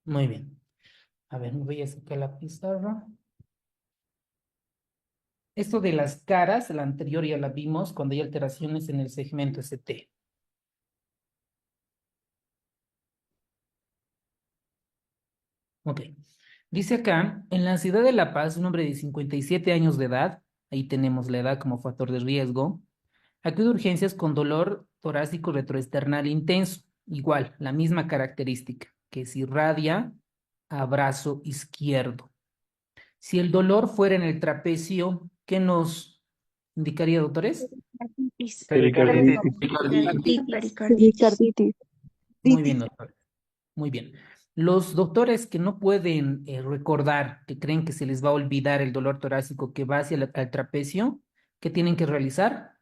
Muy bien. A ver, me voy a sacar la pizarra. Esto de las caras, la anterior ya la vimos cuando hay alteraciones en el segmento ST. Ok. Dice acá, en la ciudad de La Paz, un hombre de 57 años de edad, ahí tenemos la edad como factor de riesgo, acude a urgencias con dolor torácico retroesternal intenso, igual, la misma característica, que se irradia a brazo izquierdo. Si el dolor fuera en el trapecio, ¿qué nos indicaría, doctores? Pericarditis. Pericarditis. Muy bien, doctores. Muy bien. Los doctores que no pueden recordar, que creen que se les va a olvidar el dolor torácico que va hacia el trapecio, ¿qué tienen que realizar?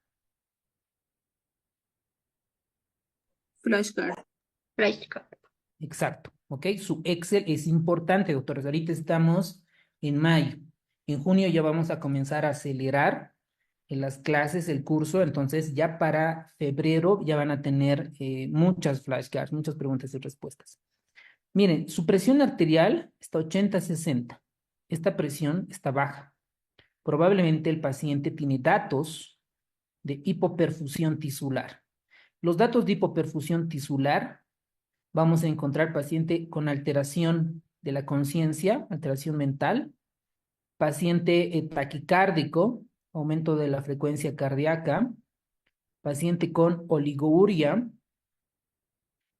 Flashcard. Exacto, ¿ok? Su Excel es importante, doctores. Ahorita estamos en mayo. En junio ya vamos a comenzar a acelerar en las clases, el curso, entonces ya para febrero ya van a tener muchas flashcards, muchas preguntas y respuestas. Miren, su presión arterial está 80-60. Esta presión está baja. Probablemente el paciente tiene datos de hipoperfusión tisular. Los datos de hipoperfusión tisular, vamos a encontrar paciente con alteración de la conciencia, alteración mental, paciente taquicárdico, aumento de la frecuencia cardíaca, paciente con oligouria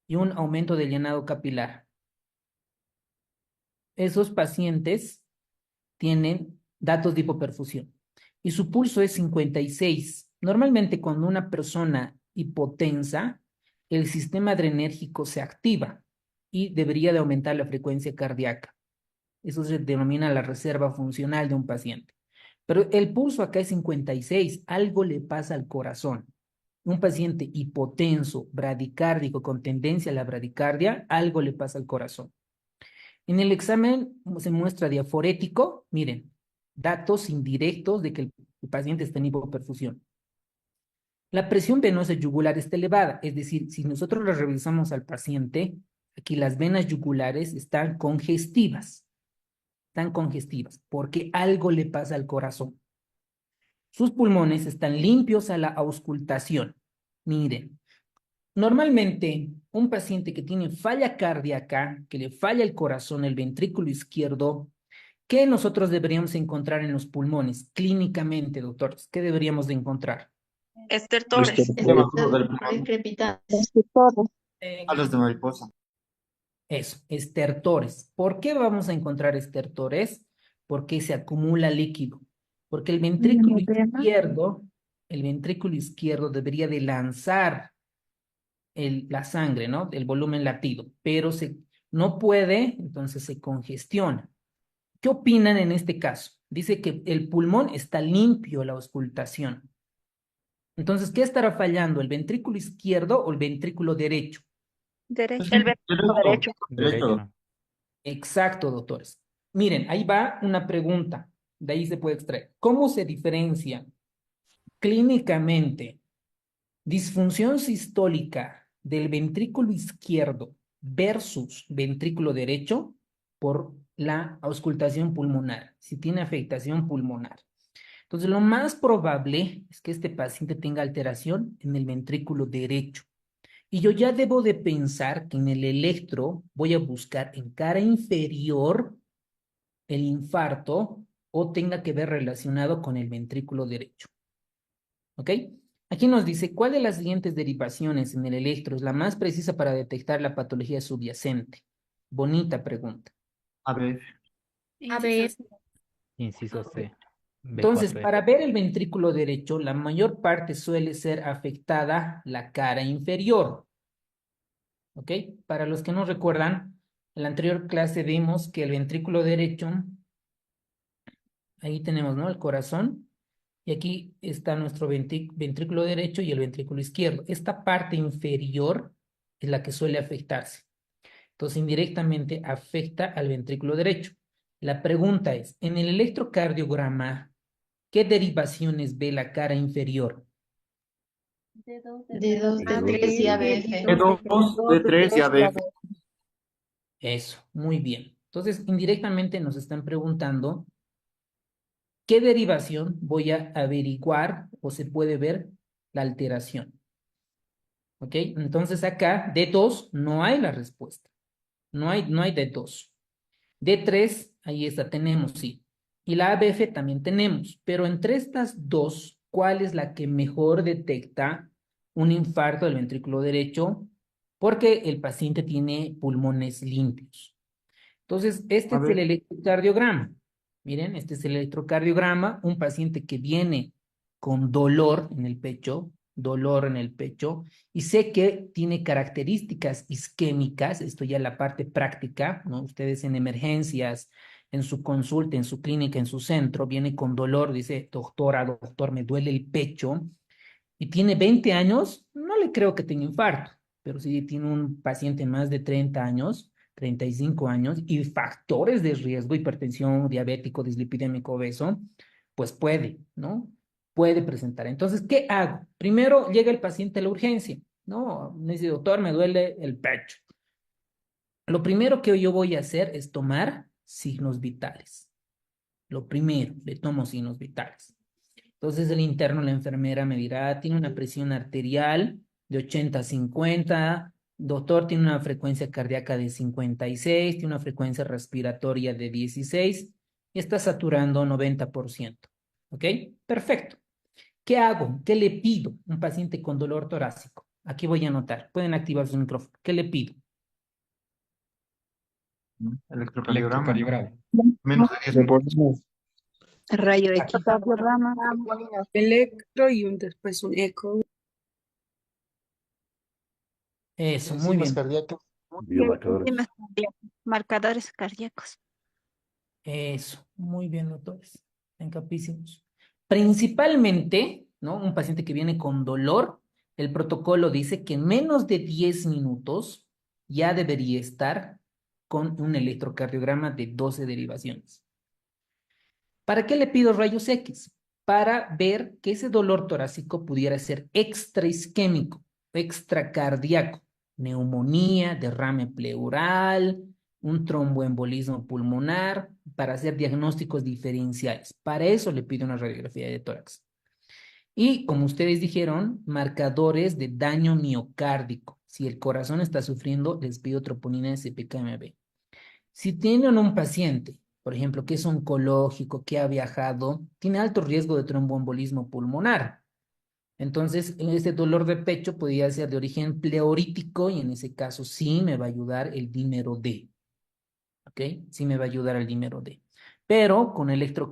y un aumento del llenado capilar. Esos pacientes tienen datos de hipoperfusión y su pulso es 56. Normalmente cuando una persona hipotensa, el sistema adrenérgico se activa y debería de aumentar la frecuencia cardíaca. Eso se denomina la reserva funcional de un paciente. Pero el pulso acá es 56, algo le pasa al corazón. Un paciente hipotenso, bradicárdico, con tendencia a la bradicardia, algo le pasa al corazón. En el examen se muestra diaforético, miren, datos indirectos de que el paciente está en hipoperfusión. La presión venosa yugular está elevada, es decir, si nosotros le revisamos al paciente, aquí las venas yugulares están congestivas, porque algo le pasa al corazón. Sus pulmones están limpios a la auscultación. Miren, normalmente un paciente que tiene falla cardíaca, que le falla el corazón, el ventrículo izquierdo, ¿qué nosotros deberíamos encontrar en los pulmones clínicamente, doctores? ¿Qué deberíamos de encontrar? Estertores. Este todo. Alas de mariposa. Eso, estertores. ¿Por qué vamos a encontrar estertores? Porque se acumula líquido. Porque el ventrículo izquierdo debería de lanzar la sangre, ¿no? El volumen latido, pero no puede, entonces se congestiona. ¿Qué opinan en este caso? Dice que el pulmón está limpio, la auscultación. Entonces, ¿qué estará fallando? ¿El ventrículo izquierdo o el ventrículo derecho? Derecho. El ventrículo derecho. Derecho. Exacto, doctores. Miren, ahí va una pregunta. De ahí se puede extraer. ¿Cómo se diferencia clínicamente disfunción sistólica del ventrículo izquierdo versus ventrículo derecho por la auscultación pulmonar, si tiene afectación pulmonar? Entonces, lo más probable es que este paciente tenga alteración en el ventrículo derecho. Y yo ya debo de pensar que en el electro voy a buscar en cara inferior el infarto o tenga que ver relacionado con el ventrículo derecho. ¿Ok? Aquí nos dice, ¿cuál de las siguientes derivaciones en el electro es la más precisa para detectar la patología subyacente? Bonita pregunta. A ver. Inciso C. Entonces, B4F. para ver el ventrículo derecho, la mayor parte suele ser afectada la cara inferior. ¿Ok? Para los que no recuerdan, en la anterior clase vimos que el ventrículo derecho, ahí tenemos, ¿no? El corazón, y aquí está nuestro ventrículo derecho y el ventrículo izquierdo. Esta parte inferior es la que suele afectarse. Entonces, indirectamente afecta al ventrículo derecho. La pregunta es, en el electrocardiograma, ¿qué derivaciones ve la cara inferior? D2, D3 y ABF. D2, D3 y ABF. Eso, muy bien. Entonces, indirectamente nos están preguntando qué derivación voy a averiguar o se puede ver la alteración. ¿Ok? Entonces acá, D2, no hay la respuesta. No hay D2. D3, ahí está, tenemos, sí. Y la ABF también tenemos. Pero entre estas dos, ¿cuál es la que mejor detecta un infarto del ventrículo derecho? Porque el paciente tiene pulmones limpios. Entonces, este A es el ver, electrocardiograma. Miren, este es el electrocardiograma, un paciente que viene con dolor en el pecho, y sé que tiene características isquémicas, esto ya es la parte práctica, ¿no? Ustedes en emergencias, en su consulta, en su clínica, en su centro, viene con dolor, dice, doctora, doctor, me duele el pecho, y tiene 20 años, no le creo que tenga infarto, pero si tiene un paciente más de 30 años, 35 años y factores de riesgo, hipertensión, diabético, dislipidémico, obeso, pues puede, ¿no? Puede presentar. Entonces, ¿qué hago? Primero llega el paciente a la urgencia, ¿no? Me dice, doctor, me duele el pecho. Lo primero que yo voy a hacer es tomar signos vitales. Lo primero, le tomo signos vitales. Entonces el interno, la enfermera me dirá, tiene una presión arterial de 80-50, doctor tiene una frecuencia cardíaca de 56, tiene una frecuencia respiratoria de 16 y está saturando 90%. ¿Ok? Perfecto. ¿Qué hago? ¿Qué le pido a un paciente con dolor torácico? Aquí voy a anotar. Pueden activar su micrófono. ¿Qué le pido? electrocardiograma, ¿no? Electrocardiograma. Menos de 10 minutos. Rayo X. Ecocardiograma, electro y después un eco. Eso, muy bien. cardíacas. Enzimas cardíacas, marcadores cardíacos. Eso, muy bien, doctores. En capísimos. Principalmente, ¿no? Un paciente que viene con dolor, el protocolo dice que en menos de 10 minutos ya debería estar con un electrocardiograma de 12 derivaciones. ¿Para qué le pido rayos X? Para ver que ese dolor torácico pudiera ser extraisquémico, extracardíaco, neumonía, derrame pleural, un tromboembolismo pulmonar, para hacer diagnósticos diferenciales. Para eso le pido una radiografía de tórax. Y como ustedes dijeron, marcadores de daño miocárdico. Si el corazón está sufriendo, les pido troponina SPKMB. Si tienen un paciente, por ejemplo, que es oncológico, que ha viajado, tiene alto riesgo de tromboembolismo pulmonar. Entonces, este dolor de pecho podría ser de origen pleorítico y en ese caso sí me va a ayudar el dímero D. ¿Ok? Sí me va a ayudar el dímero D. Pero con electro,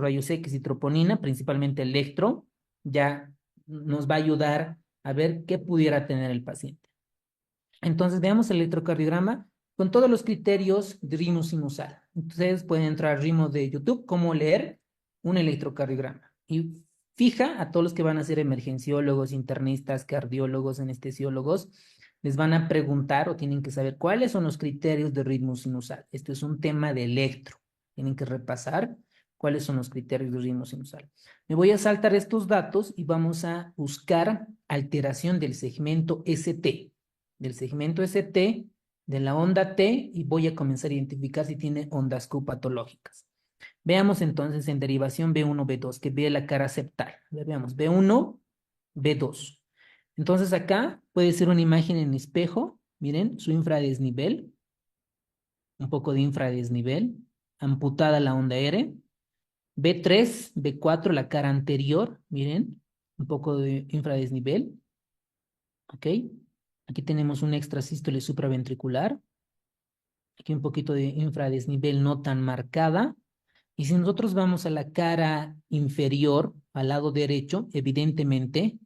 rayos X y troponina, principalmente electro, ya nos va a ayudar a ver qué pudiera tener el paciente. Entonces, veamos el electrocardiograma con todos los criterios de ritmo sinusal. Ustedes pueden entrar al ritmo de YouTube, cómo leer un electrocardiograma. Y fija a todos los que van a ser emergenciólogos, internistas, cardiólogos, anestesiólogos, les van a preguntar o tienen que saber cuáles son los criterios de ritmo sinusal. Esto es un tema de electro. Tienen que repasar cuáles son los criterios de ritmo sinusal. Me voy a saltar estos datos y vamos a buscar alteración del segmento ST, de la onda T, y voy a comenzar a identificar si tiene ondas Q patológicas. Veamos entonces en derivación B1, B2, que ve la cara septal. A ver, veamos, B1, B2. Entonces acá puede ser una imagen en espejo. Miren, su infradesnivel, un poco de infradesnivel, amputada la onda R. B3, B4, la cara anterior, miren, un poco de infradesnivel. ¿Ok? Aquí tenemos un extrasístole supraventricular. Aquí un poquito de infradesnivel no tan marcada. Y si nosotros vamos a la cara inferior, al lado derecho, evidentemente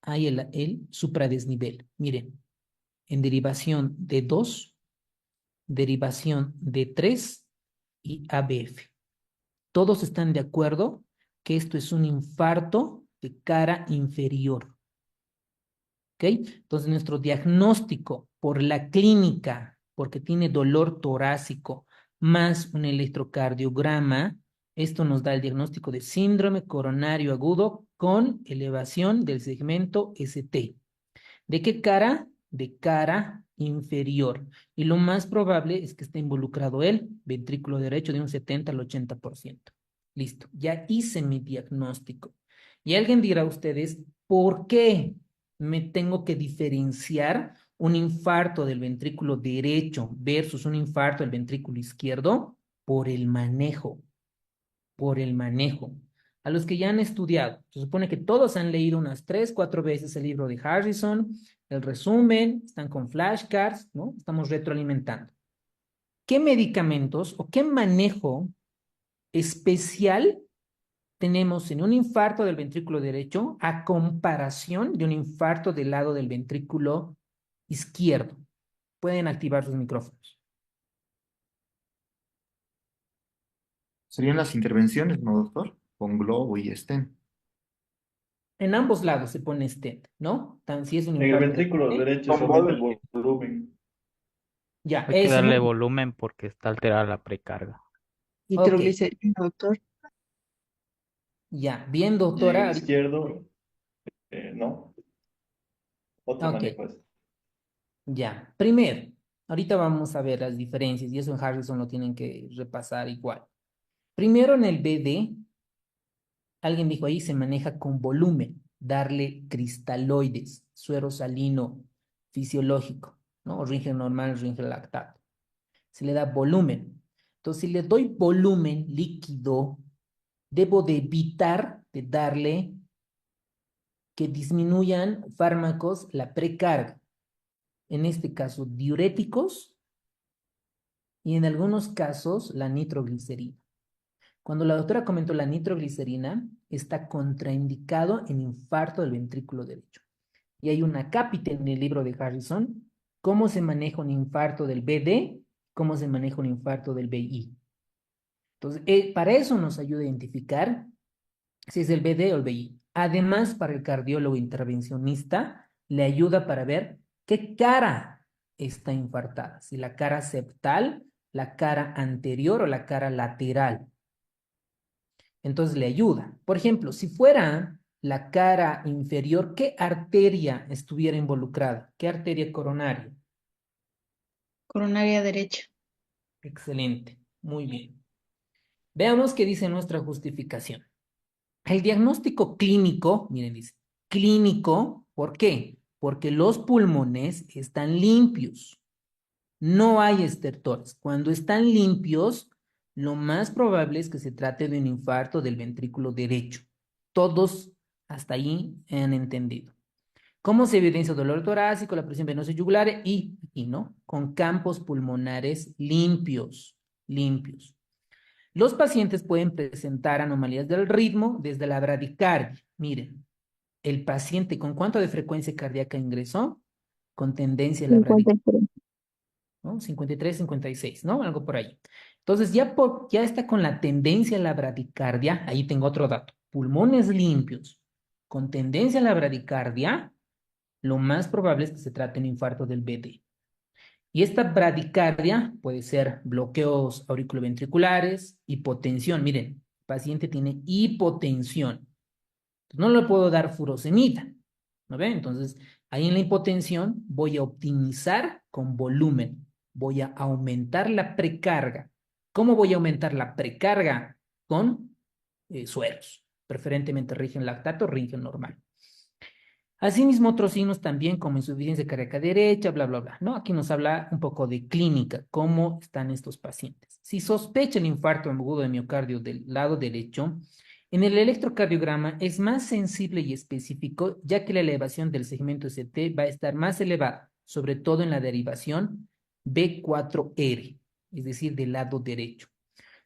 hay el supradesnivel. Miren, en derivación de 2, derivación de 3 y ABF. Todos están de acuerdo que esto es un infarto de cara inferior. ¿Ok? Entonces, nuestro diagnóstico por la clínica, porque tiene dolor torácico, más un electrocardiograma, esto nos da el diagnóstico de síndrome coronario agudo con elevación del segmento ST. ¿De qué cara? De cara inferior. Y lo más probable es que esté involucrado el ventrículo derecho de un 70 al 80%. Listo, ya hice mi diagnóstico. Y alguien dirá a ustedes, ¿por qué me tengo que diferenciar un infarto del ventrículo derecho versus un infarto del ventrículo izquierdo? Por el manejo, por el manejo. A los que ya han estudiado, se supone que todos han leído unas 3, 4 veces el libro de Harrison, el resumen, están con flashcards, ¿no? Estamos retroalimentando. ¿Qué medicamentos o qué manejo especial tenemos en un infarto del ventrículo derecho a comparación de un infarto del lado del ventrículo izquierdo? Pueden activar sus micrófonos. Serían las intervenciones, ¿no, doctor? Con globo y stent. En ambos lados se pone stent, ¿no? Si es un En el infarto ventrículo grande, derecho se aumenta el volumen. ya, Hay que eso, darle muy volumen porque está alterada la precarga. ok, Nitroglicerina, doctor. ya, bien, Y en doctora, el izquierdo, no. Otro ok, manejo es. ya. Primero, ahorita vamos a ver las diferencias y eso en Harrison lo tienen que repasar igual. Primero en el BD, alguien dijo ahí se maneja con volumen, darle cristaloides, suero salino fisiológico, ¿no? Ringe normal, ringe lactato. Se le da volumen. Entonces, si le doy volumen líquido, debo de evitar de darle que disminuyan fármacos la precarga. En este caso, diuréticos y en algunos casos la nitroglicerina. Cuando la doctora comentó la nitroglicerina, está contraindicado en infarto del ventrículo derecho. Y hay una cápita en el libro de Harrison, cómo se maneja un infarto del BD, cómo se maneja un infarto del BI. Entonces, para eso nos ayuda a identificar si es el BD o el BI. Además, para el cardiólogo intervencionista, le ayuda para ver qué cara está infartada, si la cara septal, la cara anterior o la cara lateral. Entonces le ayuda. Por ejemplo, si fuera la cara inferior, ¿qué arteria estuviera involucrada? ¿Qué arteria coronaria? Coronaria derecha. Excelente, muy bien. Veamos qué dice nuestra justificación. El diagnóstico clínico, miren, dice, clínico, ¿por qué? Porque los pulmones están limpios, no hay estertores. Cuando están limpios, lo más probable es que se trate de un infarto del ventrículo derecho. Todos hasta ahí han entendido. ¿Cómo se evidencia dolor torácico, la presión venosa yugular y no? Con campos pulmonares limpios, limpios. Los pacientes pueden presentar anomalías del ritmo desde la bradicardia. Miren, el paciente con cuánto de frecuencia cardíaca ingresó, con tendencia a la bradicardia, 53. ¿no? 53, 56, ¿no? Algo por ahí. Entonces, ya está con la tendencia a la bradicardia. Ahí tengo otro dato. Pulmones limpios, con tendencia a la bradicardia, lo más probable es que se trate de un infarto del BD. Y esta bradicardia puede ser bloqueos auriculoventriculares, hipotensión. Miren, el paciente tiene hipotensión. No le puedo dar furosemida, ¿no ven? Entonces, ahí en la hipotensión voy a optimizar con volumen. Voy a aumentar la precarga. ¿Cómo voy a aumentar la precarga? Con sueros. Preferentemente rigen lactato, rigen normal. Asimismo, otros signos también como insuficiencia cardíaca derecha, bla, bla, bla, ¿no? Aquí nos habla un poco de clínica, cómo están estos pacientes. Si sospecha el infarto agudo de miocardio del lado derecho, en el electrocardiograma es más sensible y específico, ya que la elevación del segmento ST va a estar más elevada, sobre todo en la derivación B4R, es decir, del lado derecho.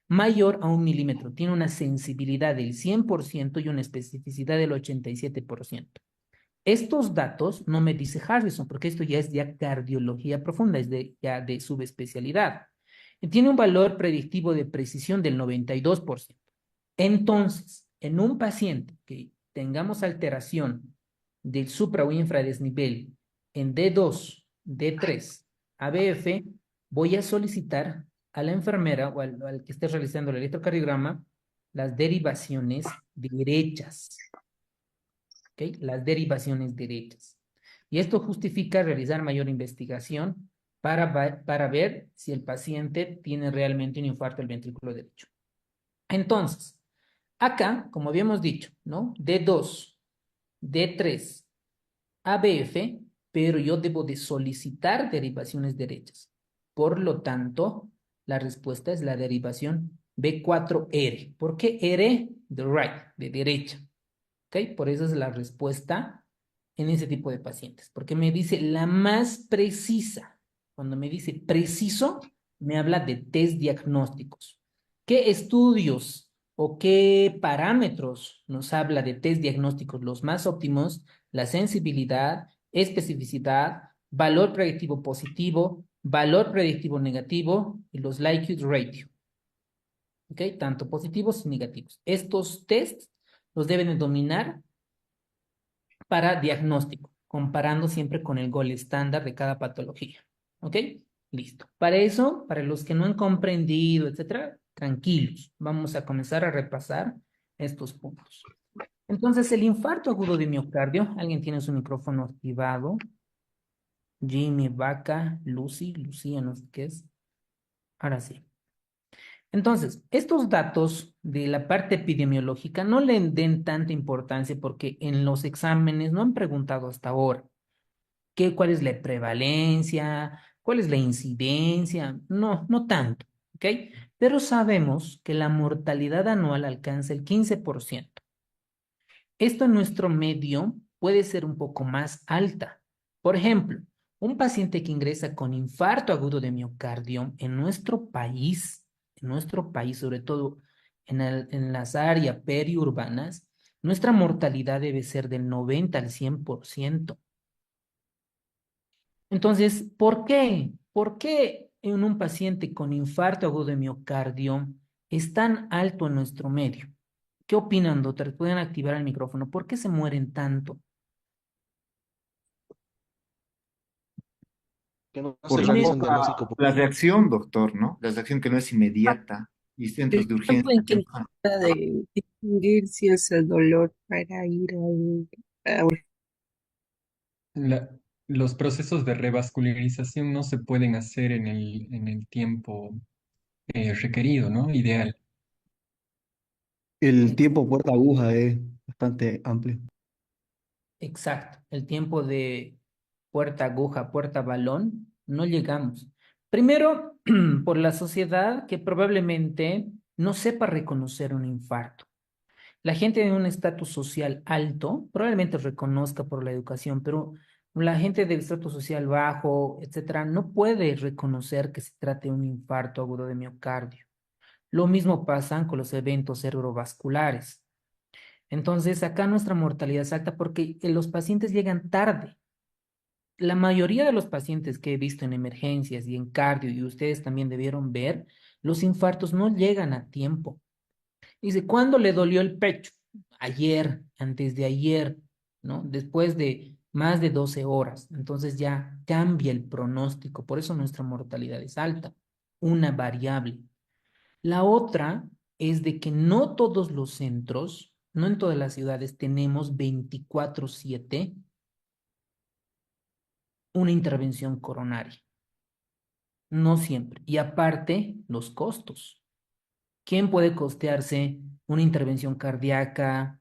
Mayor a 1 milímetro, tiene una sensibilidad del 100% y una especificidad del 87%. Estos datos no me dice Harrison, porque esto ya es cardiología profunda, es ya de subespecialidad. Y tiene un valor predictivo de precisión del 92%. Entonces, en un paciente que tengamos alteración del supra o infradesnivel en D2, D3, ABF, voy a solicitar a la enfermera o al que esté realizando el electrocardiograma las derivaciones derechas. ¿Okay? Las derivaciones derechas. Y esto justifica realizar mayor investigación para ver si el paciente tiene realmente un infarto del ventrículo derecho. Entonces, acá, como habíamos dicho, ¿no? D2, D3, ABF, pero yo debo de solicitar derivaciones derechas. Por lo tanto, la respuesta es la derivación B4R. ¿Por qué R? The right, de derecha. ¿Ok? Por eso es la respuesta en ese tipo de pacientes. Porque me dice la más precisa. Cuando me dice preciso, me habla de test diagnósticos. ¿Qué estudios o qué parámetros nos habla de test diagnósticos los más óptimos? La sensibilidad, especificidad, valor predictivo positivo, valor predictivo negativo y los likelihood ratio. ¿Ok? Tanto positivos y negativos. Estos tests los deben de dominar para diagnóstico, comparando siempre con el gol estándar de cada patología. ¿Ok? Listo. Para eso, para los que no han comprendido, etcétera, tranquilos. Vamos a comenzar a repasar estos puntos. Entonces, el infarto agudo de miocardio, ¿alguien tiene su micrófono activado? Jimmy, Vaca, Lucy, Lucía, no sé qué es. Ahora sí. Entonces, estos datos de la parte epidemiológica no le den tanta importancia porque en los exámenes no han preguntado hasta ahora cuál es la prevalencia, cuál es la incidencia, no, no tanto, ¿ok? Pero sabemos que la mortalidad anual alcanza el 15%. Esto en nuestro medio puede ser un poco más alta. Por ejemplo, un paciente que ingresa con infarto agudo de miocardio en nuestro país, sobre todo en las áreas periurbanas, nuestra mortalidad debe ser del 90 al 100%. Entonces, ¿por qué? ¿Por qué en un paciente con infarto agudo de miocardio es tan alto en nuestro medio? ¿Qué opinan, doctor? Pueden activar el micrófono. ¿Por qué se mueren tanto? Que no se Por la Primero, realizan poca, diagnóstico. la reacción, doctor, ¿no? La reacción que no es inmediata y centros de El tiempo urgencia en que que van. necesita de distinguir si es el dolor para ir a La- los procesos de revascularización no se pueden hacer en el tiempo requerido, ¿no? Ideal. El tiempo puerta aguja es bastante amplio. exacto, el tiempo de puerta aguja, puerta balón, no llegamos. Primero, por la sociedad que probablemente no sepa reconocer un infarto. La gente de un estatus social alto probablemente reconozca por la educación, pero la gente del estatus social bajo, etcétera, no puede reconocer que se trate de un infarto agudo de miocardio. Lo mismo pasa con los eventos cerebrovasculares. Entonces, acá nuestra mortalidad es alta porque los pacientes llegan tarde. La mayoría de los pacientes que he visto en emergencias y en cardio, y ustedes también debieron ver, los infartos no llegan a tiempo. Dice, ¿cuándo le dolió el pecho? Ayer, antes de ayer, ¿no? Después de más de 12 horas. Entonces ya cambia el pronóstico. Por eso nuestra mortalidad es alta. Una variable. La otra es de que no todos los centros, no en todas las ciudades tenemos 24/7 una intervención coronaria. No siempre. Y aparte, los costos. ¿Quién puede costearse una intervención cardíaca,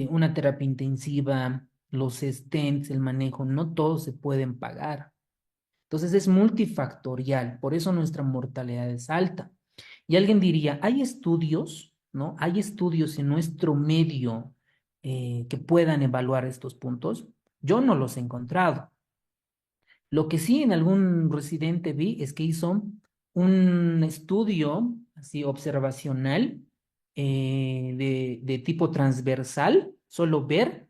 una terapia intensiva, los stents, el manejo? No todos se pueden pagar. Entonces es multifactorial, por eso nuestra mortalidad es alta. Y alguien diría, ¿hay estudios, no? ¿Hay estudios en nuestro medio que puedan evaluar estos puntos? Yo no los he encontrado. Lo que sí en algún residente vi es que hizo un estudio así observacional de tipo transversal, solo ver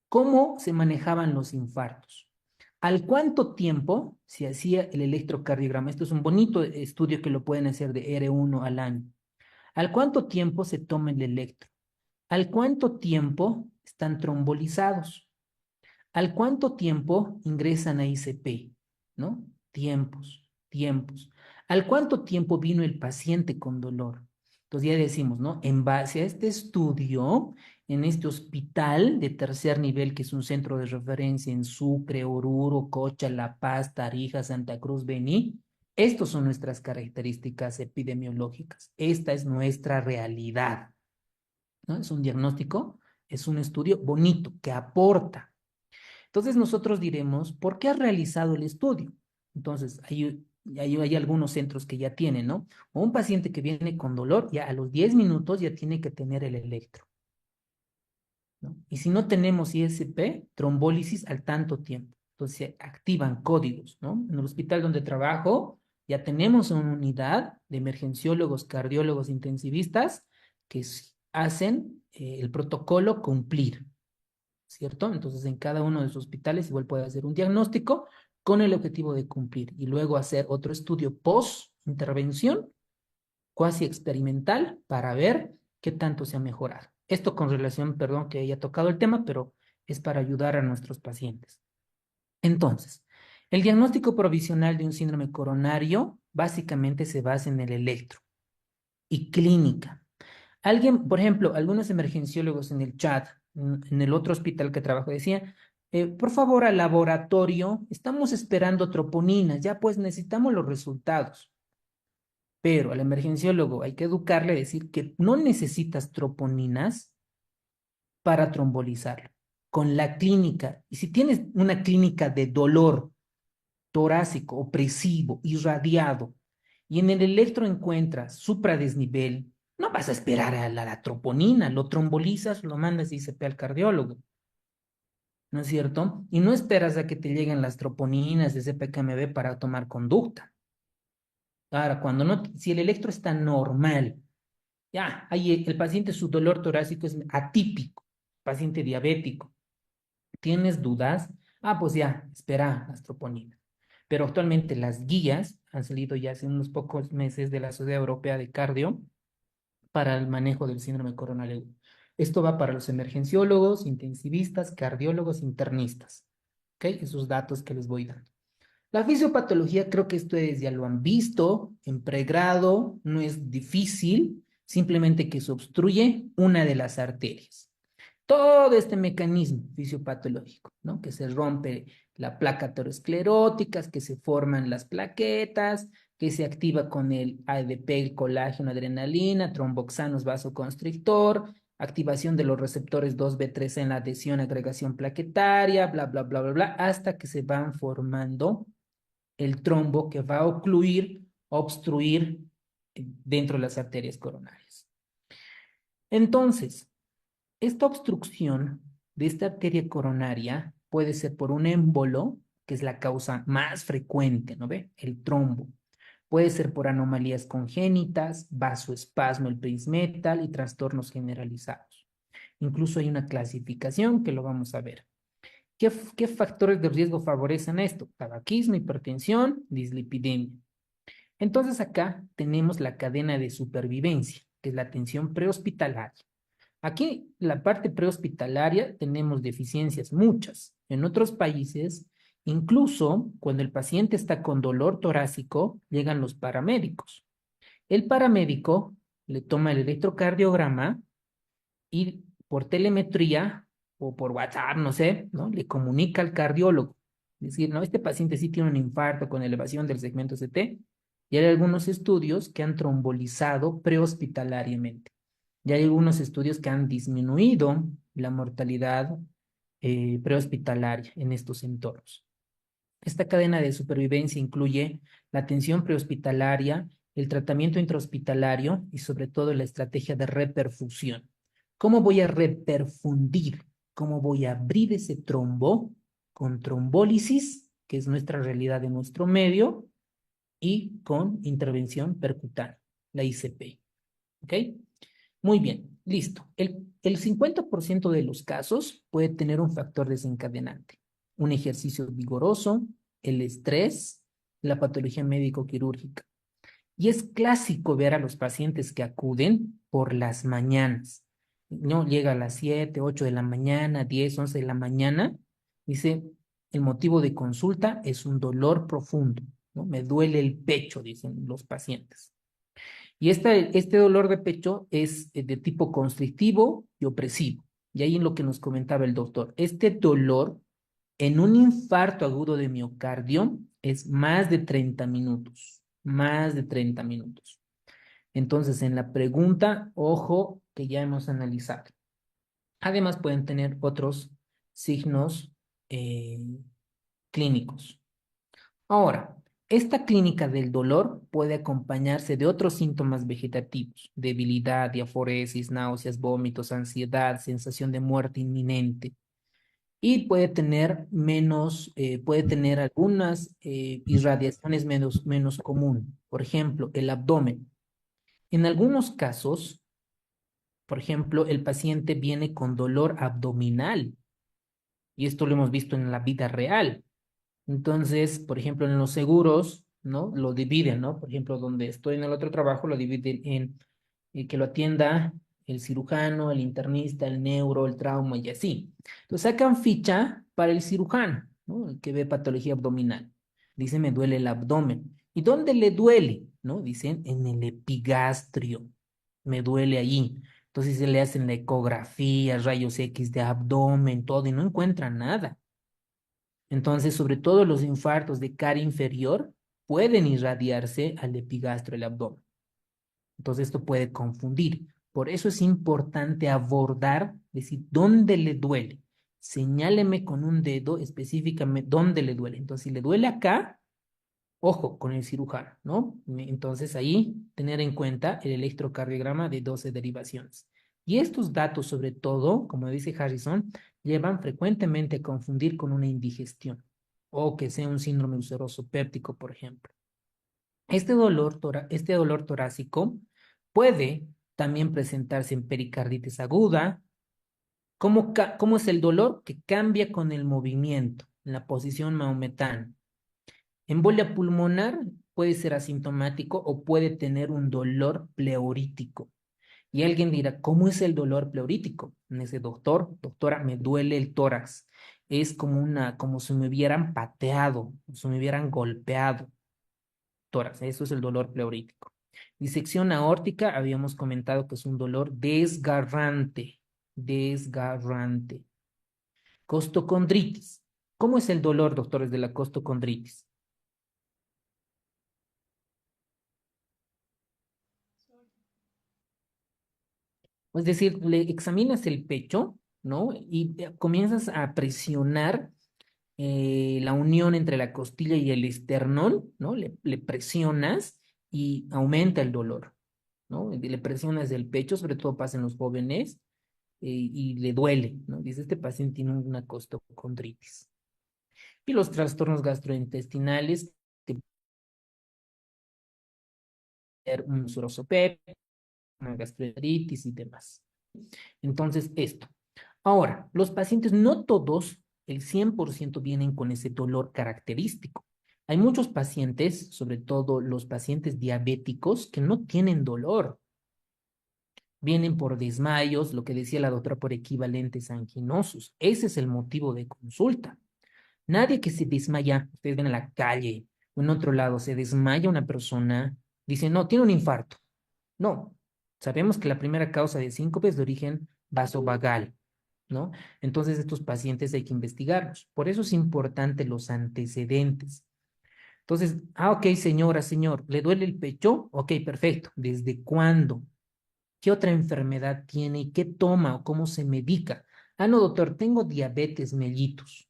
cómo se manejaban los infartos. ¿Al cuánto tiempo se hacía el electrocardiograma? Esto es un bonito estudio que lo pueden hacer de R1 al año. ¿Al cuánto tiempo se toma el electro? ¿Al cuánto tiempo están trombolizados? ¿Al cuánto tiempo ingresan a ICP? ¿No? Tiempos, tiempos. ¿Al cuánto tiempo vino el paciente con dolor? Entonces ya decimos, ¿no? En base a este estudio, en este hospital de tercer nivel, que es un centro de referencia en Sucre, Oruro, Cocha, La Paz, Tarija, Santa Cruz, Bení, estas son nuestras características epidemiológicas. Esta es nuestra realidad, ¿no? Es un diagnóstico, es un estudio bonito que aporta. Entonces nosotros diremos, ¿por qué has realizado el estudio? Entonces, hay algunos centros que ya tienen, ¿no? O un paciente que viene con dolor, ya a los 10 minutos ya tiene que tener el electro, ¿no? Y si no tenemos ISP, trombólisis al tanto tiempo. Entonces se activan códigos, ¿no? En el hospital donde trabajo ya tenemos una unidad de emergenciólogos, cardiólogos, intensivistas que hacen el protocolo cumplir, ¿cierto? Entonces, en cada uno de los hospitales igual puede hacer un diagnóstico con el objetivo de cumplir y luego hacer otro estudio post-intervención, cuasi experimental, para ver qué tanto se ha mejorado. Esto con relación, perdón que haya tocado el tema, pero es para ayudar a nuestros pacientes. Entonces, el diagnóstico provisional de un síndrome coronario básicamente se basa en el electro y clínica. Alguien, por ejemplo, algunos emergenciólogos en el chat, en el otro hospital que trabajo, decían, por favor, al laboratorio, estamos esperando troponinas, ya pues necesitamos los resultados. Pero al emergenciólogo hay que educarle a decir que no necesitas troponinas para trombolizarlo. Con la clínica, y si tienes una clínica de dolor torácico, opresivo, irradiado, y en el electro encuentras supradesnivel, no vas a esperar a la troponina, lo trombolizas, lo mandas y se al cardiólogo, ¿no es cierto? Y no esperas a que te lleguen las troponinas de ese PKMB para tomar conducta. Ahora, cuando no, si el electro está normal, ya, ahí el paciente, su dolor torácico es atípico, paciente diabético, ¿tienes dudas? Ah, pues ya, espera las troponinas. Pero actualmente las guías han salido ya hace unos pocos meses de la Sociedad Europea de Cardio para el manejo del síndrome coronario. Esto va para los emergenciólogos, intensivistas, cardiólogos, internistas. ¿Ok? Esos datos que les voy dando. La fisiopatología, creo que ustedes ya lo han visto en pregrado, no es difícil, simplemente que se obstruye una de las arterias. Todo este mecanismo fisiopatológico, ¿no? Que se rompe la placa aterosclerótica, que se forman las plaquetas, que se activa con el ADP, el colágeno, adrenalina, tromboxanos, vasoconstrictor, activación de los receptores 2B3 en la adhesión, agregación plaquetaria, bla, bla, bla, bla, bla, hasta que se van formando el trombo que va a ocluir, obstruir dentro de las arterias coronarias. Entonces, esta obstrucción de esta arteria coronaria puede ser por un émbolo, que es la causa más frecuente, ¿no ve? El trombo. Puede ser por anomalías congénitas, vasoespasmo, el Prince-Metal y trastornos generalizados. Incluso hay una clasificación que lo vamos a ver. ¿Qué factores de riesgo favorecen esto? Tabaquismo, hipertensión, dislipidemia. Entonces acá tenemos la cadena de supervivencia, que es la atención prehospitalaria. Aquí, la parte prehospitalaria, tenemos deficiencias muchas. En otros países, incluso cuando el paciente está con dolor torácico, llegan los paramédicos. El paramédico le toma el electrocardiograma y por telemetría o por WhatsApp, no sé, ¿no? Le comunica al cardiólogo. Es decir, no, este paciente sí tiene un infarto con elevación del segmento CT. Y hay algunos estudios que han trombolizado prehospitalariamente. Ya hay algunos estudios que han disminuido la mortalidad prehospitalaria en estos entornos. Esta cadena de supervivencia incluye la atención prehospitalaria, el tratamiento intrahospitalario y sobre todo la estrategia de reperfusión. ¿Cómo voy a reperfundir? ¿Cómo voy a abrir ese trombo con trombólisis, que es nuestra realidad en nuestro medio, y con intervención percutánea, la ICP? ¿Ok? Muy bien, listo. El 50% de los casos puede tener un factor desencadenante. Un ejercicio vigoroso, el estrés, la patología médico-quirúrgica. Y es clásico ver a los pacientes que acuden por las mañanas. No, llega a las 7, 8 de la mañana, 10, 11 de la mañana. Dice, el motivo de consulta es un dolor profundo, ¿no? Me duele el pecho, dicen los pacientes. Y este dolor de pecho es de tipo constrictivo y opresivo. Y ahí en lo que nos comentaba el doctor, este dolor en un infarto agudo de miocardio es más de 30 minutos, más de 30 minutos. Entonces, en la pregunta, ojo que ya hemos analizado. Además, pueden tener otros signos eh, clínicos. Ahora, esta clínica del dolor puede acompañarse de otros síntomas vegetativos: debilidad, diaforesis, náuseas, vómitos, ansiedad, sensación de muerte inminente. Y puede tener algunas irradiaciones menos común. Por ejemplo, el abdomen. En algunos casos, por ejemplo, el paciente viene con dolor abdominal, y esto lo hemos visto en la vida real. Entonces, por ejemplo, en los seguros, ¿no? Lo dividen, ¿no? Por ejemplo, donde estoy en el otro trabajo, lo dividen en que lo atienda el cirujano, el internista, el neuro, el trauma y así. Entonces sacan ficha para el cirujano, ¿no? El que ve patología abdominal. Dice, me duele el abdomen. ¿Y dónde le duele? ¿No? Dicen, en el epigastrio. Me duele ahí. Entonces se le hacen la ecografía, rayos X de abdomen, todo, y no encuentran nada. Entonces, sobre todo los infartos de cara inferior pueden irradiarse al epigastro del abdomen. Entonces, esto puede confundir. Por eso es importante abordar, decir, ¿dónde le duele? Señáleme con un dedo específicamente dónde le duele. Entonces, si le duele acá, ojo con el cirujano, ¿no? Entonces, ahí tener en cuenta el electrocardiograma de 12 derivaciones. Y estos datos, sobre todo, como dice Harrison, llevan frecuentemente a confundir con una indigestión o que sea un síndrome ulceroso péptico, por ejemplo. Este dolor torácico puede también presentarse en pericarditis aguda. ¿Cómo es el dolor? Que cambia con el movimiento, en la posición maometana. Embolia pulmonar puede ser asintomático o puede tener un dolor pleurítico. Y alguien dirá, ¿cómo es el dolor pleurítico? Me dice, doctora, me duele el tórax. Es como si me hubieran pateado, como si me hubieran golpeado. Tórax, eso es el dolor pleurítico. Disección aórtica, habíamos comentado que es un dolor desgarrante, desgarrante. Costocondritis. ¿Cómo es el dolor, doctores, de la costocondritis? Es decir, le examinas el pecho, ¿no? Y comienzas a presionar la unión entre la costilla y el esternón, ¿no? Le presionas y aumenta el dolor, ¿no? Y le presionas el pecho, sobre todo pasa en los jóvenes, y le duele, ¿no? Dice, este paciente tiene una costocondritis. Y los trastornos gastrointestinales, que pueden ser un surosopep, una gastroenteritis y demás. Entonces, esto. Ahora, los pacientes, no todos, el 100% vienen con ese dolor característico. Hay muchos pacientes, sobre todo los pacientes diabéticos, que no tienen dolor. Vienen por desmayos, lo que decía la doctora, por equivalentes anginosos. Ese es el motivo de consulta. Nadie que se desmaya, ustedes ven en la calle o en otro lado, se desmaya una persona, dice, no, tiene un infarto. No, sabemos que la primera causa de síncope es de origen vasovagal, ¿no? Entonces, estos pacientes hay que investigarlos. Por eso es importante los antecedentes. Entonces, ok, señora, señor, ¿le duele el pecho? Ok, perfecto. ¿Desde cuándo? ¿Qué otra enfermedad tiene y qué toma o cómo se medica? Ah, no, doctor, tengo diabetes mellitus.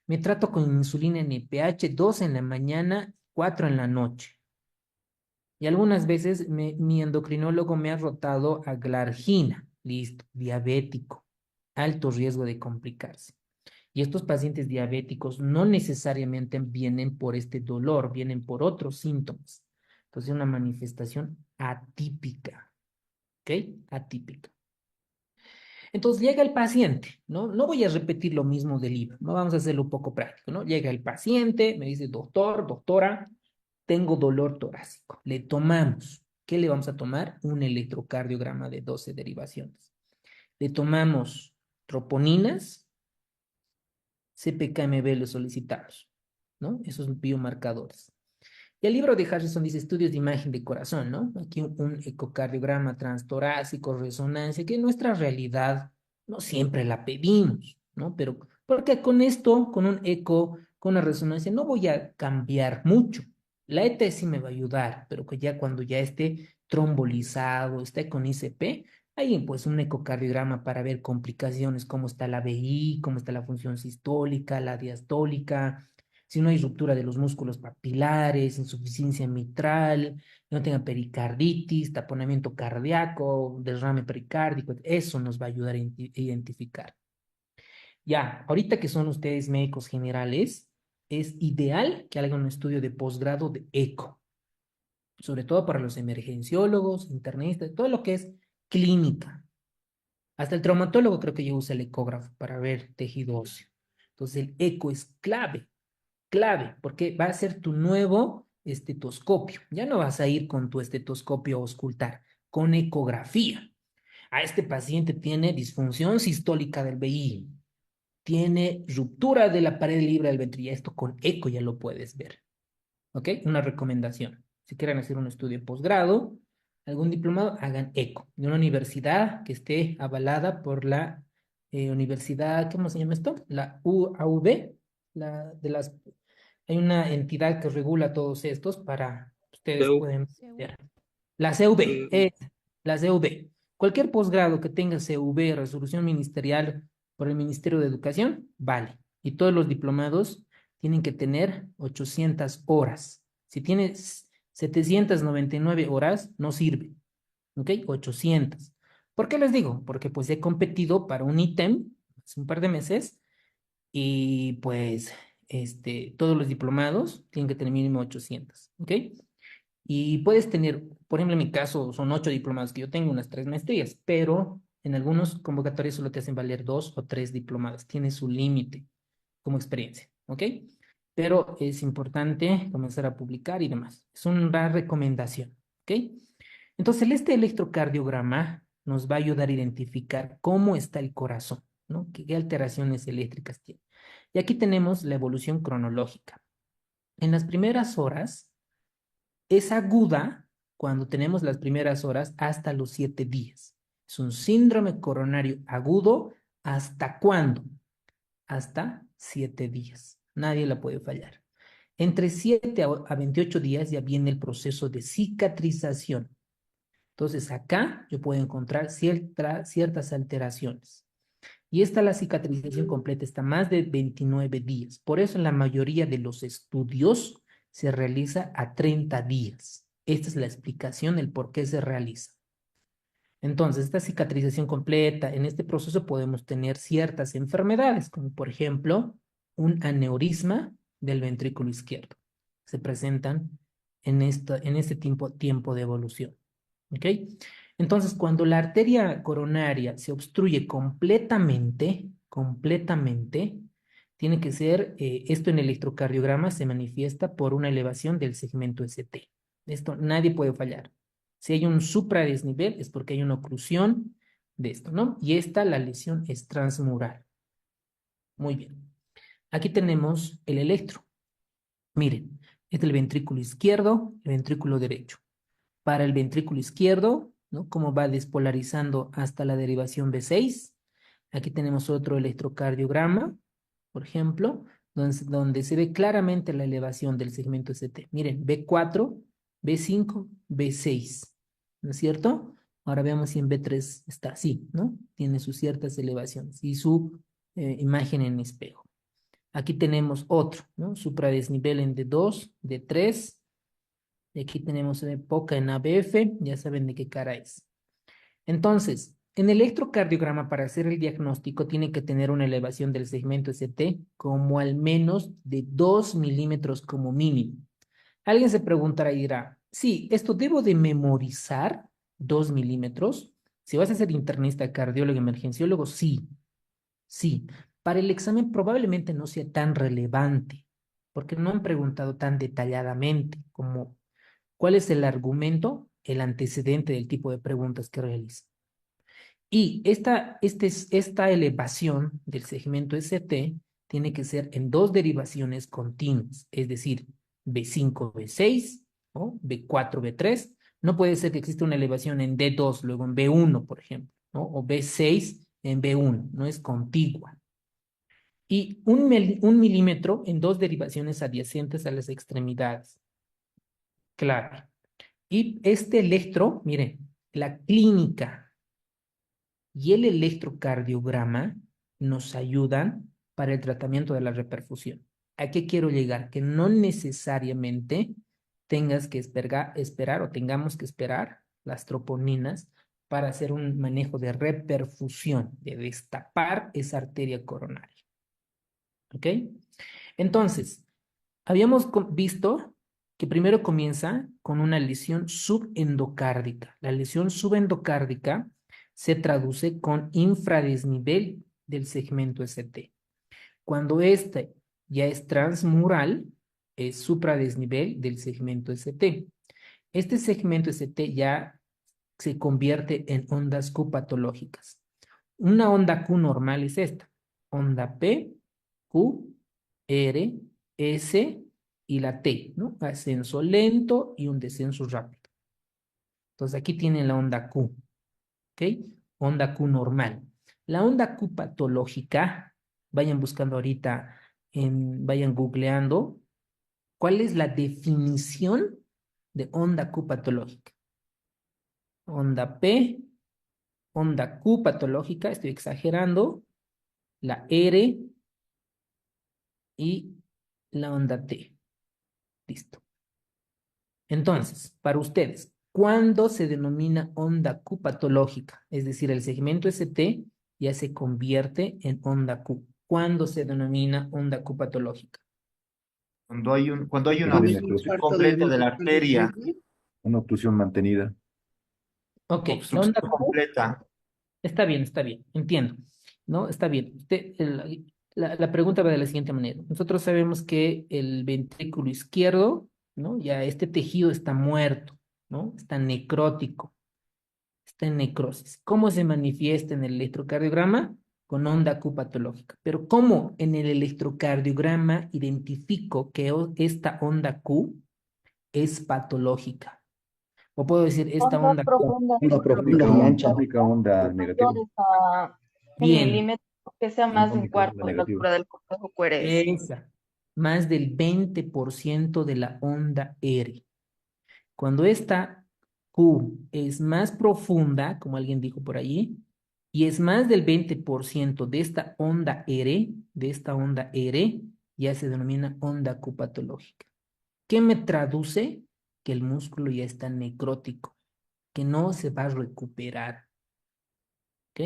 Me trato con insulina NPH 2 en la mañana, 4 en la noche. Y algunas veces mi endocrinólogo me ha rotado a glargina. Listo, diabético, alto riesgo de complicarse. Y estos pacientes diabéticos no necesariamente vienen por este dolor, vienen por otros síntomas. Entonces, una manifestación atípica, ¿ok? Atípica. Entonces llega el paciente, ¿no? No voy a repetir lo mismo del libro, no vamos a hacerlo un poco práctico, ¿no? Llega el paciente, me dice, doctor, doctora, tengo dolor torácico. Le tomamos, ¿qué le vamos a tomar? Un electrocardiograma de 12 derivaciones. Le tomamos troponinas, CPKMB le solicitamos, ¿no? Esos biomarcadores. Y el libro de Harrison dice estudios de imagen de corazón, ¿no? Aquí un ecocardiograma transtorácico, resonancia, que en nuestra realidad no siempre la pedimos, ¿no? Pero porque con esto, con un eco, con una resonancia, no voy a cambiar mucho. La ET sí me va a ayudar, pero que ya cuando ya esté trombolizado, esté con ICP, ahí pues un ecocardiograma para ver complicaciones, cómo está la VI, cómo está la función sistólica, la diastólica, si no hay ruptura de los músculos papilares, insuficiencia mitral, no tenga pericarditis, taponamiento cardíaco, derrame pericárdico, eso nos va a ayudar a identificar. Ya, ahorita que son ustedes médicos generales, es ideal que hagan un estudio de posgrado de eco, sobre todo para los emergenciólogos, internistas, todo lo que es clínica. Hasta el traumatólogo creo que ya usa el ecógrafo para ver tejido óseo. Entonces el eco es clave, porque va a ser tu nuevo estetoscopio. Ya no vas a ir con tu estetoscopio a auscultar, con ecografía. A este paciente tiene disfunción sistólica del VI, tiene ruptura de la pared libre del ventricular. Esto con eco ya lo puedes ver. ¿Ok? Una recomendación. Si quieren hacer un estudio de posgrado, algún diplomado, hagan eco de una universidad que esté avalada por la universidad, ¿cómo se llama esto? La UAV, hay una entidad que regula todos estos para ustedes Pero, pueden ver. La CV, la CV. Cualquier posgrado que tenga CV, resolución ministerial por el Ministerio de Educación, vale. Y todos los diplomados tienen que tener 800 horas. Si tienes 799 horas, no sirve. ¿Ok? 800. ¿Por qué les digo? Porque pues he competido para un ítem hace un par de meses y pues todos los diplomados tienen que tener mínimo 800. ¿Ok? Y puedes tener, por ejemplo, en mi caso son 8 diplomados que yo tengo, unas 3 maestrías, pero en algunos convocatorios solo te hacen valer 2 o 3 diplomados. Tiene su límite como experiencia, ¿ok? Pero es importante comenzar a publicar y demás. Es una recomendación, ¿ok? Entonces, este electrocardiograma nos va a ayudar a identificar cómo está el corazón, ¿no? ¿Qué alteraciones eléctricas tiene? Y aquí tenemos la evolución cronológica. En las primeras horas, es aguda cuando tenemos las primeras horas hasta los 7 días. Es un síndrome coronario agudo. ¿Hasta cuándo? Hasta 7 días. Nadie la puede fallar. Entre 7 a 28 días ya viene el proceso de cicatrización. Entonces acá yo puedo encontrar ciertas alteraciones. Y la cicatrización completa está más de 29 días. Por eso en la mayoría de los estudios se realiza a 30 días. Esta es la explicación del por qué se realiza. Entonces, esta cicatrización completa, en este proceso podemos tener ciertas enfermedades, como por ejemplo un aneurisma del ventrículo izquierdo. Se presentan en este tiempo de evolución. ¿Ok? Entonces, cuando la arteria coronaria se obstruye completamente, tiene que ser, esto en electrocardiograma se manifiesta por una elevación del segmento ST. Esto nadie puede fallar. Si hay un supradesnivel es porque hay una oclusión de esto, ¿no? Y la lesión es transmural. Muy bien. Aquí tenemos el electro. Miren, este es el ventrículo izquierdo, el ventrículo derecho. Para el ventrículo izquierdo, ¿no? Cómo va despolarizando hasta la derivación B6. Aquí tenemos otro electrocardiograma, por ejemplo, donde se ve claramente la elevación del segmento ST. Miren, B4, B5, B6, ¿no es cierto? Ahora veamos si en B3 está así, ¿no? Tiene sus ciertas elevaciones y su imagen en espejo. Aquí tenemos otro, ¿no? Supradesnivel en D2, D3, y aquí tenemos poca en ABF, ya saben de qué cara es. Entonces, en el electrocardiograma para hacer el diagnóstico tiene que tener una elevación del segmento ST como al menos de 2 milímetros como mínimo. Alguien se preguntará y dirá, sí, ¿esto debo de memorizar 2 milímetros? Si vas a ser internista, cardiólogo, emergenciólogo, sí, sí. Para el examen probablemente no sea tan relevante, porque no han preguntado tan detalladamente como cuál es el argumento, el antecedente del tipo de preguntas que realiza. Y esta elevación del segmento ST tiene que ser en 2 derivaciones continuas, es decir, B5, B6, ¿no? B4, B3. No puede ser que exista una elevación en D2, luego en B1, por ejemplo, ¿no? O B6 en B1, no es contigua. Y un milímetro en dos derivaciones adyacentes a las extremidades. Claro. Y este electro, miren, la clínica y el electrocardiograma nos ayudan para el tratamiento de la reperfusión. ¿A qué quiero llegar? Que no necesariamente tengas que esperar o tengamos que esperar las troponinas para hacer un manejo de reperfusión, de destapar esa arteria coronaria. ¿Ok? Entonces, habíamos visto que primero comienza con una lesión subendocárdica. La lesión subendocárdica se traduce con infradesnivel del segmento ST. Cuando este ya es transmural, es supradesnivel del segmento ST. Este segmento ST ya se convierte en ondas Q patológicas. Una onda Q normal es esta. Onda P, Q, R, S y la T, ¿no? Ascenso lento y un descenso rápido. Entonces aquí tienen la onda Q, ¿ok? Onda Q normal. La onda Q patológica, vayan buscando ahorita, vayan googleando, ¿cuál es la definición de onda Q patológica? Onda P, onda Q patológica, estoy exagerando, la R y la onda T. Listo. Entonces, para ustedes, ¿cuándo se denomina onda Q patológica? Es decir, el segmento ST ya se convierte en onda Q. ¿Cuándo se denomina onda Q patológica? Cuando hay una Con el obstrucción infarto del completa de la miocardio arteria, isquémico. Una obstrucción mantenida. Ok, la obstrucción onda Q completa. está bien, entiendo, ¿no? Está bien. La pregunta va de la siguiente manera. Nosotros sabemos que el ventrículo izquierdo, ¿no? Ya este tejido está muerto, ¿no? Está necrótico, está en necrosis. ¿Cómo se manifiesta en el electrocardiograma? Con onda Q patológica. Pero ¿cómo en el electrocardiograma identifico que esta onda Q es patológica? O puedo decir, esta Ondas onda Q. profundas Onda profunda y ancha implica onda negativa. superiores a un Bien, milímetro, que sea más de un Onda cuarto de la negativa. altura del cortejo QRS. esa. Más del 20% de la onda R. Cuando esta Q es más profunda, como alguien dijo por allí, y es más del 20% de esta onda R, ya se denomina onda Q patológica. ¿Qué me traduce? Que el músculo ya está necrótico, que no se va a recuperar. ¿Ok?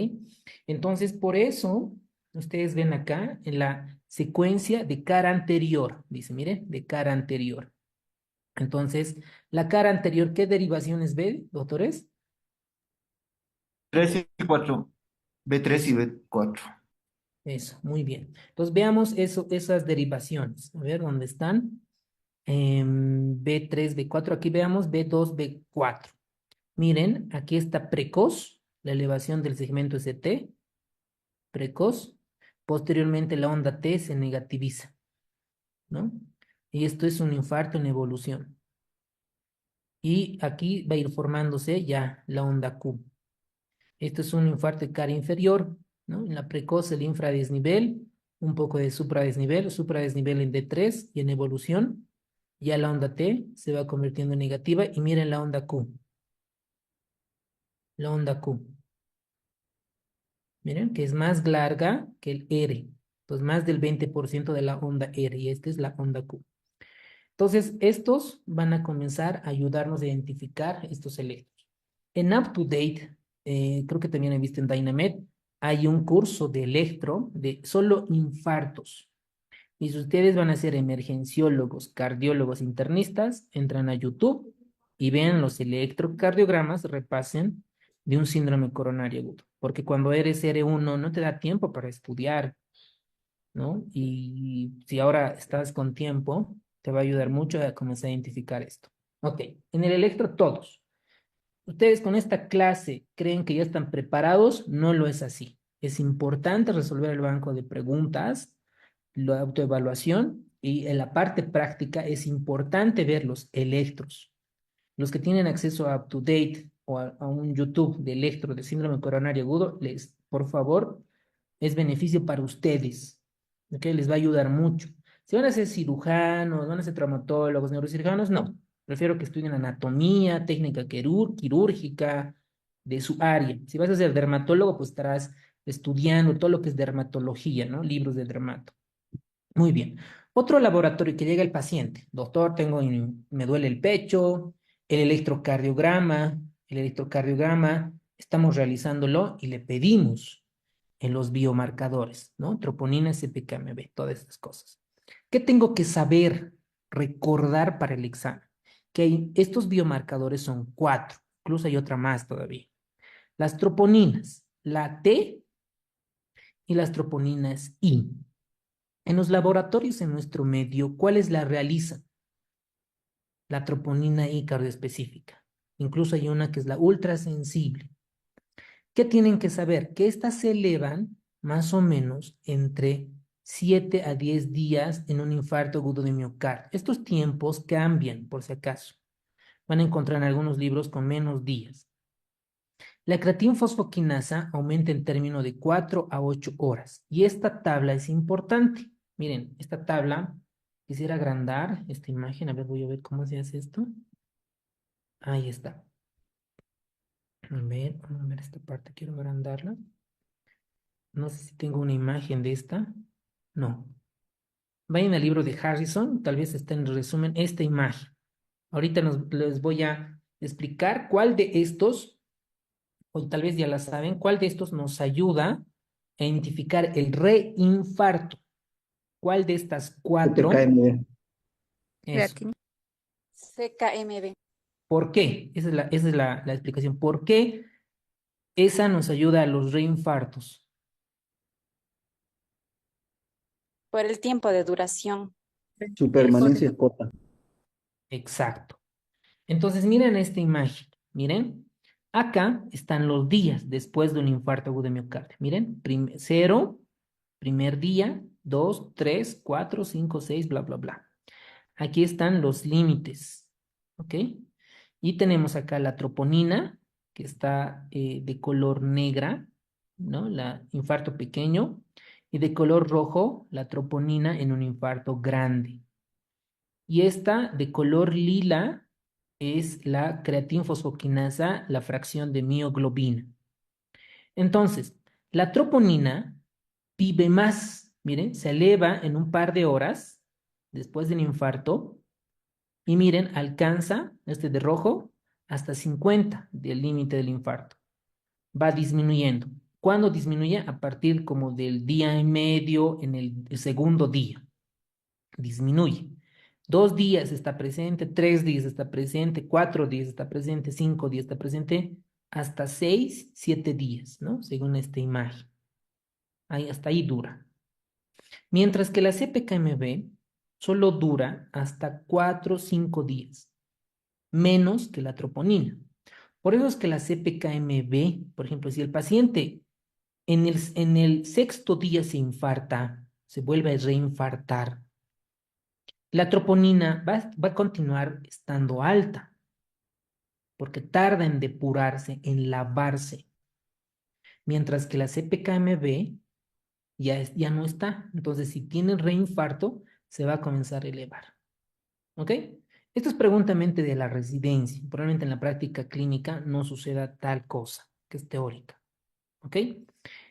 Entonces, por eso, ustedes ven acá en la secuencia de cara anterior, dice, miren, de cara anterior. Entonces, la cara anterior, ¿qué derivaciones ve, doctores? 3 y 4. B3 y B4. Eso, muy bien. Entonces, veamos esas derivaciones. A ver, ¿dónde están? B3, B4, aquí veamos B2, B4. Miren, aquí está precoz, la elevación del segmento ST, precoz. Posteriormente la onda T se negativiza, ¿no? Y esto es un infarto en evolución. Y aquí va a ir formándose ya la onda Q. Esto es un infarto de cara inferior, ¿no? En la precoz el infradesnivel, un poco de supradesnivel en D3 y en evolución. Ya la onda T se va convirtiendo en negativa y miren la onda Q. La onda Q. Miren que es más larga que el R. Entonces más del 20% de la onda R y esta es la onda Q. Entonces, estos van a comenzar a ayudarnos a identificar estos electros. En UpToDate, creo que también he visto en Dynamed, hay un curso de electro de solo infartos. Y si ustedes van a ser emergenciólogos, cardiólogos, internistas, entran a YouTube y vean los electrocardiogramas, repasen de un síndrome coronario agudo. Porque cuando eres R1 no te da tiempo para estudiar, ¿no? Y si ahora estás con tiempo, te va a ayudar mucho a comenzar a identificar esto. Ok, en el electro todos. ¿Ustedes con esta clase creen que ya están preparados? No lo es así. Es importante resolver el banco de preguntas, la autoevaluación y en la parte práctica es importante ver los electros. Los que tienen acceso a UpToDate o a un YouTube de electro de síndrome coronario agudo, por favor, es beneficio para ustedes, ¿ok? Les va a ayudar mucho. Si van a ser cirujanos, van a ser traumatólogos, neurocirujanos, no. Prefiero que estudien anatomía, técnica quirúrgica, de su área. Si vas a ser dermatólogo, pues estarás estudiando todo lo que es dermatología, ¿no? Libros de dermato. Muy bien. Otro laboratorio que llega el paciente. Doctor, me duele el pecho, el electrocardiograma, estamos realizándolo y le pedimos en los biomarcadores, ¿no? Troponina, CPKMB, todas estas cosas. ¿Qué tengo que saber, recordar para el examen? Estos biomarcadores son 4, incluso hay otra más todavía. Las troponinas, la T y las troponinas I. En los laboratorios en nuestro medio, ¿cuáles la realizan? La troponina I cardioespecífica. Incluso hay una que es la ultrasensible. ¿Qué tienen que saber? Que estas se elevan más o menos entre 7 a 10 días en un infarto agudo de miocardio. Estos tiempos cambian, por si acaso. Van a encontrar en algunos libros con menos días. La creatinfosfoquinasa aumenta en términos de 4 a 8 horas. Y esta tabla es importante. Miren, esta tabla, quisiera agrandar esta imagen. A ver, voy a ver cómo se hace esto. Ahí está. Vamos a ver esta parte, quiero agrandarla. No sé si tengo una imagen de esta. No. Vayan al libro de Harrison, tal vez está en resumen esta imagen. Ahorita les voy a explicar cuál de estos, o tal vez ya la saben, cuál de estos nos ayuda a identificar el reinfarto. ¿Cuál de estas 4? CPKMB. Eso. Creatina. CKMB. ¿Por qué? Esa es la explicación. ¿Por qué esa nos ayuda a los reinfartos? Por el tiempo de duración. Su permanencia corta. Exacto. Entonces, miren esta imagen. Miren, acá están los días después de un infarto agudo de miocardio. Miren, 0, primer día, 2, 3, 4, 5, 6, bla, bla, bla. Aquí están los límites. ¿Ok? Y tenemos acá la troponina, que está de color negra, ¿no? La infarto pequeño. Y de color rojo, la troponina en un infarto grande. Y esta de color lila es la creatinfosfoquinasa, la fracción de mioglobina. Entonces, la troponina vive más, miren, se eleva en un par de horas después del infarto y miren, alcanza, este de rojo, hasta 50 del límite del infarto. Va disminuyendo. ¿Cuándo disminuye? A partir como del día y medio en el segundo día. Disminuye. 2 días está presente, 3 días está presente, 4 días está presente, 5 días está presente, hasta 6, 7 días, ¿no? Según esta imagen. Ahí, hasta ahí dura. Mientras que la CPKMB solo dura hasta 4 o 5 días, menos que la troponina. Por eso es que la CPKMB, por ejemplo, si el paciente en el sexto día se infarta, se vuelve a reinfartar, la troponina va a continuar estando alta, porque tarda en depurarse, en lavarse, mientras que la CPKMB ya no está. Entonces, si tiene reinfarto, se va a comenzar a elevar. ¿Ok? Esto es preguntamente de la residencia. Probablemente en la práctica clínica no suceda tal cosa, que es teórica. ¿Ok?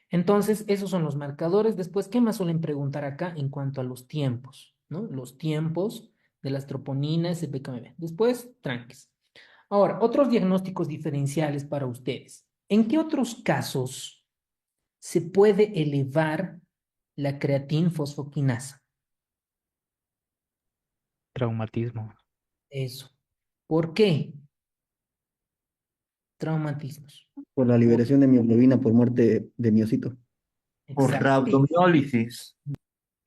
Entonces, esos son los marcadores. Después, ¿qué más suelen preguntar acá en cuanto a los tiempos? ¿No? Los tiempos de las troponinas, CPKMB. Después, tranques. Ahora, otros diagnósticos diferenciales para ustedes. ¿En qué otros casos se puede elevar la creatinfosfoquinasa? Traumatismo. Eso. ¿Por qué? Traumatismos. Por la liberación de mioglobina por muerte de miocito. Por Exacto. rhabdomiólisis.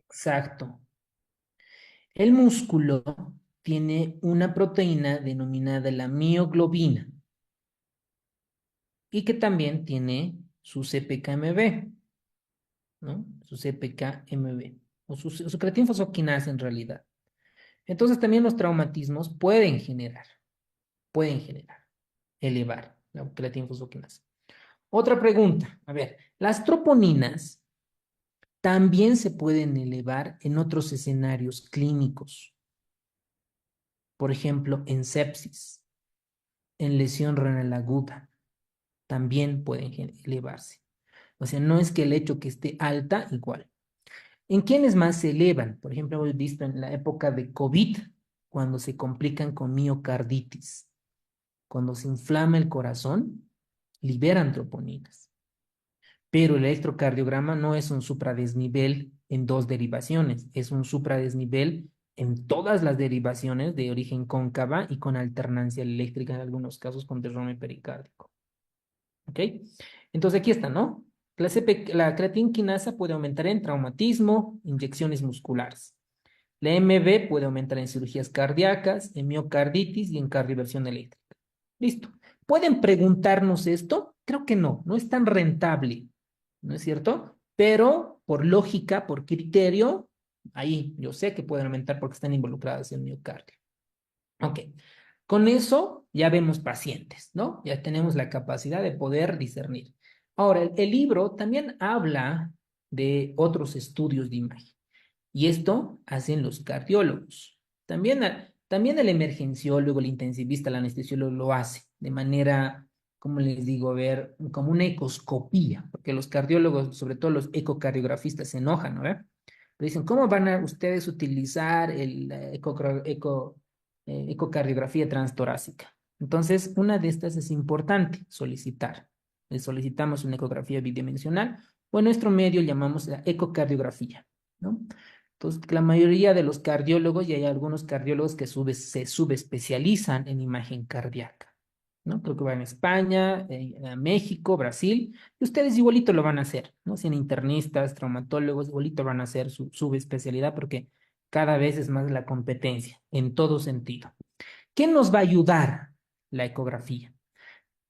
Exacto. El músculo tiene una proteína denominada la mioglobina y que también tiene su CPKMB, ¿no? Su CPKMB. o su creatina fosfoquinasa en realidad. Entonces también los traumatismos pueden generar, elevar la creatina fosfoquinasa. Otra pregunta, a ver, las troponinas también se pueden elevar en otros escenarios clínicos, por ejemplo, en sepsis, en lesión renal aguda, también pueden elevarse. O sea, no es que el hecho que esté alta, igual. ¿En quiénes más se elevan? Por ejemplo, hemos visto en la época de COVID, cuando se complican con miocarditis. Cuando se inflama el corazón, liberan troponinas. Pero el electrocardiograma no es un supradesnivel en dos derivaciones, es un supradesnivel en todas las derivaciones de origen cóncava y con alternancia eléctrica en algunos casos con derrame pericárdico. ¿Ok? Entonces aquí está, ¿no? La creatina quinasa puede aumentar en traumatismo, inyecciones musculares. La MB puede aumentar en cirugías cardíacas, en miocarditis y en cardioversión eléctrica. Listo. ¿Pueden preguntarnos esto? Creo que no, no es tan rentable, ¿no es cierto? Pero por lógica, por criterio, ahí yo sé que pueden aumentar porque están involucradas en miocardio. Ok. Con eso ya vemos pacientes, ¿no? Ya tenemos la capacidad de poder discernir. Ahora, el libro también habla de otros estudios de imagen. Y esto hacen los cardiólogos. También el emergenciólogo, el intensivista, el anestesiólogo lo hace de manera, como les digo, a ver, como una ecoscopía, porque los cardiólogos, sobre todo los ecocardiografistas, se enojan, ¿no? Pero dicen, ¿cómo van a ustedes utilizar ecocardiografía transtorácica? Entonces, una de estas es importante solicitar. Solicitamos una ecografía bidimensional o en nuestro medio llamamos la ecocardiografía, ¿no? Entonces, la mayoría de los cardiólogos, y hay algunos cardiólogos que se subespecializan en imagen cardíaca, ¿no? Creo que van a España, a México, Brasil, y ustedes igualito lo van a hacer, ¿no? Si internistas, traumatólogos, igualito van a hacer su subespecialidad porque cada vez es más la competencia, en todo sentido. ¿Qué nos va a ayudar la ecografía?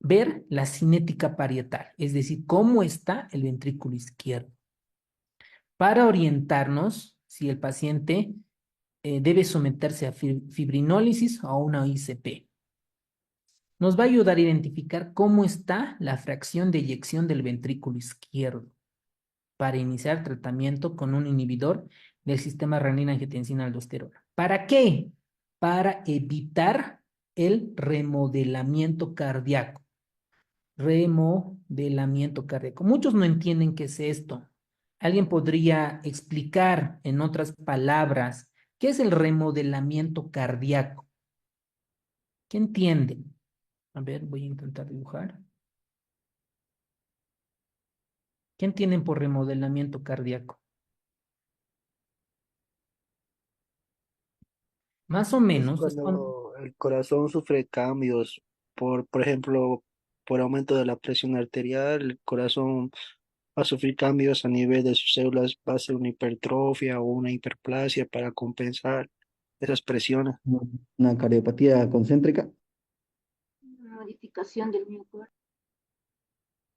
Ver la cinética parietal, es decir, cómo está el ventrículo izquierdo, para orientarnos si el paciente debe someterse a fibrinólisis o a una ICP. Nos va a ayudar a identificar cómo está la fracción de eyección del ventrículo izquierdo para iniciar tratamiento con un inhibidor del sistema renina-angiotensina-aldosterona. ¿Para qué? Para evitar el remodelamiento cardíaco. Remodelamiento cardíaco. Muchos no entienden qué es esto. ¿Alguien podría explicar en otras palabras qué es el remodelamiento cardíaco? ¿Qué entienden? A ver, voy a intentar dibujar. ¿Qué entienden por remodelamiento cardíaco? Más o Es menos es cuando... cuando el corazón sufre cambios, por ejemplo, por aumento de la presión arterial, el corazón va a sufrir cambios a nivel de sus células, va a ser una hipertrofia o una hiperplasia para compensar esas presiones. Una cardiopatía concéntrica. Modificación del miocardio.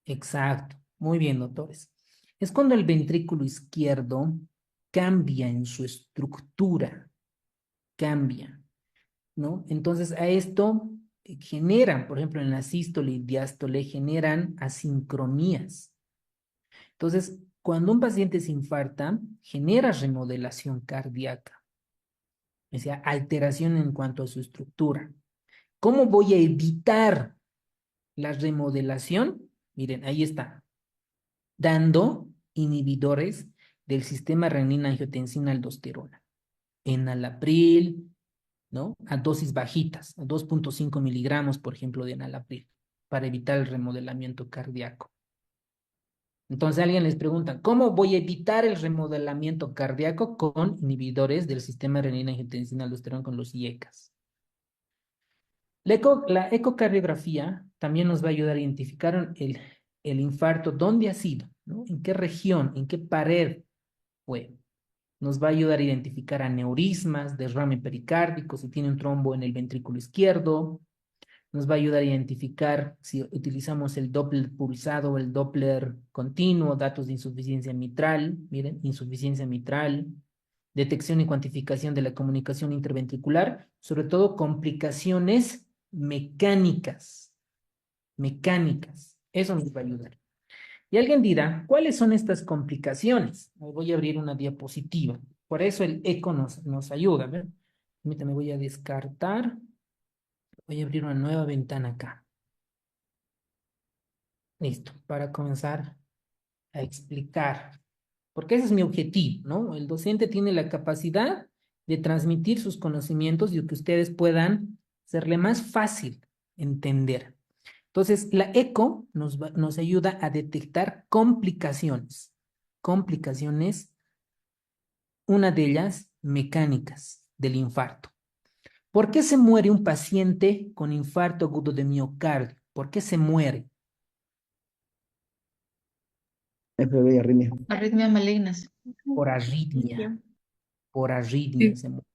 Exacto. Muy bien, doctores. Es cuando el ventrículo izquierdo cambia en su estructura, cambia, ¿no? Entonces a esto generan, por ejemplo, en la sístole y diástole, generan asincronías. Entonces, cuando un paciente se infarta, genera remodelación cardíaca, o sea, alteración en cuanto a su estructura. ¿Cómo voy a evitar la remodelación? Miren, ahí está, dando inhibidores del sistema renina-angiotensina-aldosterona, enalapril, ¿no? A dosis bajitas, a 2.5 miligramos, por ejemplo, de enalapril, para evitar el remodelamiento cardíaco. Entonces alguien les pregunta, ¿cómo voy a evitar el remodelamiento cardíaco con inhibidores del sistema renina-angiotensina-aldosterona con los IECAS? La ecocardiografía también nos va a ayudar a identificar el infarto, dónde ha sido, ¿no? En qué región, en qué pared fue. Nos va a ayudar a identificar aneurismas, derrame pericárdico, si tiene un trombo en el ventrículo izquierdo. Nos va a ayudar a identificar si utilizamos el Doppler pulsado o el Doppler continuo, datos de insuficiencia mitral. Miren, insuficiencia mitral, detección y cuantificación de la comunicación interventricular, sobre todo complicaciones mecánicas, mecánicas. Eso nos va a ayudar. Y alguien dirá, ¿cuáles son estas complicaciones? Voy a abrir una diapositiva. Por eso el eco nos ayuda. ¿Ver? Permítame, voy a descartar. Voy a abrir una nueva ventana acá. Listo, para comenzar a explicar. Porque ese es mi objetivo, ¿no? El docente tiene la capacidad de transmitir sus conocimientos y que ustedes puedan hacerle más fácil entender. Entonces, la eco nos ayuda a detectar complicaciones. Complicaciones, una de ellas mecánicas del infarto. ¿Por qué se muere un paciente con infarto agudo de miocardio? ¿Por qué se muere? FB y arritmia. Arritmias malignas. Por arritmia. Por arritmia Sí. se muere,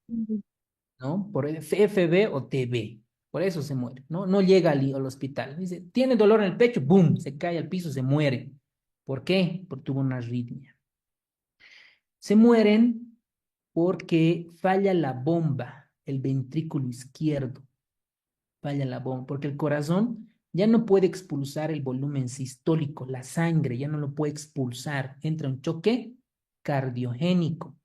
¿no? Por FB o TB. Por eso se muere, ¿no? No llega al hospital. Dice, tiene dolor en el pecho, ¡boom! Se cae al piso, se muere. ¿Por qué? Porque tuvo una arritmia. Se mueren porque falla la bomba, el ventrículo izquierdo. Falla la bomba, porque el corazón ya no puede expulsar el volumen sistólico, la sangre ya no lo puede expulsar. Entra un choque cardiogénico.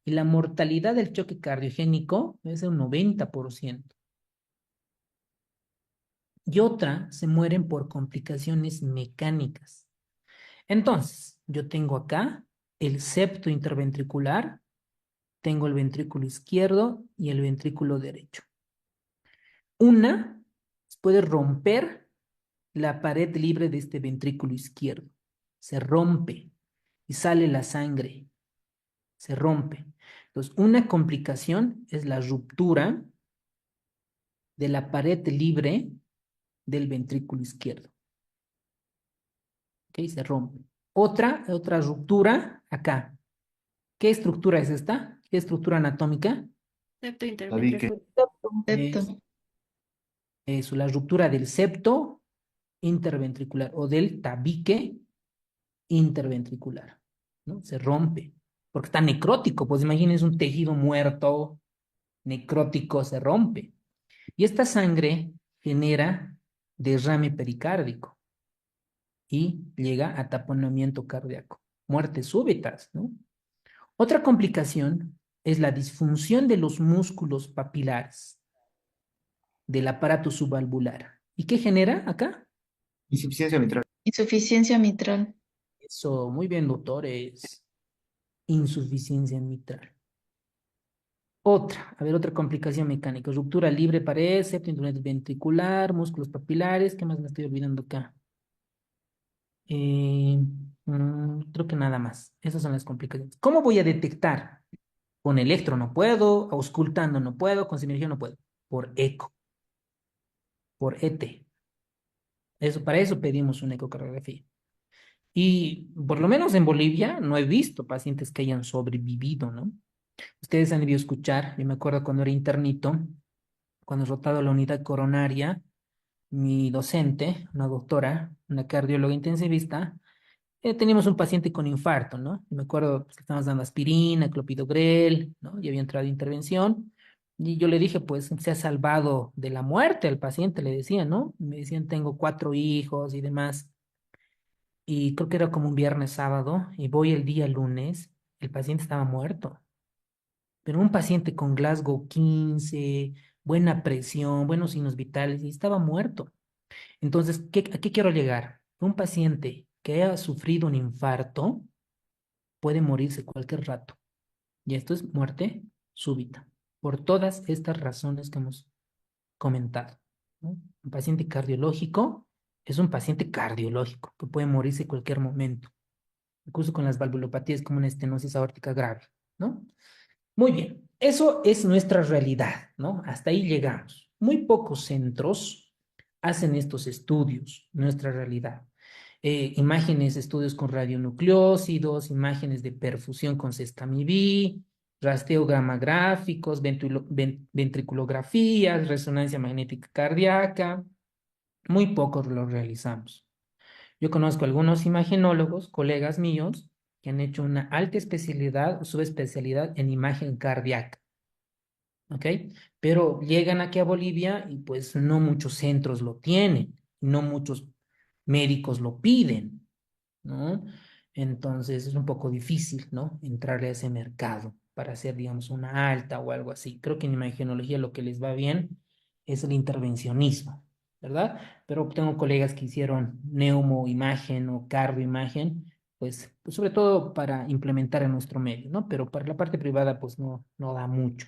Y la mortalidad del choque cardiogénico es de un 90%. Y otra, se mueren por complicaciones mecánicas. Entonces, yo tengo acá el septo interventricular, tengo el ventrículo izquierdo y el ventrículo derecho. Una puede romper la pared libre de este ventrículo izquierdo. Se rompe y sale la sangre. Se rompe. Entonces, una complicación es la ruptura de la pared libre del ventrículo izquierdo. ¿Ok? Se rompe. Otra ruptura acá. ¿Qué estructura es esta? ¿Qué estructura anatómica? Septo Tabique. Septo. Eso, la ruptura del septo interventricular o del tabique interventricular, ¿no? Se rompe, porque está necrótico, pues imagínense un tejido muerto, necrótico, se rompe. Y esta sangre genera derrame pericárdico y llega a taponamiento cardíaco, muertes súbitas, ¿no? Otra complicación es la disfunción de los músculos papilares del aparato subvalvular. ¿Y qué genera acá? Insuficiencia mitral. Insuficiencia mitral. Eso, muy bien, doctores. Insuficiencia mitral. Otra, a ver, otra complicación mecánica. Ruptura libre pared, septo ventricular, músculos papilares. ¿Qué más me estoy olvidando acá? Creo que nada más. Esas son las complicaciones. ¿Cómo voy a detectar? Con electro no puedo, auscultando no puedo, con sinergia no puedo. Por eco. Por ET. Eso, para eso pedimos una ecocardiografía. Y por lo menos en Bolivia no he visto pacientes que hayan sobrevivido, ¿no? Ustedes han debido escuchar, yo me acuerdo cuando era internito, cuando he rotado la unidad coronaria, mi docente, una doctora, una cardióloga intensivista, teníamos un paciente con infarto, ¿no? Y me acuerdo pues, que estábamos dando aspirina, clopidogrel, ¿no? Y había entrado a intervención. Y yo le dije, pues, se ha salvado de la muerte al paciente, le decía, ¿no? Me decían, tengo 4 hijos y demás. Y creo que era como un viernes, sábado, y voy el día lunes, el paciente estaba muerto. Pero un paciente con Glasgow 15, buena presión, buenos signos vitales, y estaba muerto. Entonces, ¿a qué quiero llegar? Un paciente que haya sufrido un infarto puede morirse cualquier rato. Y esto es muerte súbita, por todas estas razones que hemos comentado, ¿no? Un paciente cardiológico es un paciente cardiológico que puede morirse en cualquier momento, incluso con las valvulopatías como una estenosis aórtica grave, ¿no? Muy bien, eso es nuestra realidad, ¿no? Hasta ahí llegamos. Muy pocos centros hacen estos estudios, nuestra realidad. Imágenes, estudios con radionucleócidos, imágenes de perfusión con sestamibi, rasteogramagráficos, ventriculografías, resonancia magnética cardíaca. Muy pocos lo realizamos. Yo conozco algunos imagenólogos, colegas míos, que han hecho una alta especialidad o subespecialidad en imagen cardíaca. ¿Ok? Pero llegan aquí a Bolivia y pues no muchos centros lo tienen, no muchos médicos lo piden, ¿no? Entonces es un poco difícil, ¿no? Entrarle a ese mercado para hacer, digamos, una alta o algo así. Creo que en imagenología lo que les va bien es el intervencionismo, ¿verdad? Pero tengo colegas que hicieron neumoimagen o cardioimagen, pues sobre todo para implementar en nuestro medio, ¿no? Pero para la parte privada, pues no da mucho.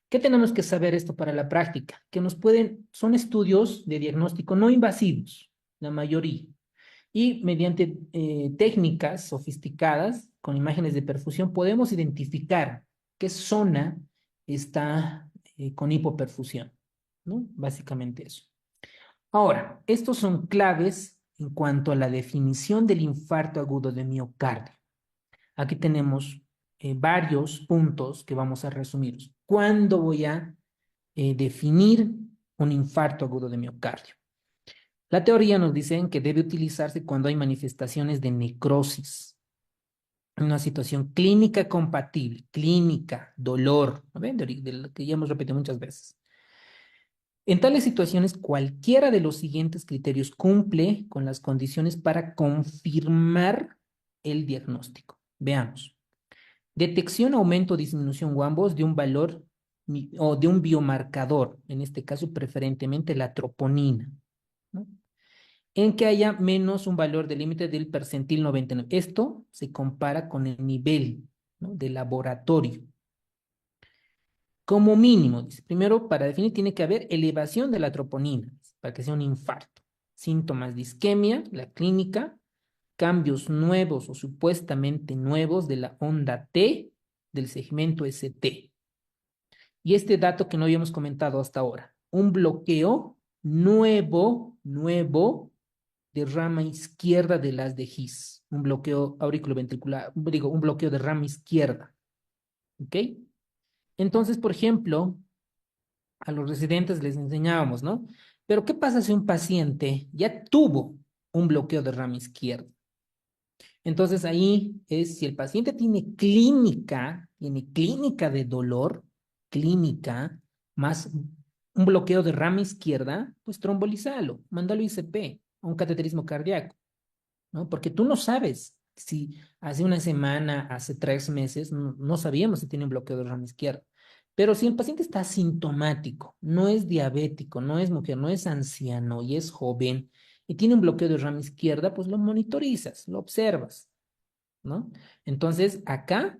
¿Qué tenemos que saber esto para la práctica? Que son estudios de diagnóstico no invasivos, la mayoría, y mediante técnicas sofisticadas con imágenes de perfusión podemos identificar qué zona está con hipoperfusión, ¿no? Básicamente eso. Ahora, estos son claves en cuanto a la definición del infarto agudo de miocardio. Aquí tenemos varios puntos que vamos a resumir. ¿Cuándo voy a definir un infarto agudo de miocardio? La teoría nos dice que debe utilizarse cuando hay manifestaciones de necrosis, una situación clínica compatible, clínica, dolor, ¿no ven? De lo que ya hemos repetido muchas veces. En tales situaciones, cualquiera de los siguientes criterios cumple con las condiciones para confirmar el diagnóstico. Veamos. Detección, aumento, disminución o ambos de un valor o de un biomarcador, en este caso preferentemente la troponina, ¿no? En que haya menos un valor de límite del percentil 99. Esto se compara con el nivel, ¿no?, de laboratorio. Como mínimo, dice, primero para definir tiene que haber elevación de la troponina, para que sea un infarto. Síntomas de isquemia, la clínica, cambios nuevos o supuestamente nuevos de la onda T del segmento ST. Y este dato que no habíamos comentado hasta ahora, un bloqueo nuevo de rama izquierda de las de His, un bloqueo auriculoventricular, digo, un bloqueo de rama izquierda. ¿Ok? Entonces, por ejemplo, a los residentes les enseñábamos, ¿no? Pero ¿qué pasa si un paciente ya tuvo un bloqueo de rama izquierda? Entonces ahí es, si el paciente tiene clínica de dolor, clínica, más un bloqueo de rama izquierda, pues trombolízalo, mándalo ICP, a un cateterismo cardíaco, ¿no? Porque tú no sabes si hace una semana, hace 3 meses, no sabíamos si tiene un bloqueo de rama izquierda. Pero si el paciente está asintomático, no es diabético, no es mujer, no es anciano y es joven y tiene un bloqueo de rama izquierda, pues lo monitorizas, lo observas, ¿no? Entonces, acá,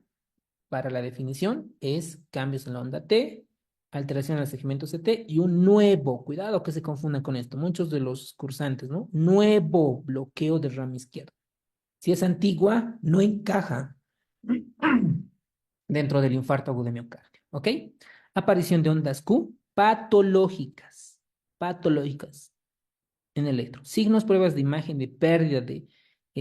para la definición, es cambios en la onda T, alteración en el segmento CT y un nuevo, cuidado que se confundan con esto, muchos de los cursantes, ¿no? Nuevo bloqueo de rama izquierda. Si es antigua, no encaja dentro del infarto agudo de miocardio, ¿ok? Aparición de ondas Q patológicas en electro. Signos, pruebas de imagen de pérdida de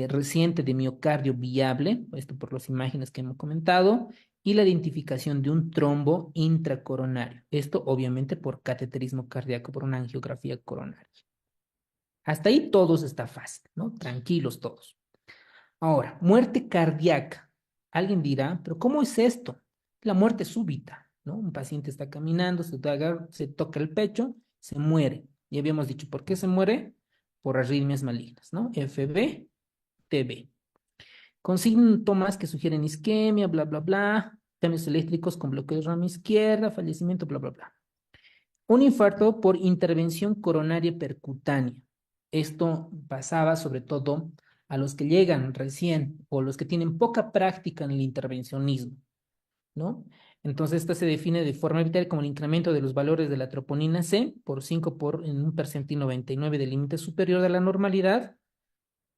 reciente de miocardio viable, esto por las imágenes que hemos comentado, y la identificación de un trombo intracoronario. Esto obviamente por cateterismo cardíaco, por una angiografía coronaria. Hasta ahí todos está fácil, ¿no? Tranquilos todos. Ahora, muerte cardíaca. Alguien dirá, pero ¿cómo es esto? La muerte súbita, ¿no? Un paciente está caminando, se toca el pecho, se muere. Y habíamos dicho, ¿por qué se muere? Por arritmias malignas, ¿no? FB, TB. Con síntomas que sugieren isquemia, bla, bla, bla, cambios eléctricos con bloqueo de rama izquierda, fallecimiento, bla, bla, bla. Un infarto por intervención coronaria percutánea. Esto pasaba sobre todo a los que llegan recién o los que tienen poca práctica en el intervencionismo, ¿no? Entonces, esta se define de forma arbitraria como el incremento de los valores de la troponina C por 5 en un percentil 99 del límite superior de la normalidad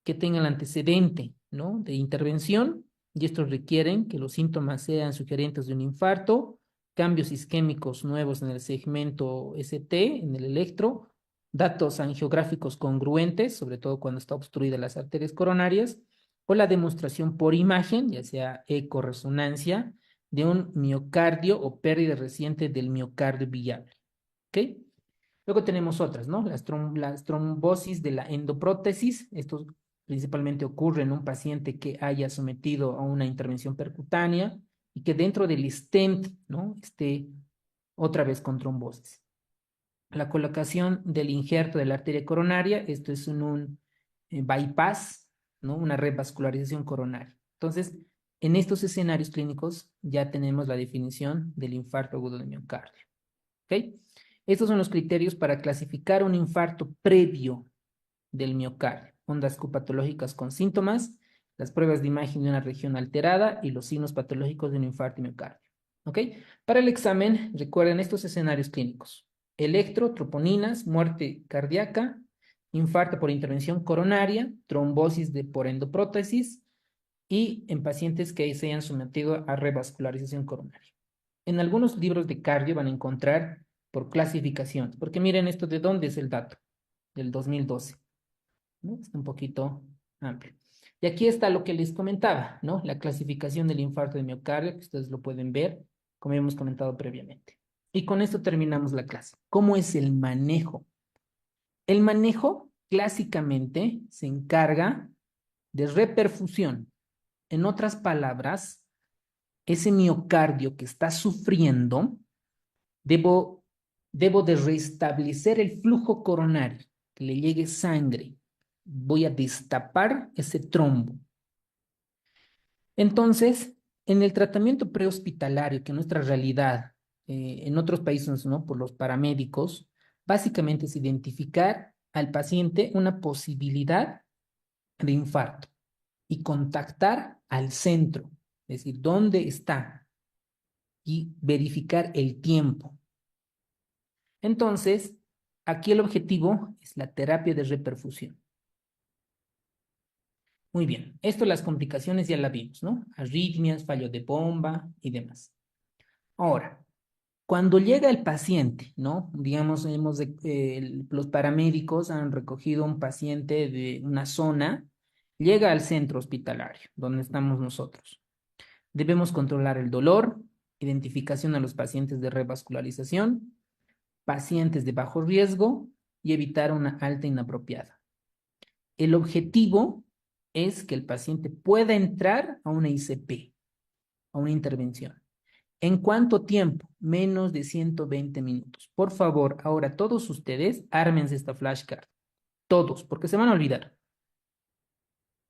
que tenga el antecedente, ¿no?, de intervención, y estos requieren que los síntomas sean sugerentes de un infarto, cambios isquémicos nuevos en el segmento ST, en el electro, datos angiográficos congruentes, sobre todo cuando está obstruida las arterias coronarias, o la demostración por imagen, ya sea ecoresonancia, de un miocardio o pérdida reciente del miocardio viable. ¿Ok? Luego tenemos otras, ¿no? Las trombosis de la endoprótesis, estos Principalmente ocurre en un paciente que haya sometido a una intervención percutánea y que dentro del stent, ¿no?, esté otra vez con trombosis. La colocación del injerto de la arteria coronaria, esto es un bypass, ¿no?, una revascularización coronaria. Entonces, en estos escenarios clínicos ya tenemos la definición del infarto agudo de miocardio. ¿Ok? Estos son los criterios para clasificar un infarto previo del miocardio: ondas copatológicas con síntomas, las pruebas de imagen de una región alterada y los signos patológicos de un infarto miocardio. ¿Ok? Para el examen, recuerden estos escenarios clínicos: electro, troponinas, muerte cardíaca, infarto por intervención coronaria, trombosis por endoprótesis y en pacientes que se hayan sometido a revascularización coronaria. En algunos libros de cardio van a encontrar por clasificaciones, porque miren esto, ¿de dónde es el dato? Del 2012, ¿no? Está un poquito amplio. Y aquí está lo que les comentaba, ¿no? La clasificación del infarto de miocardio, que ustedes lo pueden ver, como hemos comentado previamente. Y con esto terminamos la clase. ¿Cómo es el manejo? El manejo clásicamente se encarga de reperfusión. En otras palabras, ese miocardio que está sufriendo, debo de restablecer el flujo coronario, que le llegue sangre. Voy a destapar ese trombo. Entonces, en el tratamiento prehospitalario, que en nuestra realidad, en otros países, ¿no?, por los paramédicos, básicamente es identificar al paciente una posibilidad de infarto y contactar al centro, es decir, dónde está, y verificar el tiempo. Entonces, aquí el objetivo es la terapia de reperfusión. Muy bien, esto, las complicaciones ya la vimos, ¿no? Arritmias, fallo de bomba y demás. Ahora, cuando llega el paciente, ¿no? Digamos, los paramédicos han recogido un paciente de una zona, llega al centro hospitalario, donde estamos nosotros. Debemos controlar el dolor, identificación a los pacientes de revascularización, pacientes de bajo riesgo y evitar una alta inapropiada. El objetivo es que el paciente pueda entrar a una ICP, a una intervención. ¿En cuánto tiempo? Menos de 120 minutos. Por favor, ahora todos ustedes ármense esta flashcard. Todos, porque se van a olvidar.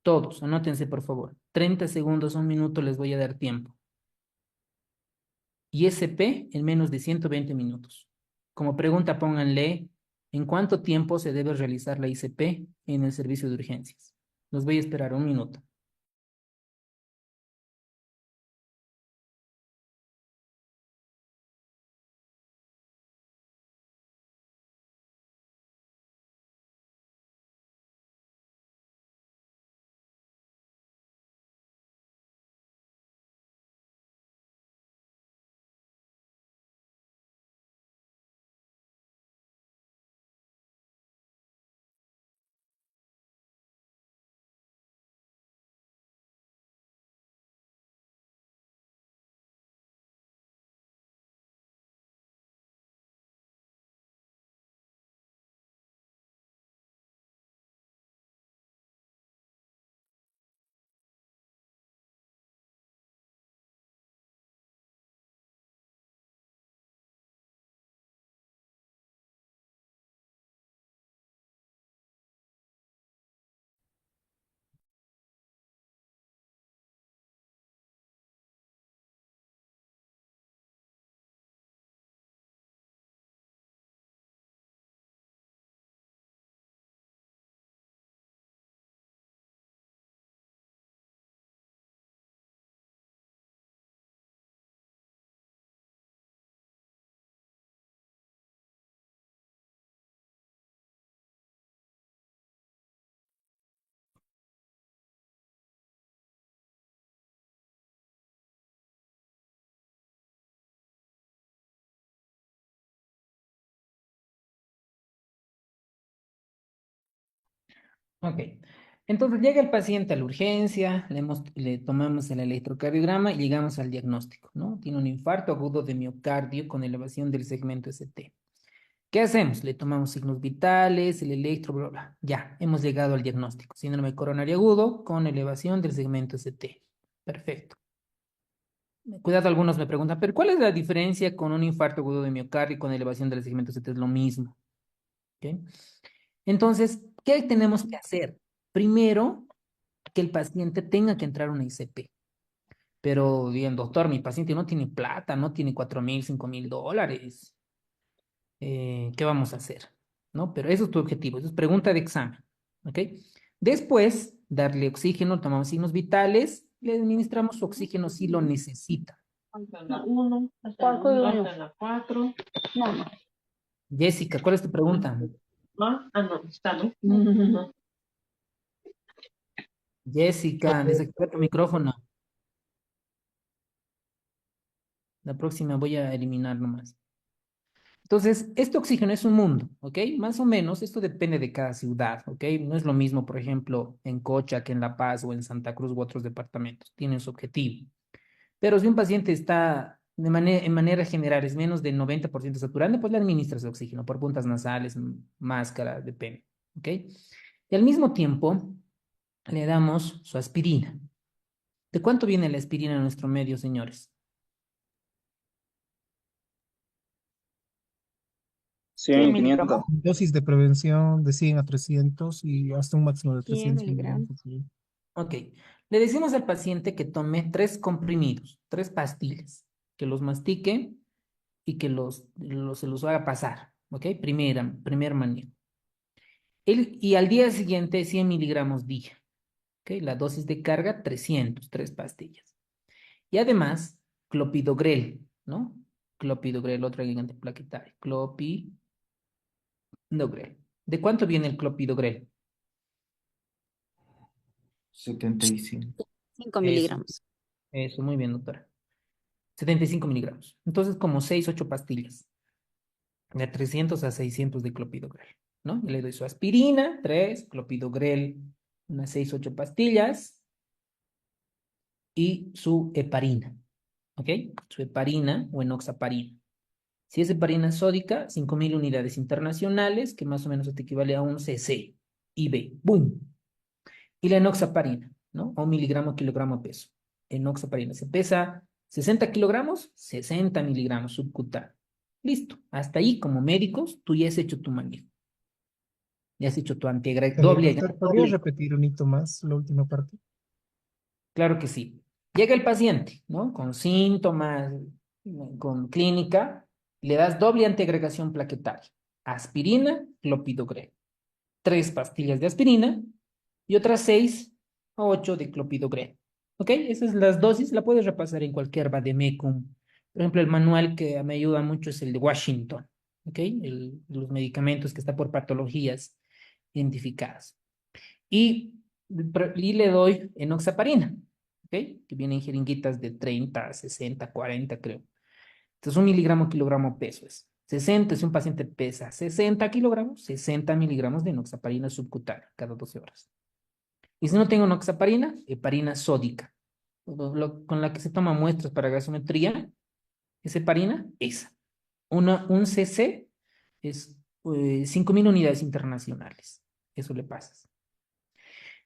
Todos, anótense por favor. 30 segundos, un minuto les voy a dar tiempo. ISP en menos de 120 minutos. Como pregunta pónganle: ¿en cuánto tiempo se debe realizar la ICP en el servicio de urgencias? Los voy a esperar un minuto. Ok, entonces llega el paciente a la urgencia, le tomamos el electrocardiograma y llegamos al diagnóstico, ¿no? Tiene un infarto agudo de miocardio con elevación del segmento ST. ¿Qué hacemos? Le tomamos signos vitales, el electro, bla, bla. Ya, hemos llegado al diagnóstico. Síndrome coronario agudo con elevación del segmento ST. Perfecto. Cuidado, algunos me preguntan, ¿pero cuál es la diferencia con un infarto agudo de miocardio y con elevación del segmento ST? Es lo mismo. ¿Ok? Entonces, ¿qué tenemos que hacer? Primero, que el paciente tenga que entrar a una ICP. Pero bien, doctor, mi paciente no tiene plata, no tiene 4.000, 5.000 dólares. ¿Qué vamos a hacer? ¿No? Pero eso es tu objetivo, eso es pregunta de examen. ¿Ok? Después, darle oxígeno, tomamos signos vitales, le administramos oxígeno si lo necesita. Uno, hasta la cuatro. Jessica, ¿cuál es tu pregunta? No, está, ¿no? Jessica, desactiva tu micrófono. La próxima voy a eliminar nomás. Entonces, este oxígeno es un mundo, ¿ok? Más o menos, esto depende de cada ciudad, ¿ok? No es lo mismo, por ejemplo, en Cocha que en La Paz o en Santa Cruz u otros departamentos. Tienen su objetivo. Pero si un paciente está en manera general es menos del 90% saturante, pues le administras el oxígeno por puntas nasales, máscara, depende, ¿ok? Y al mismo tiempo le damos su aspirina. ¿De cuánto viene la aspirina en nuestro medio, señores? 100, 500. Dosis de prevención de 100 a 300 y hasta un máximo de 100 300 miligramos. miligramos. Sí. Ok, le decimos al paciente que tome 3 comprimidos, 3 pastillas, que los mastique y que se los haga pasar, ¿ok? Primer manejo. Y al día siguiente 100 miligramos día, ¿ok? La dosis de carga 300, 3 pastillas. Y además, clopidogrel, ¿no? Clopidogrel, otro agente plaquetario. Clopidogrel. ¿De cuánto viene el clopidogrel? 75. 5 Eso, miligramos. eso, muy bien, doctora. 75 miligramos. Entonces, como 6, 8 pastillas. De 300 a 600 de clopidogrel, ¿no? Y le doy su aspirina, 3, clopidogrel, unas 6, 8 pastillas, y su heparina, ¿ok? Su heparina o enoxaparina. Si es heparina sódica, 5.000 unidades internacionales, que más o menos te equivale a un cc, IB, ¡boom! Y la enoxaparina, ¿no? A un miligramo kilogramo peso. Enoxaparina se pesa 60 kilogramos, 60 miligramos subcutáneo. Listo. Hasta ahí, como médicos, tú ya has hecho tu manejo. Ya has hecho tu doble. Doctor, ¿podría repetir un hito más la última parte? Claro que sí. Llega el paciente, ¿no? Con síntomas, con clínica, le das doble antiagregación plaquetaria. Aspirina, clopidogrel. 3 pastillas de aspirina y otras 6 a 8 de clopidogrel. ¿Ok? Esas las dosis, la puedes repasar en cualquier vademecum. Por ejemplo, el manual que me ayuda mucho es el de Washington. ¿Ok? Los medicamentos que está por patologías identificadas. Y le doy enoxaparina. ¿Ok? Que vienen jeringuitas de 30, 60, 40, creo. Entonces, 1 miligramo kilogramo peso es 60. Si un paciente pesa 60 kilogramos, 60 miligramos de enoxaparina subcutánea cada 12 horas. Y si no tengo enoxaparina, heparina sódica, con la que se toman muestras para gasometría, es heparina, esa. Un cc es 5.000 unidades internacionales. Eso le pasas.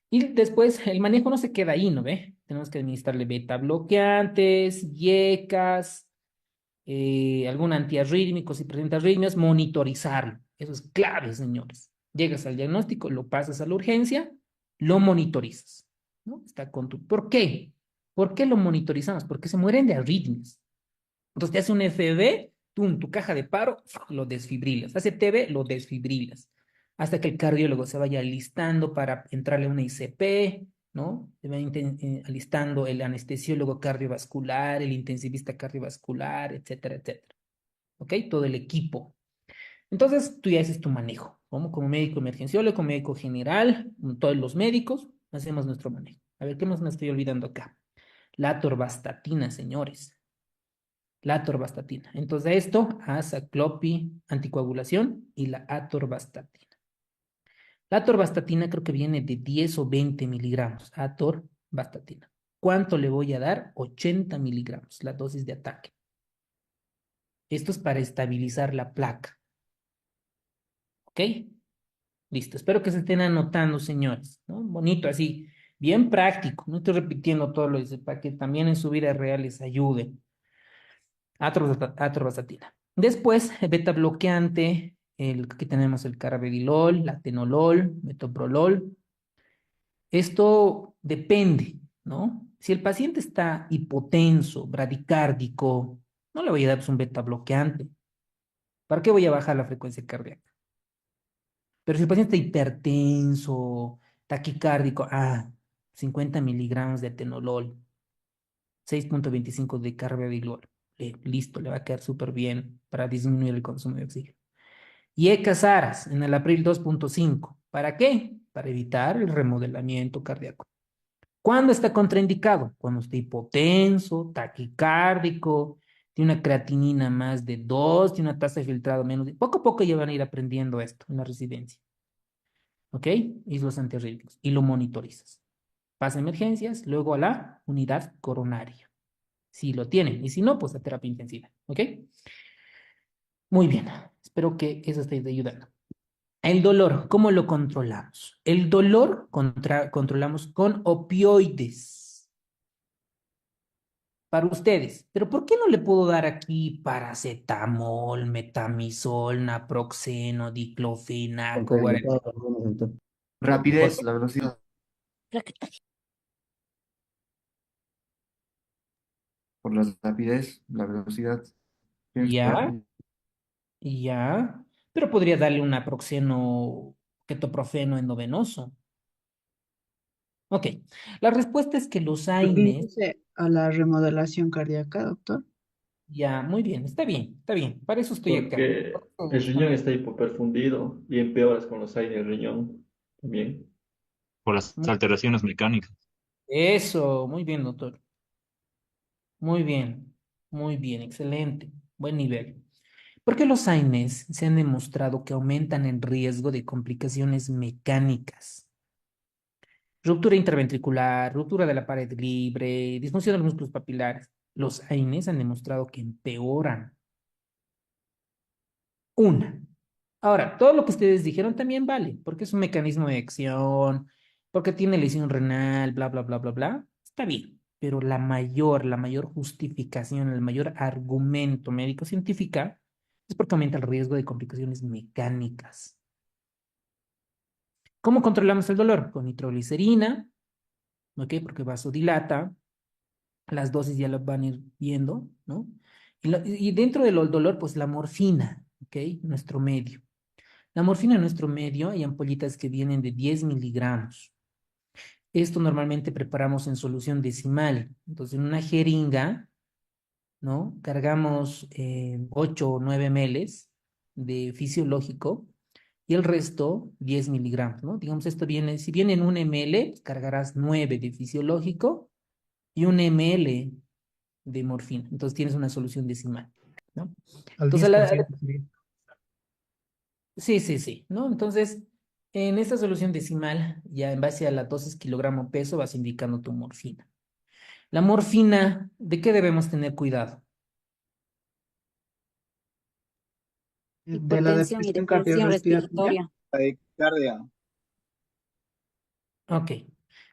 Y después el manejo no se queda ahí, ¿no ve? Tenemos que administrarle beta bloqueantes, IECAS, algún antiarrítmico si presenta arritmias, monitorizarlo. Eso es clave, señores. Llegas al diagnóstico, lo pasas a la urgencia, lo monitorizas, ¿no? Está con tu... ¿Por qué? ¿Por qué lo monitorizamos? Porque se mueren de arritmias. Entonces te hace un FB, tú en tu caja de paro, lo desfibrilas. Hace TB, lo desfibrilas. Hasta que el cardiólogo se vaya alistando para entrarle a una ICP, ¿no? Se va alistando el anestesiólogo cardiovascular, el intensivista cardiovascular, etcétera, etcétera. ¿Ok? Todo el equipo. Entonces, tú ya haces tu manejo. Como médico emergenciólogo, como médico general, todos los médicos, hacemos nuestro manejo. A ver, ¿qué más me estoy olvidando acá? La atorvastatina, señores. La atorvastatina. Entonces, esto, azaclopi, anticoagulación y la atorvastatina. La atorvastatina creo que viene de 10 o 20 miligramos. Atorvastatina. ¿Cuánto le voy a dar? 80 miligramos, la dosis de ataque. Esto es para estabilizar la placa. ¿Ok? Listo. Espero que se estén anotando, señores, ¿no? Bonito, así, bien práctico. No estoy repitiendo todo lo que dice, para que también en su vida real les ayude. Atorvastatina. Después, beta bloqueante, aquí tenemos el carvedilol, la atenolol, metoprolol. Esto depende, ¿no? Si el paciente está hipotenso, bradicárdico, no le voy a dar pues, un beta bloqueante. ¿Para qué voy a bajar la frecuencia cardíaca? Pero si el paciente está hipertenso, taquicárdico, 50 miligramos de atenolol, 6,25 de carvedilol. Listo, le va a quedar súper bien para disminuir el consumo de oxígeno. Y Ecasaras en el April 2,5. ¿Para qué? Para evitar el remodelamiento cardíaco. ¿Cuándo está contraindicado? Cuando está hipotenso, taquicárdico, tiene una creatinina más de 2, tiene una tasa de filtrado menos de... Poco a poco ya van a ir aprendiendo esto en la residencia. ¿Ok? Y los antiarrítmicos. Y lo monitorizas. Pasa a emergencias, luego a la unidad coronaria. Si lo tienen. Y si no, pues a terapia intensiva. ¿Ok? Muy bien. Espero que eso esté ayudando. El dolor, ¿cómo lo controlamos? El dolor controlamos con opioides. Para ustedes. Pero ¿por qué no le puedo dar aquí paracetamol, metamizol, naproxeno, diclofenaco, Contraindicado por algunos, doctor. Rapidez, la velocidad. Por la rapidez, la velocidad. Pienso Ya, rápido. ya. Pero podría darle un naproxeno, ketoprofeno endovenoso. Ok. La respuesta es que los AINES, Induce a la remodelación cardíaca, doctor. ya, muy bien, está bien, está bien. Para eso estoy acá. Porque el riñón está hipoperfundido y empeoras con los aires del riñón también. Por las alteraciones mecánicas. Eso, muy bien, doctor. Muy bien, excelente. Buen nivel. Porque los AINES se han demostrado que aumentan el riesgo de complicaciones mecánicas. Ruptura interventricular, ruptura de la pared libre, disfunción de los músculos papilares. Los AINES han demostrado que empeoran. Una. Ahora, todo lo que ustedes dijeron también vale, porque es un mecanismo de acción, porque tiene lesión renal, bla, bla, bla, bla, bla. Está bien, pero la mayor justificación, el mayor argumento médico-científica es porque aumenta el riesgo de complicaciones mecánicas. ¿Cómo controlamos el dolor? Con nitroglicerina, ¿ok? Porque vasodilata, las dosis ya las van a ir viendo, ¿no? Y dentro del dolor, pues la morfina, ¿ok? Nuestro medio. La morfina en nuestro medio hay ampollitas que vienen de 10 miligramos. Esto normalmente preparamos en solución decimal. Entonces, en una jeringa, ¿no? Cargamos 8 o 9 ml de fisiológico y el resto 10 miligramos, ¿no? Digamos, esto viene, si viene en un ml, pues cargarás 9 de fisiológico y un ml de morfina. Entonces, tienes una solución decimal, ¿no? Al Entonces, 10% sería. sí, sí, sí, ¿no? Entonces, en esta solución decimal, ya en base a la dosis kilogramo peso, vas indicando tu morfina. La morfina, ¿de qué debemos tener cuidado? De la Hipotensión y depresión depresión cardiorrespiratoria. respiratoria. Taquicardia. Ok.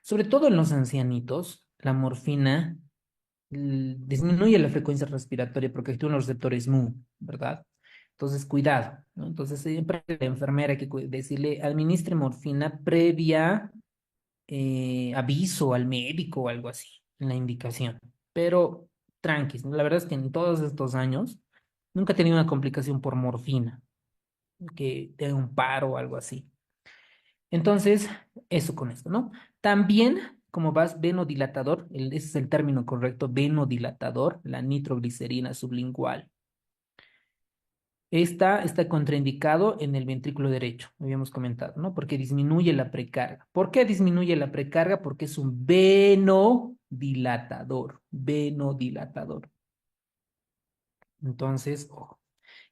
Sobre todo en los ancianitos, la morfina disminuye la frecuencia respiratoria porque actúa en los receptores MU, ¿verdad? Entonces, cuidado, ¿no? Entonces, siempre la enfermera hay que decirle, administre morfina previa aviso al médico o algo así, en la indicación. Pero tranqui, ¿no? La verdad es que en todos estos años nunca he tenido una complicación por morfina, que tenga un paro o algo así. Entonces, eso con esto, ¿no? También, como vas, venodilatador, ese es el término correcto, venodilatador, la nitroglicerina sublingual. Esta está contraindicado en el ventrículo derecho, habíamos comentado, ¿no? Porque disminuye la precarga. ¿Por qué disminuye la precarga? Porque es un venodilatador, venodilatador. Entonces, ojo.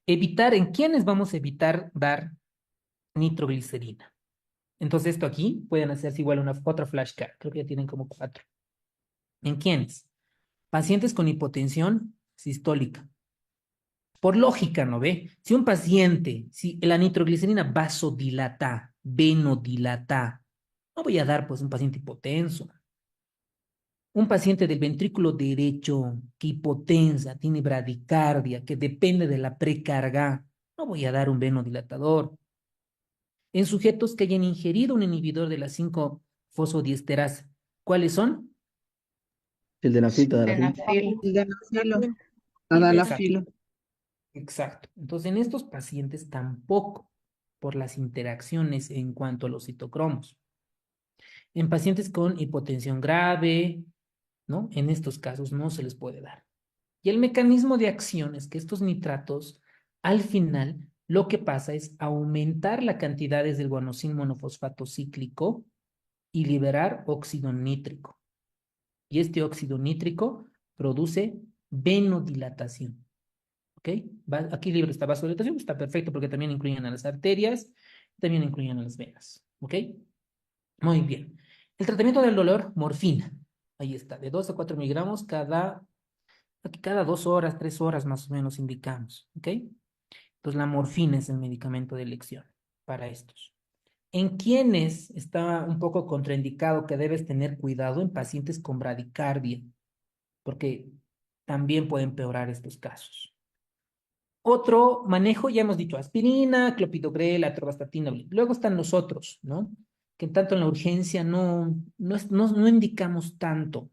Evitar, ¿en quiénes vamos a evitar dar nitroglicerina? Entonces, esto aquí pueden hacerse igual otra flashcard, creo que ya tienen como 4. ¿En quiénes? Pacientes con hipotensión sistólica. Por lógica, ¿no ve? Si un paciente, si la nitroglicerina vasodilata, venodilata, no voy a dar pues un paciente hipotenso. Un paciente del ventrículo derecho que hipotensa, tiene bradicardia, que depende de la precarga, no voy a dar un venodilatador. En sujetos que hayan ingerido un inhibidor de la 5-fosfodiesterasa, ¿cuáles son? El de la fita, de la fita. Tenafil. El de Tadalafilo. Exacto. Entonces, en estos pacientes tampoco, por las interacciones en cuanto a los citocromos. En pacientes con hipotensión grave, ¿no? En estos casos no se les puede dar. Y el mecanismo de acción es que estos nitratos, al final, lo que pasa es aumentar la cantidades del guanosil monofosfato cíclico y liberar óxido nítrico. Y este óxido nítrico produce venodilatación. ¿Ok? Aquí libre esta vasodilatación, está perfecto porque también incluyen a las arterias, también incluyen a las venas. ¿Ok? Muy bien. El tratamiento del dolor, morfina. Ahí está, de 2 a 4 miligramos aquí cada 2 horas, 3 horas más o menos indicamos. ¿Ok? Entonces la morfina es el medicamento de elección para estos. ¿En quiénes está un poco contraindicado que debes tener cuidado? En pacientes con bradicardia, porque también pueden empeorar estos casos. Otro manejo, ya hemos dicho, aspirina, clopidogrel, atorvastatina. Luego están los otros, ¿no? Que tanto en la urgencia no indicamos tanto,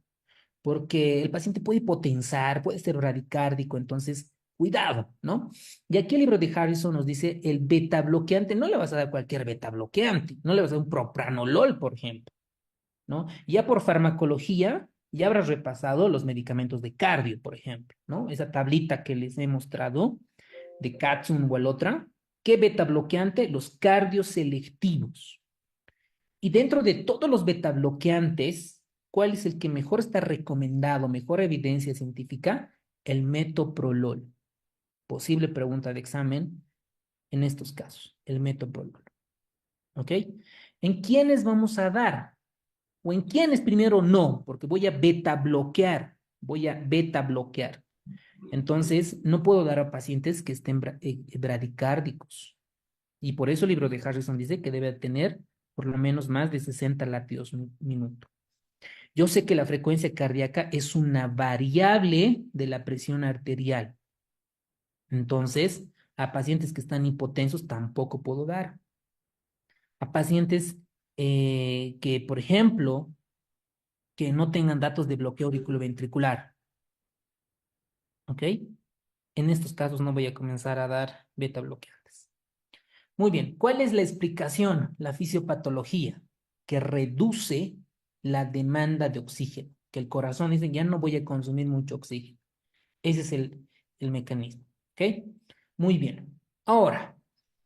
porque el paciente puede hipotensar, puede ser bradicárdico, entonces, cuidado, ¿no? Y aquí el libro de Harrison nos dice, el beta bloqueante, no le vas a dar cualquier beta bloqueante, no le vas a dar un propranolol, por ejemplo, ¿no? Ya por farmacología, ya habrás repasado los medicamentos de cardio, por ejemplo, ¿no? Esa tablita que les he mostrado, de Katzun o el otra, ¿qué beta bloqueante? Los cardioselectivos. Y dentro de todos los beta bloqueantes, ¿cuál es el que mejor está recomendado, mejor evidencia científica? El metoprolol. Posible pregunta de examen en estos casos, el metoprolol. ¿Ok? ¿En quiénes vamos a dar? ¿O en quiénes primero no? Porque voy a beta bloquear. Entonces, no puedo dar a pacientes que estén bradicárdicos. Y por eso el libro de Harrison dice que debe tener por lo menos más de 60 latidos minuto. Yo sé que la frecuencia cardíaca es una variable de la presión arterial. Entonces, a pacientes que están hipotensos tampoco puedo dar. A pacientes que, por ejemplo, que no tengan datos de bloqueo auriculoventricular. ¿Ok? En estos casos no voy a comenzar a dar beta bloqueantes. Muy bien, ¿cuál es la explicación? La fisiopatología, que reduce la demanda de oxígeno, que el corazón dice, ya no voy a consumir mucho oxígeno. Ese es el mecanismo, ¿ok? Muy bien. Ahora,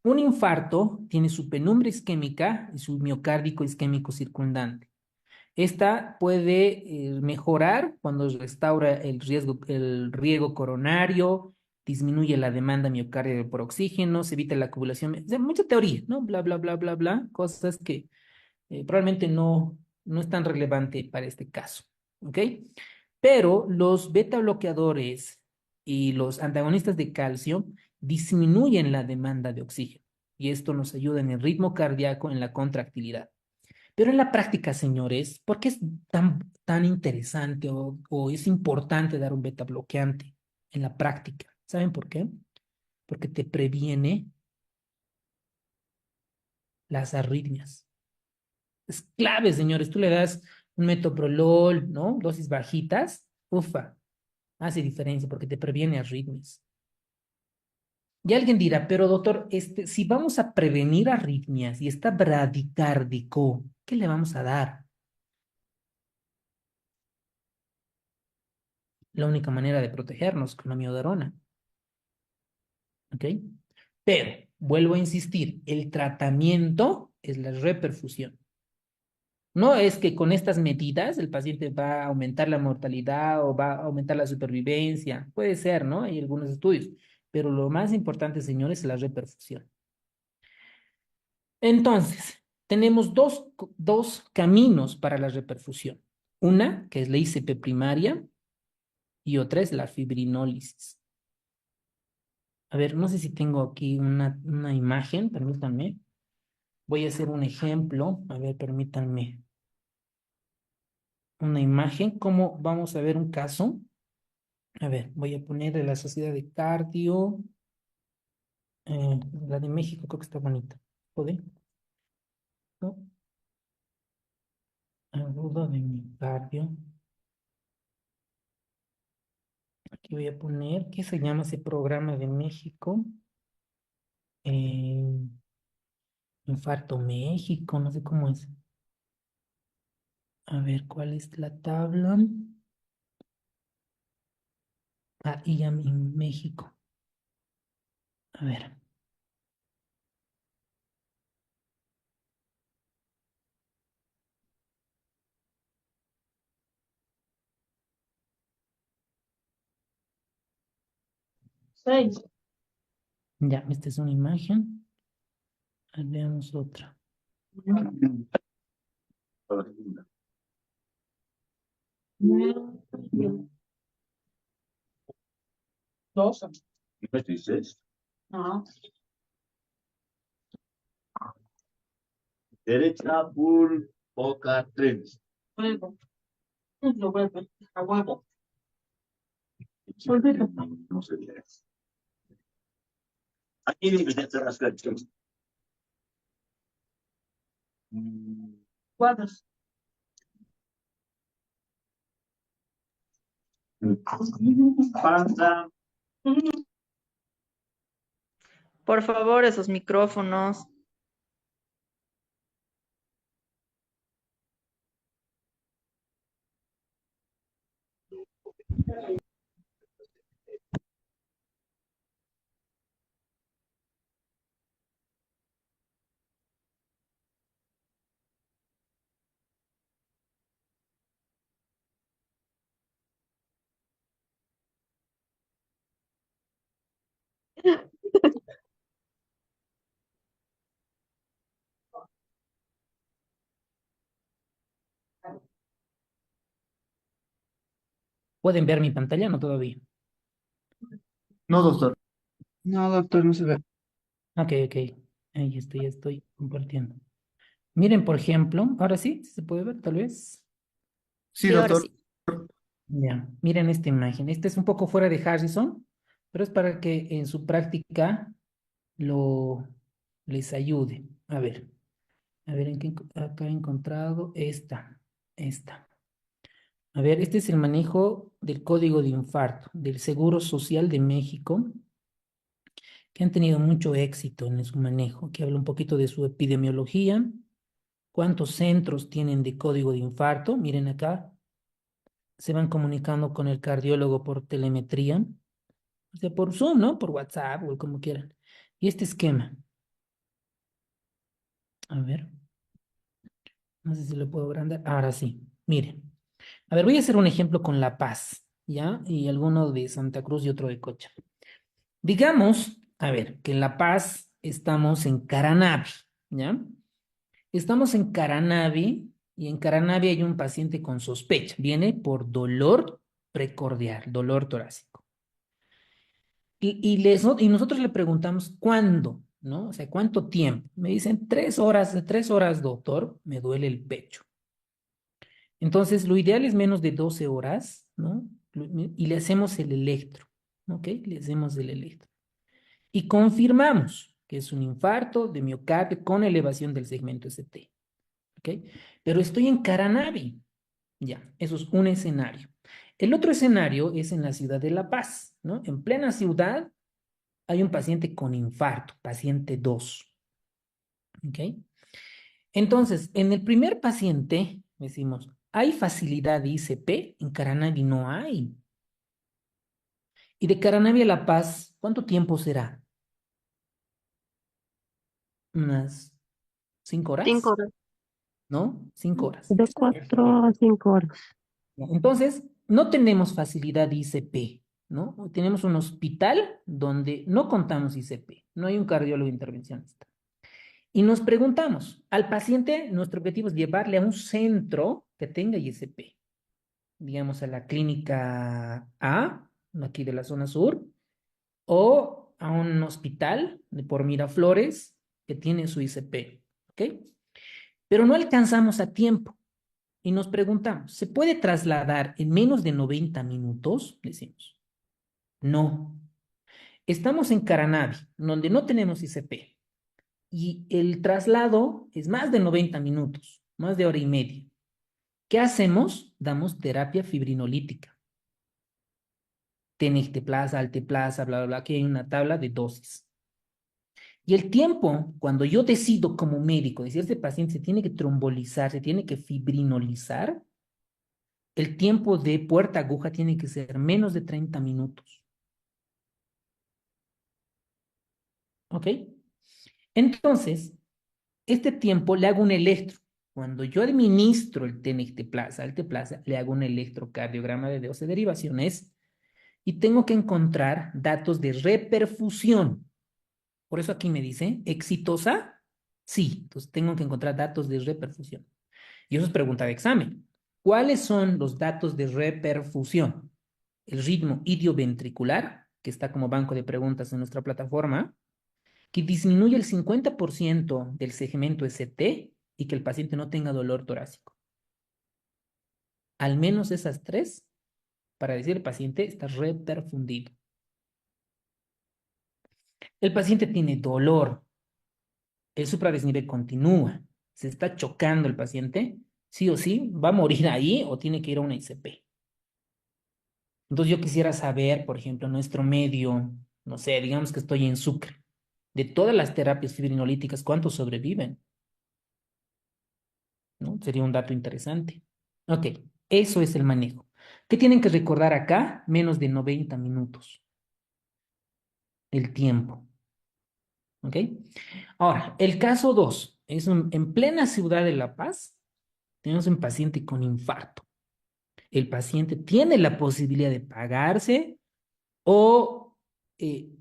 un infarto tiene su penumbra isquémica y su miocárdico isquémico circundante. Esta puede mejorar cuando restaura el riego coronario, disminuye la demanda miocardial por oxígeno, se evita la acumulación, o sea, mucha teoría, ¿no? Bla, bla, bla, bla, bla, cosas que probablemente no es tan relevante para este caso, ¿ok? Pero los beta bloqueadores y los antagonistas de calcio disminuyen la demanda de oxígeno y esto nos ayuda en el ritmo cardíaco, en la contractilidad. Pero en la práctica, señores, ¿por qué es tan interesante o es importante dar un beta bloqueante en la práctica? ¿Saben por qué? Porque te previene las arritmias. Es clave, señores. Tú le das un metoprolol, ¿no? Dosis bajitas, ufa, hace diferencia porque te previene arritmias. Y alguien dirá, pero doctor, si vamos a prevenir arritmias y está bradicárdico, ¿qué le vamos a dar? La única manera de protegernos con la miodarona. ¿Ok? Pero, vuelvo a insistir, el tratamiento es la reperfusión. No es que con estas medidas el paciente va a aumentar la mortalidad o va a aumentar la supervivencia. Puede ser, ¿no? Hay algunos estudios. Pero lo más importante, señores, es la reperfusión. Entonces, tenemos dos caminos para la reperfusión. Una, que es la ICP primaria, y otra es la fibrinólisis. A ver, no sé si tengo aquí una imagen, permítanme. Voy a hacer un ejemplo. A ver, permítanme. Una imagen. ¿Cómo vamos a ver un caso? A ver, voy a ponerle la sociedad de cardio. La de México creo que está bonita. ¿Puede? ¿No? Agudo de miocardio. Aquí voy a poner, ¿qué se llama ese programa de México? Eh, Infarto México, no sé cómo es. A ver, ¿cuál es la tabla? Ah, IAM en México. A ver. Ya, esta es una imagen. A ver, veamos otra. Derecha, full, boca, tres. No sé qué es. Aquí debe de ser las canciones. Panza. Por favor, esos micrófonos. ¿Pueden ver mi pantalla? No todavía. No, doctor. No, doctor, no se ve. Ok, ok. Ahí estoy, ya estoy compartiendo. Miren, por ejemplo, ahora sí, se puede ver tal vez. Sí, Sí, ahora doctor. sí. Ya, miren esta imagen. Esta es un poco fuera de Harrison, pero es para que en su práctica lo les ayude. A ver, acá he encontrado esta. A ver, este es el manejo del código de infarto del Seguro Social de México, que han tenido mucho éxito en su manejo, que habla un poquito de su epidemiología, cuántos centros tienen de código de infarto. Miren acá, se van comunicando con el cardiólogo por telemetría, o sea, por Zoom, ¿no? Por WhatsApp o como quieran. Y este esquema, a ver, no sé si lo puedo agrandar. Ahora sí, miren. A ver, voy a hacer un ejemplo con La Paz, ¿ya? Y alguno de Santa Cruz y otro de Cocha. Digamos, a ver, que en La Paz estamos en Caranavi, ¿ya? Estamos en Caranavi y en Caranavi hay un paciente con sospecha. Viene por dolor precordial, dolor torácico. Y nosotros le preguntamos cuándo, ¿no? O sea, ¿cuánto tiempo? Me dicen 3 horas, 3 horas, doctor, me duele el pecho. Entonces, lo ideal es menos de 12 horas, ¿no? Y le hacemos el electro, ¿ok? Le hacemos el electro. Y confirmamos que es un infarto de miocardio con elevación del segmento ST, ¿ok? Pero estoy en Caranavi, ya, eso es un escenario. El otro escenario es en la ciudad de La Paz, ¿no? En plena ciudad hay un paciente con infarto, paciente 2, ¿ok? Entonces, en el primer paciente, decimos, ¿hay facilidad de ICP? En Caranavi no hay. Y de Caranavi a La Paz, ¿cuánto tiempo será? Unas 5 horas, 5 horas. ¿no? 5 horas. De 4 a 5 horas. Entonces, no tenemos facilidad de ICP, ¿no? Tenemos un hospital donde no contamos ICP, no hay un cardiólogo intervencionista. Y nos preguntamos, al paciente, nuestro objetivo es llevarle a un centro que tenga ISP, digamos a la clínica A, aquí de la zona sur, o a un hospital de por Miraflores que tiene su ICP, ¿ok? Pero no alcanzamos a tiempo y nos preguntamos, ¿se puede trasladar en menos de 90 minutos? Decimos, no. Estamos en Caranavi, donde no tenemos ICP y el traslado es más de 90 minutos, más de hora y media. ¿Qué hacemos? Damos terapia fibrinolítica. Tenecteplasa, alteplasa, bla, bla, bla. Aquí hay una tabla de dosis. Y el tiempo, cuando yo decido como médico, decir, este paciente se tiene que trombolizar, se tiene que fibrinolizar, el tiempo de puerta aguja tiene que ser menos de 30 minutos. ¿Ok? Entonces, este tiempo le hago un electro. Cuando yo administro el tenecteplasa, alteplasa, le hago un electrocardiograma de 12 derivaciones y tengo que encontrar datos de reperfusión. Por eso aquí me dice, ¿exitosa? Sí, entonces tengo que encontrar datos de reperfusión. Y eso es pregunta de examen. ¿Cuáles son los datos de reperfusión? El ritmo idioventricular, que está como banco de preguntas en nuestra plataforma, que disminuye el 50% del segmento ST y que el paciente no tenga dolor torácico. Al menos esas tres para decir el paciente está reperfundido. El paciente tiene dolor, el supradesnivel continúa, se está chocando el paciente, sí o sí, va a morir ahí o tiene que ir a una ICP. Entonces yo quisiera saber, por ejemplo, nuestro medio, no sé, digamos que estoy en Sucre, de todas las terapias fibrinolíticas, ¿cuántos sobreviven? ¿No? Sería un dato interesante. Ok, eso es el manejo. ¿Qué tienen que recordar acá? Menos de 90 minutos. El tiempo. ¿Ok? Ahora, el caso 2 es en plena ciudad de La Paz, tenemos un paciente con infarto. El paciente tiene la posibilidad de pagarse o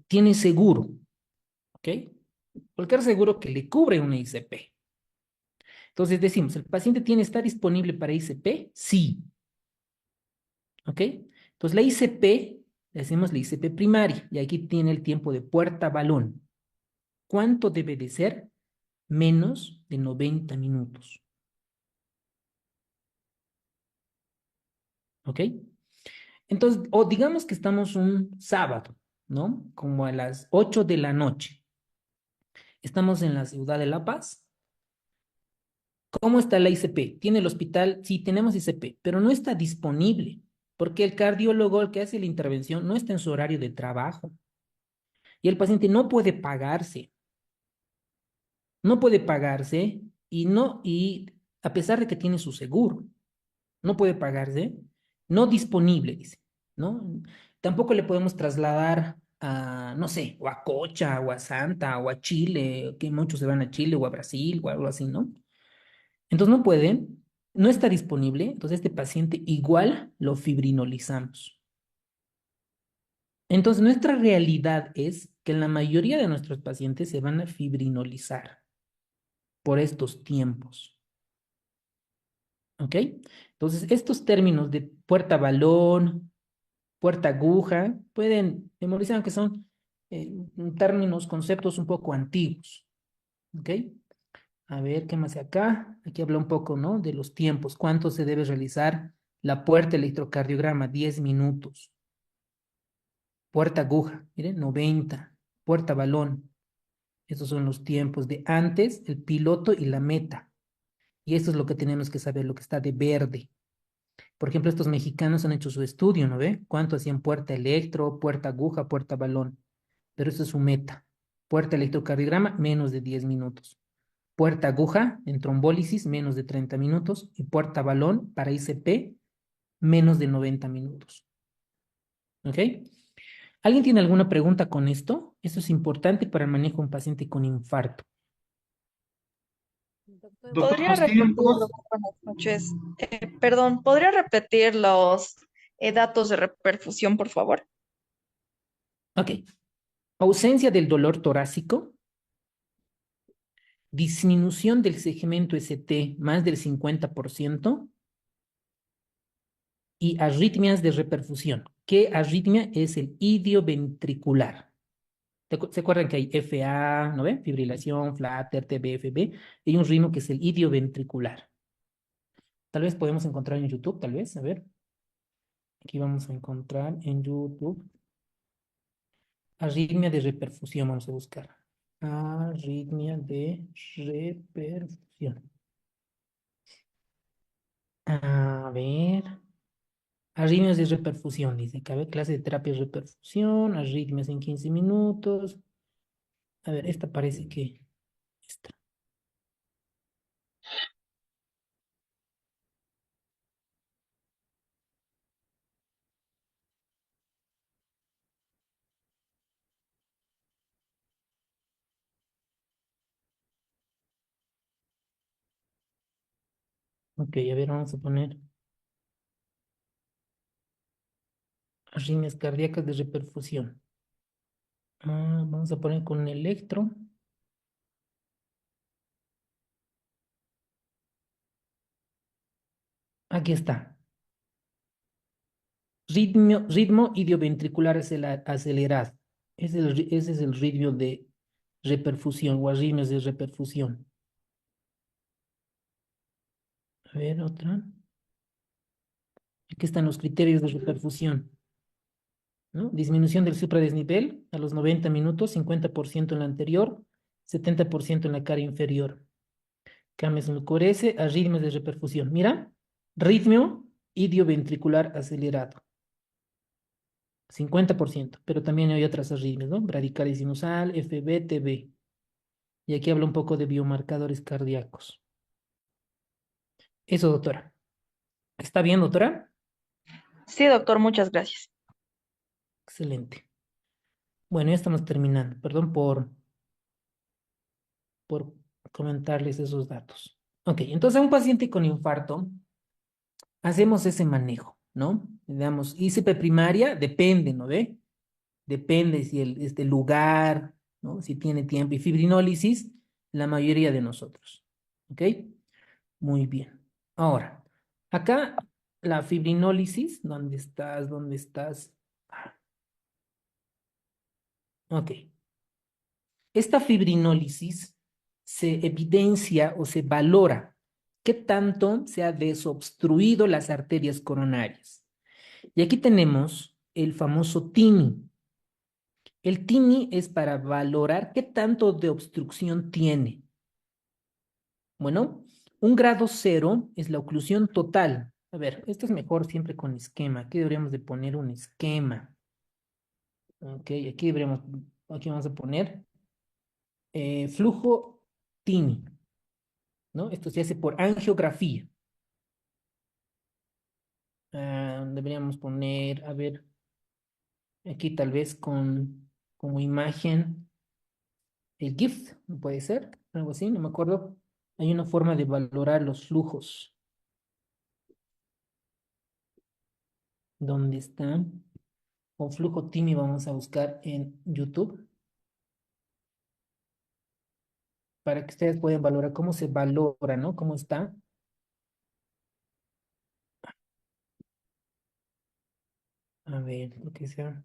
tiene seguro. ¿Ok? Cualquier seguro que le cubre una ICP. Entonces decimos, ¿el paciente está disponible para ICP? Sí. ¿Ok? Entonces la ICP, le hacemos la ICP primaria y aquí tiene el tiempo de puerta balón. ¿Cuánto debe de ser? Menos de 90 minutos. ¿Ok? Entonces, o digamos que estamos un sábado, ¿no? Como a las 8 de la noche. Estamos en la ciudad de La Paz. ¿Cómo está la ICP? ¿Tiene el hospital? Sí, tenemos ICP, pero no está disponible porque el cardiólogo, el que hace la intervención, no está en su horario de trabajo. Y el paciente no puede pagarse. No puede pagarse y a pesar de que tiene su seguro, no puede pagarse, no disponible, dice, ¿no? Tampoco le podemos trasladar a, no sé, o a Cocha, o a Santa, o a Chile, que muchos se van a Chile, o a Brasil, o algo así, ¿no? Entonces no pueden, no está disponible, entonces este paciente igual lo fibrinolizamos. Entonces nuestra realidad es que la mayoría de nuestros pacientes se van a fibrinolizar por estos tiempos. ¿Ok? Entonces, estos términos de puerta balón, puerta aguja, pueden memorizar, aunque son términos, conceptos un poco antiguos. ¿Ok? A ver, ¿qué más hay acá? Aquí habla un poco, ¿no? De los tiempos. ¿Cuánto se debe realizar la puerta electrocardiograma? 10 minutos. Puerta aguja, miren, 90. Puerta balón. Esos son los tiempos de antes, el piloto y la meta. Y esto es lo que tenemos que saber, lo que está de verde. Por ejemplo, estos mexicanos han hecho su estudio, ¿no ve? ¿Cuánto hacían puerta electro, puerta aguja, puerta balón? Pero eso es su meta. Puerta electrocardiograma, menos de 10 minutos. Puerta aguja en trombólisis, menos de 30 minutos. Y puerta balón para ICP, menos de 90 minutos. ¿Ok? ¿Alguien tiene alguna pregunta con esto? Esto es importante para el manejo de un paciente con infarto. Doctor ¿Podría Castillo, repetir, ¿cómo? buenas noches? Perdón, ¿podría repetir los datos de reperfusión, por favor? Ok. Ausencia del dolor torácico. Disminución del segmento ST más del 50% y arritmias de reperfusión. ¿Qué arritmia? Es el idioventricular. ¿Se acuerdan que hay FA, ¿no ven? Fibrilación, flutter, TBFB, y un ritmo que es el idioventricular. Tal vez podemos encontrar en YouTube, tal vez, a ver. Aquí vamos a encontrar en YouTube arritmia de reperfusión, vamos a buscar. Arritmia de reperfusión. A ver. Arritmias de reperfusión, dice. Cabe clase de terapia de reperfusión, arritmias en 15 minutos. A ver, esta parece que. Esta. Ok, a ver, vamos a poner arritmias cardíacas de reperfusión. Vamos a poner con electro. Aquí está. Ritmo idioventricular acelerado. Ese es el ritmo de reperfusión o arritmias de reperfusión. A ver, otra. Aquí están los criterios de reperfusión, ¿no? Disminución del supradesnivel a los 90 minutos, 50% en la anterior, 70% en la cara inferior. Cambios en el QRS, arritmias de reperfusión. Mira, ritmo idioventricular acelerado. 50%, pero también hay otras arritmias, ¿no? Bradicardia sinusal, FB, TB. Y aquí habla un poco de biomarcadores cardíacos. Eso, doctora. ¿Está bien, doctora? Sí, doctor, muchas gracias. Excelente. Bueno, ya estamos terminando. Perdón por comentarles esos datos. Ok, entonces a un paciente con infarto hacemos ese manejo, ¿no? Le damos ICP primaria, depende, ¿no ve? Depende si este lugar, ¿no? Si tiene tiempo. Y fibrinólisis, la mayoría de nosotros. ¿Ok? Muy bien. Ahora, acá la fibrinólisis, ¿dónde estás? ¿Dónde estás? Ok. Esta fibrinólisis se evidencia o se valora qué tanto se ha desobstruido las arterias coronarias. Y aquí tenemos el famoso TIMI. El TIMI es para valorar qué tanto de obstrucción tiene. Bueno, un grado cero es la oclusión total. A ver, esto es mejor siempre con esquema. Aquí deberíamos de poner un esquema. Ok, aquí vamos a poner flujo TIMI, ¿no? Esto se hace por angiografía. Deberíamos poner, a ver, aquí tal vez como imagen el GIF, ¿no puede ser? Algo así, no me acuerdo. Hay una forma de valorar los flujos. ¿Dónde está? O flujo TIMI vamos a buscar en YouTube para que ustedes puedan valorar cómo se valora, ¿no? ¿Cómo está? A ver, lo que sea.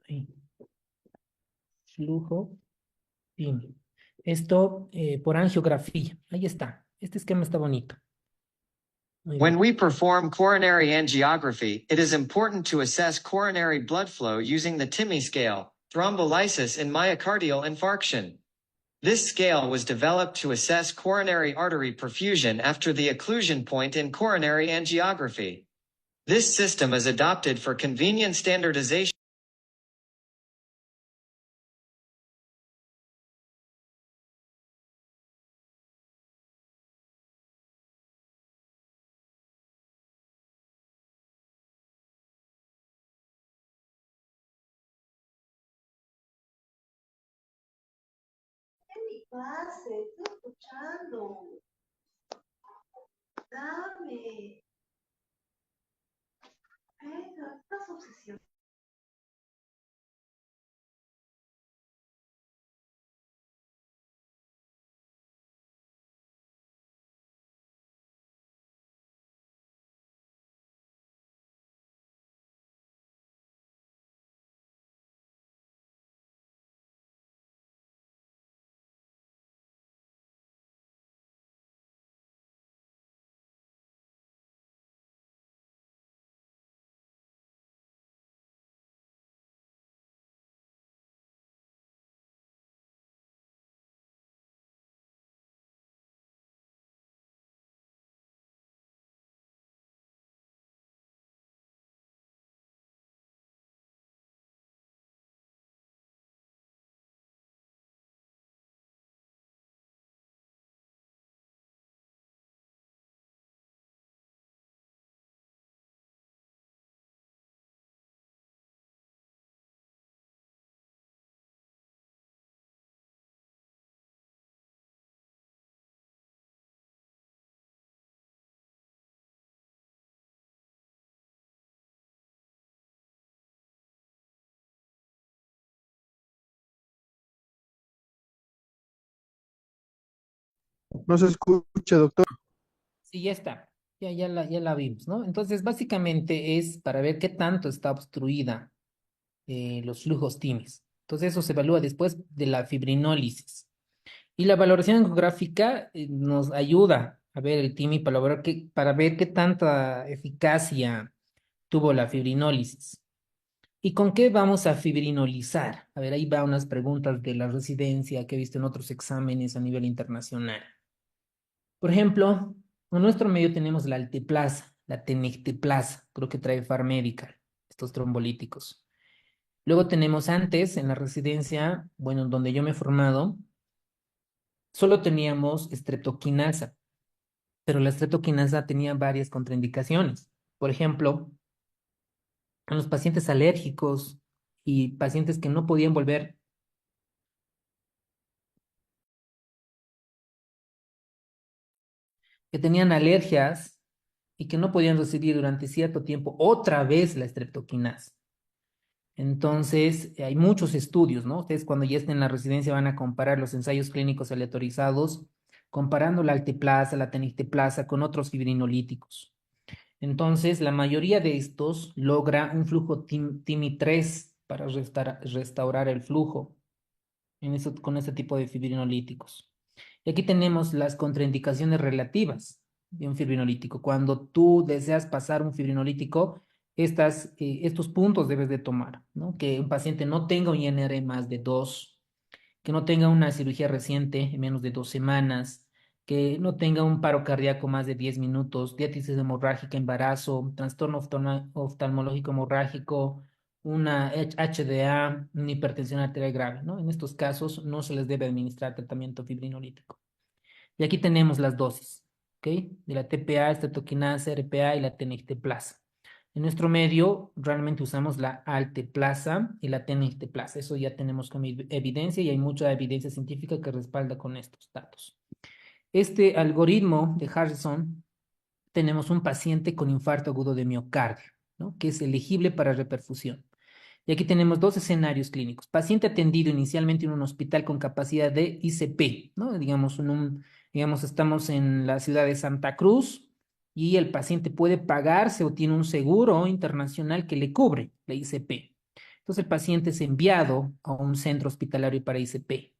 Ahí. Flujo TIMI. Esto por angiografía. Ahí está. Este esquema está bonito. Muy When bien. we perform coronary angiography, it is important to assess coronary blood flow using the TIMI scale, thrombolysis and myocardial infarction. This scale was developed to assess coronary artery perfusion after the occlusion point in coronary angiography. This system is adopted for convenient standardization. En mi clase, estoy escuchando. Dame. Venga, estás obsesionada. No se escucha, doctor. Sí, ya está. Ya la vimos, ¿no? Entonces, básicamente es para ver qué tanto está obstruida los flujos TIMIs. Entonces, eso se evalúa después de la fibrinólisis. Y la valoración ecográfica nos ayuda a ver el TIMI para ver qué tanta eficacia tuvo la fibrinólisis. ¿Y con qué vamos a fibrinolizar? A ver, ahí va unas preguntas de la residencia que he visto en otros exámenes a nivel internacional. Por ejemplo, en nuestro medio tenemos la alteplasa, la tenecteplasa, creo que trae Pharmedical, estos trombolíticos. Luego tenemos antes, en la residencia, bueno, donde yo me he formado, solo teníamos streptokinasa, pero la streptokinasa tenía varias contraindicaciones. Por ejemplo, en los pacientes alérgicos y pacientes que no podían volver, que tenían alergias y que no podían recibir durante cierto tiempo otra vez la streptokinasa. Entonces, hay muchos estudios, ¿no? Ustedes cuando ya estén en la residencia van a comparar los ensayos clínicos aleatorizados, comparando la alteplasa, la tenecteplasa con otros fibrinolíticos. Entonces, la mayoría de estos logra un flujo TIMI-3 para restaurar el flujo con este tipo de fibrinolíticos. Y aquí tenemos las contraindicaciones relativas de un fibrinolítico. Cuando tú deseas pasar un fibrinolítico, estos puntos debes de tomar, ¿no? Que un paciente no tenga un INR más de 2, que no tenga una cirugía reciente en menos de 2 semanas, que no tenga un paro cardíaco más de 10 minutos, diátesis hemorrágica, embarazo, trastorno oftalmológico hemorrágico, una HDA, una hipertensión arterial grave, ¿no? En estos casos no se les debe administrar tratamiento fibrinolítico. Y aquí tenemos las dosis, ¿ok? De la TPA, estreptokinasa, RPA y la tenecteplasa. En nuestro medio realmente usamos la alteplasa y la tenecteplasa. Eso ya tenemos como evidencia y hay mucha evidencia científica que respalda con estos datos. Este algoritmo de Harrison, tenemos un paciente con infarto agudo de miocardio, ¿no? Que es elegible para reperfusión. Y aquí tenemos dos escenarios clínicos. Paciente atendido inicialmente en un hospital con capacidad de ICP, ¿no? Digamos, estamos en la ciudad de Santa Cruz y el paciente puede pagarse o tiene un seguro internacional que le cubre la ICP. Entonces el paciente es enviado a un centro hospitalario para ICP.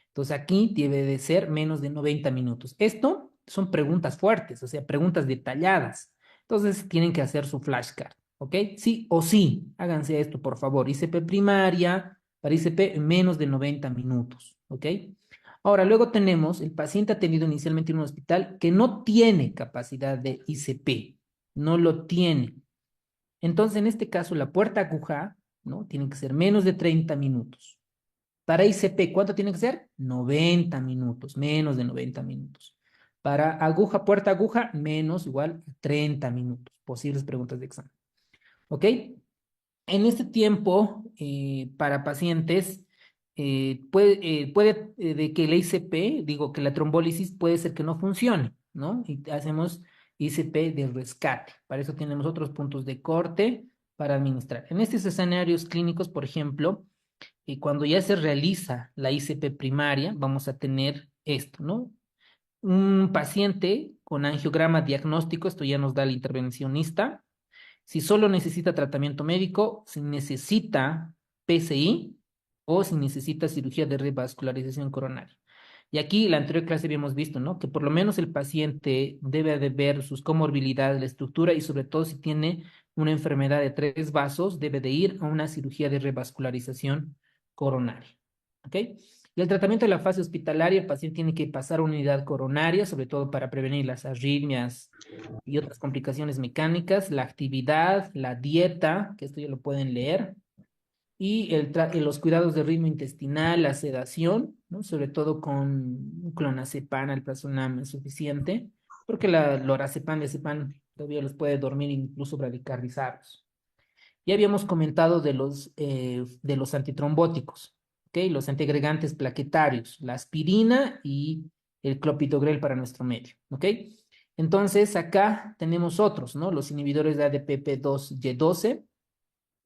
Entonces aquí debe de ser menos de 90 minutos. Esto son preguntas fuertes, o sea, preguntas detalladas. Entonces tienen que hacer su flashcard, ¿ok? Sí o sí, háganse esto, por favor. ICP primaria, para ICP en menos de 90 minutos, ¿ok? Ahora, luego tenemos el paciente atendido inicialmente en un hospital que no tiene capacidad de ICP, no lo tiene. Entonces, en este caso, la puerta aguja, ¿no? Tiene que ser menos de 30 minutos. Para ICP, ¿cuánto tiene que ser? 90 minutos, menos de 90 minutos. Para aguja, puerta aguja, menos igual a 30 minutos. Posibles preguntas de examen. ¿Ok? En este tiempo, para pacientes, puede de que el ICP, digo que la trombólisis puede ser que no funcione, ¿no? Y hacemos ICP de rescate. Para eso tenemos otros puntos de corte para administrar. En estos escenarios clínicos, por ejemplo, y cuando ya se realiza la ICP primaria, vamos a tener esto, ¿no? Un paciente con angiograma diagnóstico, esto ya nos da el intervencionista. Si solo necesita tratamiento médico, si necesita PCI o si necesita cirugía de revascularización coronaria. Y aquí, la anterior clase habíamos visto, ¿no? Que por lo menos el paciente debe de ver sus comorbilidades, la estructura y sobre todo si tiene una enfermedad de 3 vasos, debe de ir a una cirugía de revascularización coronaria. ¿Ok? Y el tratamiento de la fase hospitalaria, el paciente tiene que pasar a una unidad coronaria, sobre todo para prevenir las arritmias y otras complicaciones mecánicas, la actividad, la dieta, que esto ya lo pueden leer, y los cuidados de ritmo intestinal, la sedación, ¿no? Sobre todo con clonazepam, alprazolam es suficiente, porque la lorazepam y azepam todavía los puede dormir incluso bradicardizados. Ya habíamos comentado de los antitrombóticos, ¿ok? Los antiagregantes plaquetarios, la aspirina y el clopidogrel para nuestro medio, ¿ok? Entonces acá tenemos otros, ¿no? Los inhibidores de ADP-P2Y12,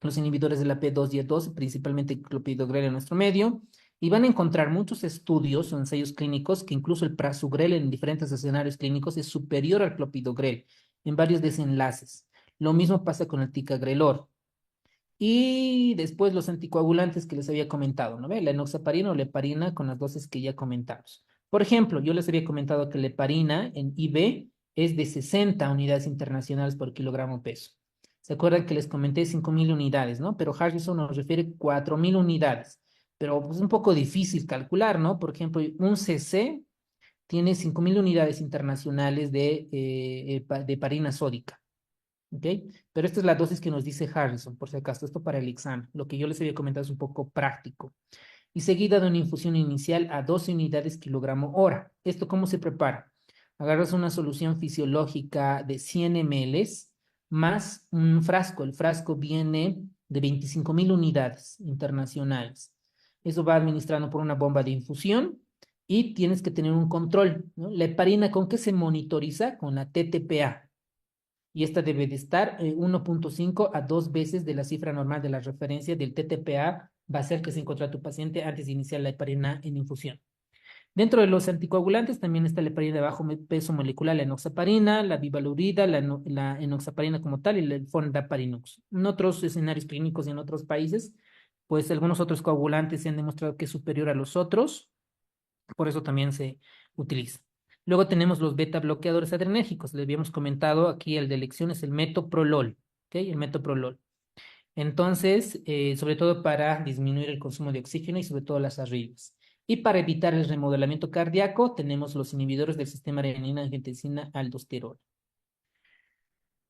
los inhibidores de la P2Y12, principalmente clopidogrel en nuestro medio, Y van a encontrar muchos estudios o ensayos clínicos que incluso el prasugrel en diferentes escenarios clínicos es superior al clopidogrel en varios desenlaces. Lo mismo pasa con el ticagrelor. Y después los anticoagulantes que les había comentado, ¿no ve? La enoxaparina o la heparina con las dosis que ya comentamos. Por ejemplo, yo les había comentado que la heparina en IB es de 60 unidades internacionales por kilogramo peso. ¿Se acuerdan que les comenté 5.000 unidades, ¿no? Pero Harrison nos refiere 4.000 unidades. Pero pues, es un poco difícil calcular, ¿no? Por ejemplo, un CC tiene 5.000 unidades internacionales de heparina sódica. ¿Ok? Pero esta es la dosis que nos dice Harrison, por si acaso, esto para el examen. Lo que yo les había comentado es un poco práctico. Y seguida de una infusión inicial a 12 unidades kilogramo hora. ¿Esto cómo se prepara? Agarras una solución fisiológica de 100 ml más un frasco. El frasco viene de 25.000 unidades internacionales. Eso va administrando por una bomba de infusión y tienes que tener un control, ¿no? La heparina, ¿con qué se monitoriza? Con la TTPA. Y esta debe de estar 1.5 a 2 veces de la cifra normal de la referencia del TTPA, va a ser que se encuentra tu paciente antes de iniciar la heparina en infusión. Dentro de los anticoagulantes también está la heparina de bajo peso molecular, la enoxaparina, la bivalurida, la enoxaparina como tal y el fondaparinux. En otros escenarios clínicos y en otros países, pues algunos otros coagulantes se han demostrado que es superior a los otros, por eso también se utiliza. Luego tenemos los beta bloqueadores adrenérgicos. Les habíamos comentado aquí el de elección es el metoprolol, ¿ok? El metoprolol. Entonces, sobre todo para disminuir el consumo de oxígeno y sobre todo las arritmias. Y para evitar el remodelamiento cardíaco, tenemos los inhibidores del sistema renina-angiotensina-aldosterona.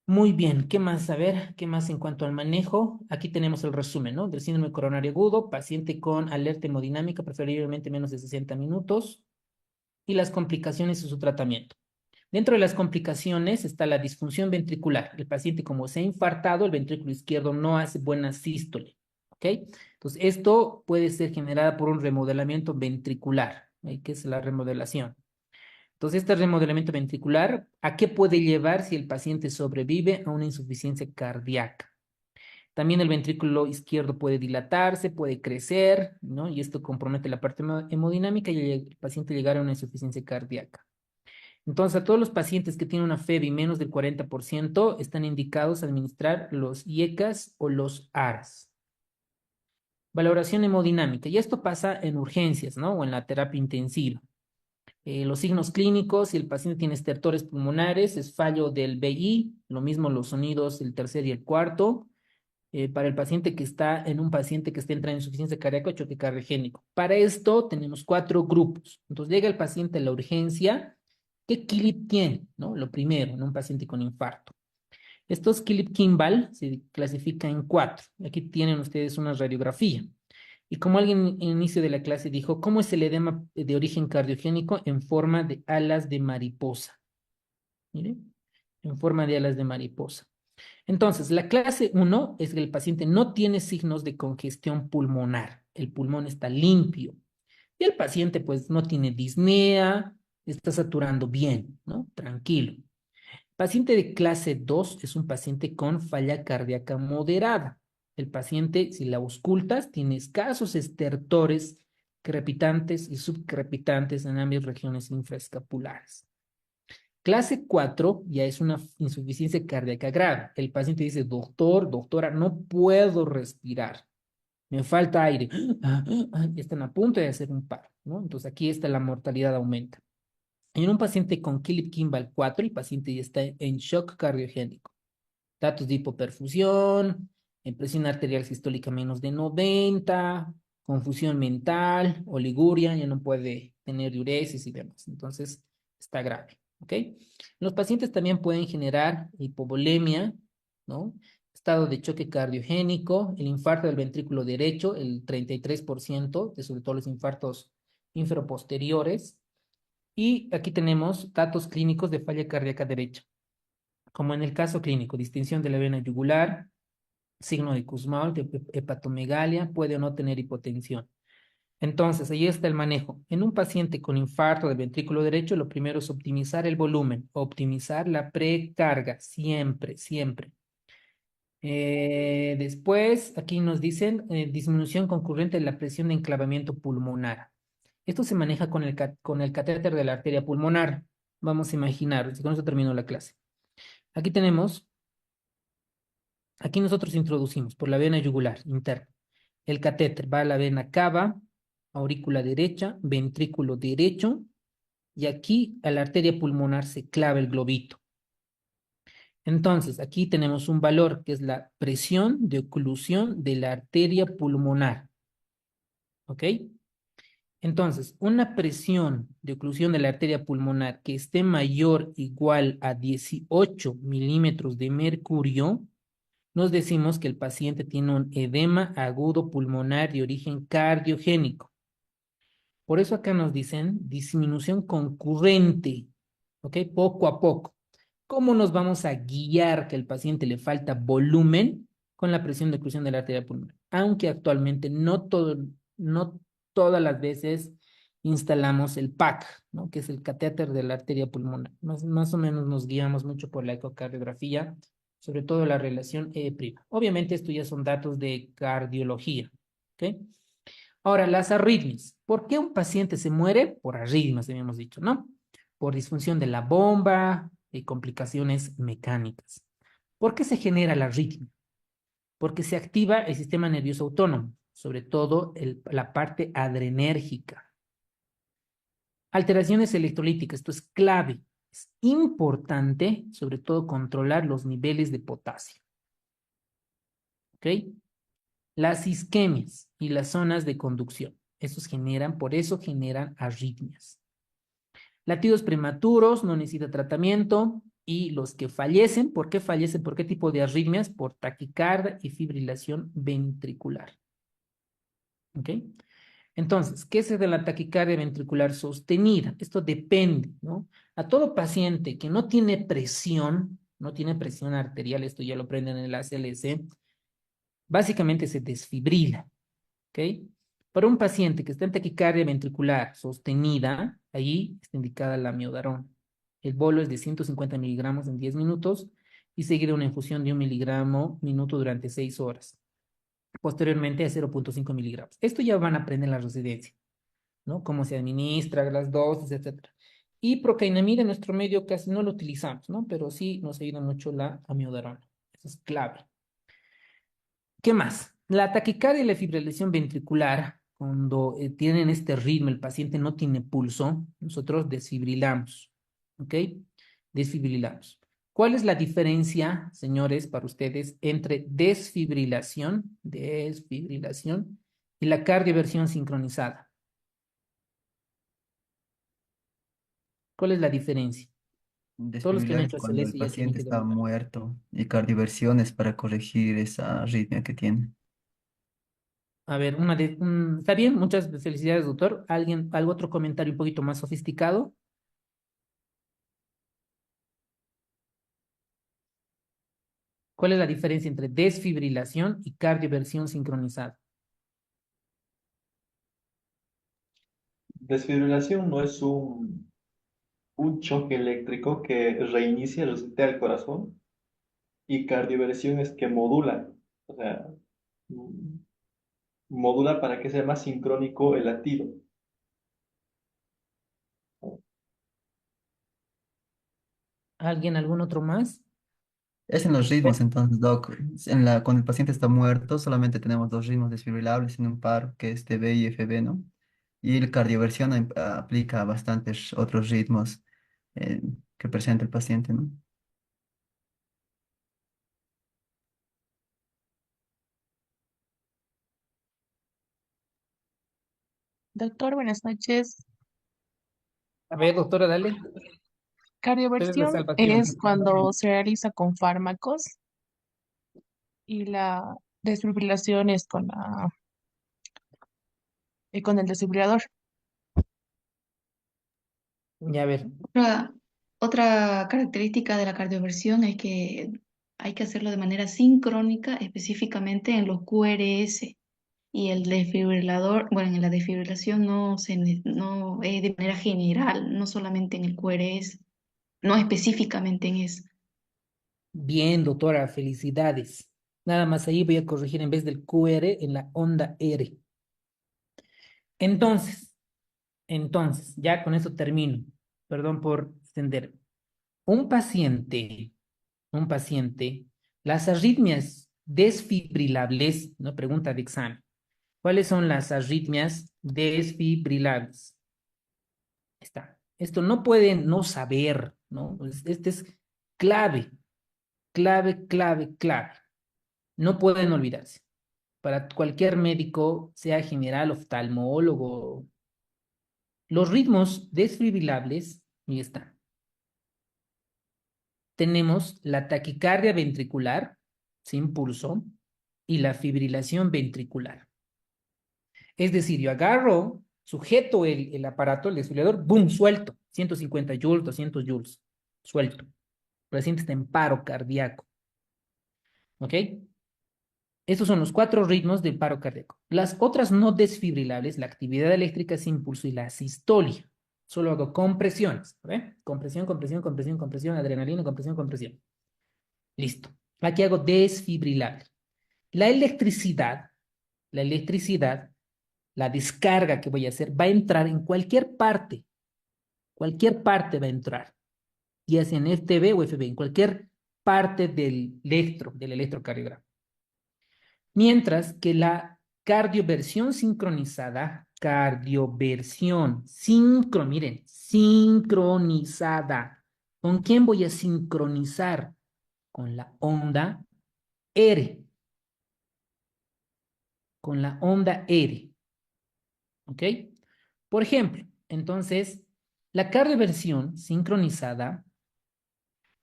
Muy bien, ¿qué más? A ver, ¿qué más en cuanto al manejo? Aquí tenemos el resumen, ¿no? Del síndrome coronario agudo, paciente con alerta hemodinámica, preferiblemente menos de 60 minutos, y las complicaciones y su tratamiento. Dentro de las complicaciones está la disfunción ventricular. El paciente, como se ha infartado, el ventrículo izquierdo no hace buena sístole, ¿ok? Entonces, esto puede ser generado por un remodelamiento ventricular, ¿eh? Que es la remodelación. Entonces, este remodelamiento ventricular, ¿a qué puede llevar si el paciente sobrevive a una insuficiencia cardíaca? También el ventrículo izquierdo puede dilatarse, puede crecer, ¿no? Y esto compromete la parte hemodinámica y el paciente llegar a una insuficiencia cardíaca. Entonces, a todos los pacientes que tienen una FEBI menos del 40% están indicados a administrar los IECAS o los ARAS. Valoración hemodinámica. Y esto pasa en urgencias, ¿no? O en la terapia intensiva. Los signos clínicos, si el paciente tiene estertores pulmonares, es fallo del BI, lo mismo los sonidos, el tercer y el cuarto. Para el paciente que está en un paciente que está entrando en insuficiencia cardíaca o choque cardiogénico. Para esto tenemos 4 grupos. Entonces llega el paciente a la urgencia. ¿Qué KILIP tiene? ¿No? Lo primero, en un paciente con infarto. Estos KILIP-Kimball se clasifican en 4. Aquí tienen ustedes una radiografía. Y como alguien en el inicio de la clase dijo, ¿cómo es el edema de origen cardiogénico? En forma de alas de mariposa. Miren, en forma de alas de mariposa. Entonces, la clase 1 es que el paciente no tiene signos de congestión pulmonar. El pulmón está limpio. Y el paciente, pues, no tiene disnea, está saturando bien, ¿no? Tranquilo. Paciente de clase 2 es un paciente con falla cardíaca moderada. El paciente, si la auscultas, tiene escasos estertores crepitantes y subcrepitantes en ambas regiones infraescapulares. Clase 4 ya es una insuficiencia cardíaca grave. El paciente dice, doctor, doctora, no puedo respirar. Me falta aire. Y están a punto de hacer un paro, ¿no? Entonces aquí está la mortalidad aumenta. En un paciente con Kilip-Kimball 4, el paciente ya está en shock cardiogénico. Datos de hipoperfusión, presión arterial sistólica menos de 90, confusión mental, oliguria, ya no puede tener diuresis y demás. Entonces, está grave, ¿ok? Los pacientes también pueden generar hipovolemia, ¿no? Estado de choque cardiogénico, el infarto del ventrículo derecho, el 33%, de sobre todo los infartos inferoposteriores. Y aquí tenemos datos clínicos de falla cardíaca derecha, como en el caso clínico, distinción de la vena yugular, signo de Kussmaul, de hepatomegalia, puede o no tener hipotensión. Entonces, ahí está el manejo. En un paciente con infarto del ventrículo derecho, lo primero es optimizar el volumen, optimizar la precarga, siempre, siempre. Después, aquí nos dicen disminución concurrente de la presión de enclavamiento pulmonar. Esto se maneja con el catéter de la arteria pulmonar. Vamos a imaginar, con eso termino la clase. Aquí tenemos, aquí nosotros introducimos por la vena yugular interna. El catéter va a la vena cava, aurícula derecha, ventrículo derecho, y aquí a la arteria pulmonar se clava el globito. Entonces, aquí tenemos un valor que es la presión de oclusión de la arteria pulmonar. ¿Ok? Entonces, una presión de oclusión de la arteria pulmonar que esté mayor o igual a 18 milímetros de mercurio, nos decimos que el paciente tiene un edema agudo pulmonar de origen cardiogénico. Por eso acá nos dicen disminución concurrente, ¿ok? Poco a poco. ¿Cómo nos vamos a guiar que el paciente le falta volumen con la presión de oclusión de la arteria pulmonar? Aunque actualmente no todas las veces instalamos el PAC, ¿no? Que es el catéter de la arteria pulmonar. Más o menos nos guiamos mucho por la ecocardiografía, sobre todo la relación E'. Obviamente esto ya son datos de cardiología, ¿ok? Ahora, las arritmias. ¿Por qué un paciente se muere? Por arritmias, habíamos dicho, ¿no? Por disfunción de la bomba y complicaciones mecánicas. ¿Por qué se genera la arritmia? Porque se activa el sistema nervioso autónomo, sobre todo la parte adrenérgica. Alteraciones electrolíticas, esto es clave. Es importante, sobre todo, controlar los niveles de potasio. ¿Ok? Las isquemias y las zonas de conducción. Por eso generan arritmias. Latidos prematuros, no necesita tratamiento. Y los que fallecen, ¿por qué fallecen? ¿Por qué tipo de arritmias? Por taquicardia y fibrilación ventricular. ¿Ok? Entonces, ¿qué es de la taquicardia ventricular sostenida? Esto depende, ¿no? A todo paciente que no tiene presión arterial, esto ya lo aprenden en el ACLS, básicamente se desfibrila, ¿ok? Para un paciente que está en taquicardia ventricular sostenida, ahí está indicada la amiodarona. El bolo es de 150 miligramos en 10 minutos y seguida una infusión de 1 miligramo minuto durante 6 horas. Posteriormente a 0,5 miligramos. Esto ya van a aprender en la residencia, ¿no? Cómo se administra, las dosis, etc. Y procainamida en nuestro medio casi no lo utilizamos, ¿no? Pero sí nos ayuda mucho la amiodarona. Eso es clave. ¿Qué más? La taquicardia y la fibrilación ventricular, cuando tienen este ritmo, el paciente no tiene pulso, nosotros desfibrilamos, ¿ok? Desfibrilamos. ¿Cuál es la diferencia, señores, para ustedes, entre desfibrilación y la cardioversión sincronizada? ¿Cuál es la diferencia? Todos los que han Desfibrilar es hecho cuando el SLS ya tienen paciente que está dominar. muerto y cardioversión es para corregir esa arritmia que tiene. A ver, está bien, muchas felicidades, doctor. ¿Algo otro comentario un poquito más sofisticado? ¿Cuál es la diferencia entre desfibrilación y cardioversión sincronizada? Desfibrilación no es un choque eléctrico que reinicia, resetea el corazón, y cardioversión es que modula, o sea, mm, modula para que sea más sincrónico el latido. ¿Algún otro más? Es en los ritmos, entonces, Doc. Cuando el paciente está muerto, solamente tenemos dos ritmos desfibrilables en un par, que es TB y FB, ¿no? Y el cardioversión aplica bastantes otros ritmos eh, que presenta el paciente, ¿no? Doctor, buenas noches. A ver, doctora, dale. Ustedes de Cardioversión salvación. es cuando se realiza con fármacos y la desfibrilación es con el desfibrilador. Ya, a ver. Otra característica de la cardioversión es que hay que hacerlo de manera sincrónica, específicamente en los QRS. Y el desfibrilador, bueno, en la desfibrilación no es de manera general, no solamente en el QRS, no específicamente en eso. Bien, doctora, felicidades. Nada más ahí voy a corregir en vez del QR en la onda R. Entonces, ya con eso termino. Perdón por extender. Un paciente, las arritmias desfibrilables, ¿no? Pregunta de examen. ¿Cuáles son las arritmias desfibrilables? Está. Esto no pueden no saber, ¿no? Este es clave, clave. No pueden olvidarse. Para cualquier médico, sea general, oftalmólogo, los ritmos desfibrilables, y están. Tenemos la taquicardia ventricular sin pulso y la fibrilación ventricular. Es decir, yo agarro, sujeto el aparato, el desfibrilador, ¡boom!, suelto. 150 joules, 200 joules, suelto. El paciente está en paro cardíaco. ¿Ok? Estos son los 4 ritmos del paro cardíaco. Las otras no desfibrilables, la actividad eléctrica sin pulso y la sistolia. Solo hago compresiones. ¿Ve? Compresión, adrenalina, compresión. Listo. Aquí hago desfibrilable. La electricidad, la descarga que voy a hacer, va a entrar en cualquier parte. Cualquier parte va a entrar. Ya sea en FTB o FB, en cualquier parte del electrocardiograma. Mientras que la cardioversión sincronizada, miren, sincronizada. ¿Con quién voy a sincronizar? Con la onda R. Con la onda R. ¿Ok? Por ejemplo, entonces, la cardioversión sincronizada,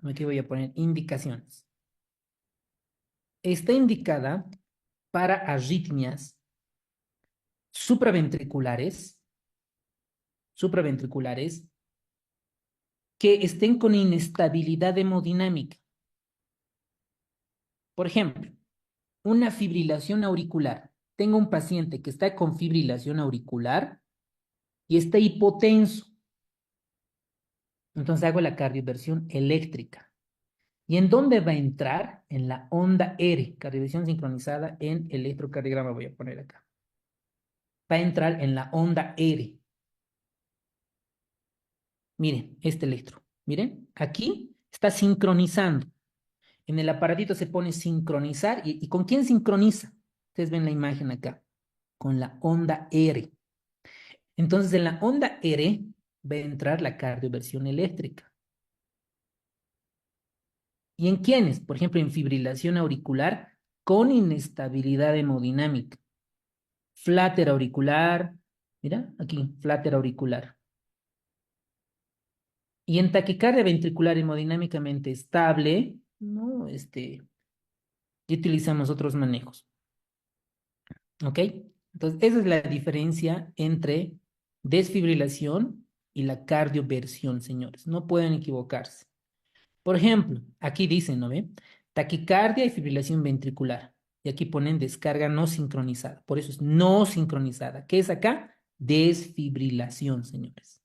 aquí voy a poner indicaciones. Está indicada para arritmias supraventriculares que estén con inestabilidad hemodinámica. Por ejemplo, una fibrilación auricular. Tengo un paciente que está con fibrilación auricular y está hipotenso. Entonces hago la cardioversión eléctrica. ¿Y en dónde va a entrar? En la onda R, cardioversión sincronizada en electrocardiograma, voy a poner acá. Va a entrar en la onda R. Miren, este electro. Miren, aquí está sincronizando. En el aparatito se pone sincronizar. ¿Y con quién sincroniza? Ustedes ven la imagen acá. Con la onda R. Entonces, en la onda R va a entrar la cardioversión eléctrica. ¿Y en quiénes? Por ejemplo, en fibrilación auricular con inestabilidad hemodinámica. Flutter auricular. Mira, aquí, flutter auricular. Y en taquicardia ventricular hemodinámicamente estable, ¿no? Y utilizamos otros manejos. ¿Ok? Entonces, esa es la diferencia entre desfibrilación y la cardioversión, señores. No pueden equivocarse. Por ejemplo, aquí dicen, ¿no ve? Taquicardia y fibrilación ventricular. Y aquí ponen descarga no sincronizada. Por eso es no sincronizada. ¿Qué es acá? Desfibrilación, señores.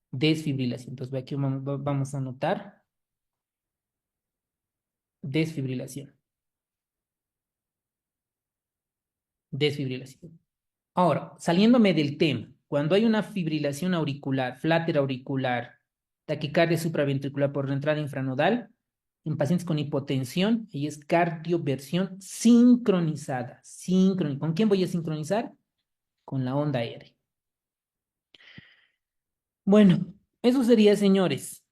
Desfibrilación. Entonces, aquí vamos a anotar desfibrilación. Desfibrilación. Ahora, saliéndome del tema, cuando hay una fibrilación auricular, flutter auricular, taquicardia supraventricular por entrada infranodal, en pacientes con hipotensión, y es cardioversión sincronizada. ¿Con quién voy a sincronizar? Con la onda R. Bueno, eso sería, señores.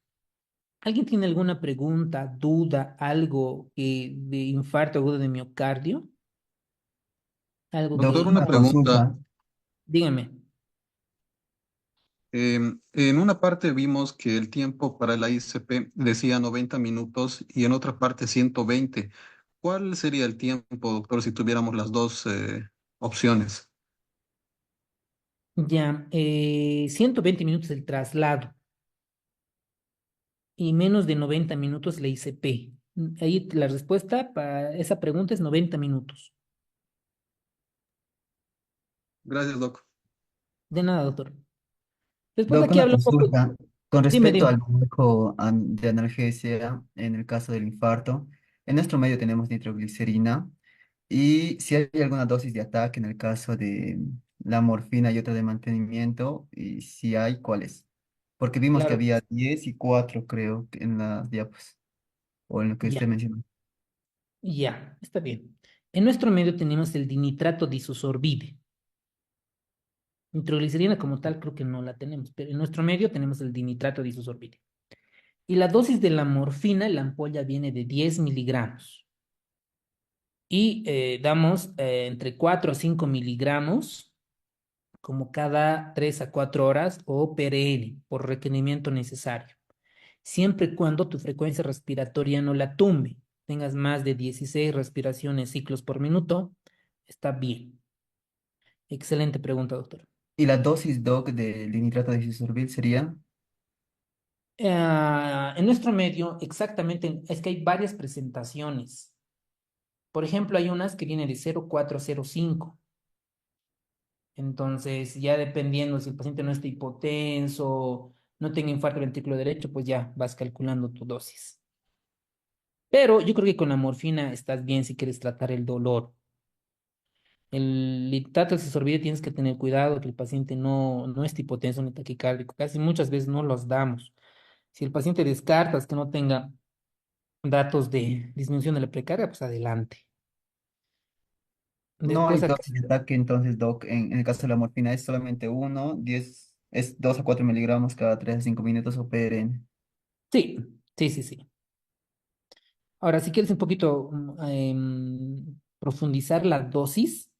¿Alguien tiene alguna pregunta, duda, algo de infarto agudo de miocardio? Algo Doctor, que... Doctor, una una pregunta. consulta. Dígame. En una parte vimos que el tiempo para la ICP decía 90 minutos y en otra parte 120. ¿Cuál sería el tiempo, doctor, si tuviéramos las dos opciones? Ya, 120 minutos el traslado y menos de 90 minutos la ICP. Ahí la respuesta para esa pregunta es 90 minutos. Gracias, doc. De nada, doctor. Después Doc, aquí una hablo un poco. consulta. Con Dime, respecto dime. al manejo de analgesia en el caso del infarto, En nuestro medio tenemos nitroglicerina y si hay alguna dosis de ataque en el caso de la morfina y otra de mantenimiento, y si hay, ¿cuáles? Porque vimos que Claro, había 10 y 4 creo, en las diapos, o en lo que ya, usted mencionó. ya, está bien. En nuestro medio tenemos el dinitrato disosorbide. Nitroglicerina como tal creo que no la tenemos, pero en nuestro medio tenemos el dinitrato disosorbide. Y la dosis de la morfina, la ampolla viene de 10 miligramos. Y damos entre 4 a 5 miligramos como cada 3 a 4 horas o PRN por requerimiento necesario. Siempre y cuando tu frecuencia respiratoria no la tumbe, tengas más de 16 respiraciones ciclos por minuto, está bien. Excelente pregunta, doctor. ¿Y la dosis, doc, del nitrato de disolvil sería? En nuestro medio, exactamente, es que hay varias presentaciones. Por ejemplo, hay unas que vienen de 0,405. Entonces, ya dependiendo si el paciente no está hipotenso, no tenga infarto ventrículo derecho, pues ya vas calculando tu dosis. Pero yo creo que con la morfina estás bien si quieres tratar el dolor. El lactato sorbide tienes que tener cuidado que el paciente no esté hipotenso ni taquicárdico. Casi muchas veces no los damos. Si el paciente descartas que no tenga datos de disminución de la precarga, pues adelante. No hay Después acá, dosis de ataque, entonces, doc, en el caso de la morfina es solamente uno, 10 es 2 a 4 miligramos cada 3 a 5 minutos o PRN. sí, sí, sí, sí. Ahora, si quieres un poquito profundizar la dosis,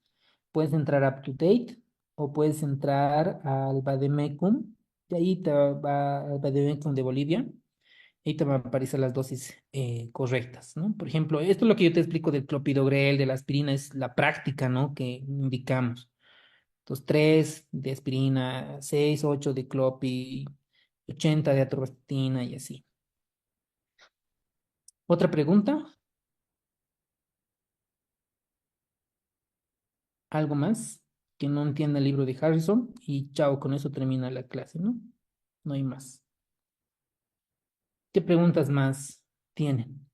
puedes entrar a UpToDate o puedes entrar al Bademecum. De ahí te va al Bademecum de Bolivia. Ahí te van a aparecer las dosis correctas, ¿no? Por ejemplo, esto es lo que yo te explico del clopidogrel, de la aspirina, es la práctica, ¿no? Que indicamos. Entonces, 3 de aspirina, 6 8 de clopi, 80 de atorvastatina y así. ¿Otra pregunta? ¿Algo más que no entienda el libro de Harrison? Y chao, con eso termina la clase, ¿no? No hay más. ¿Qué preguntas más tienen?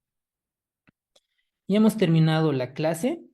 Ya hemos terminado la clase.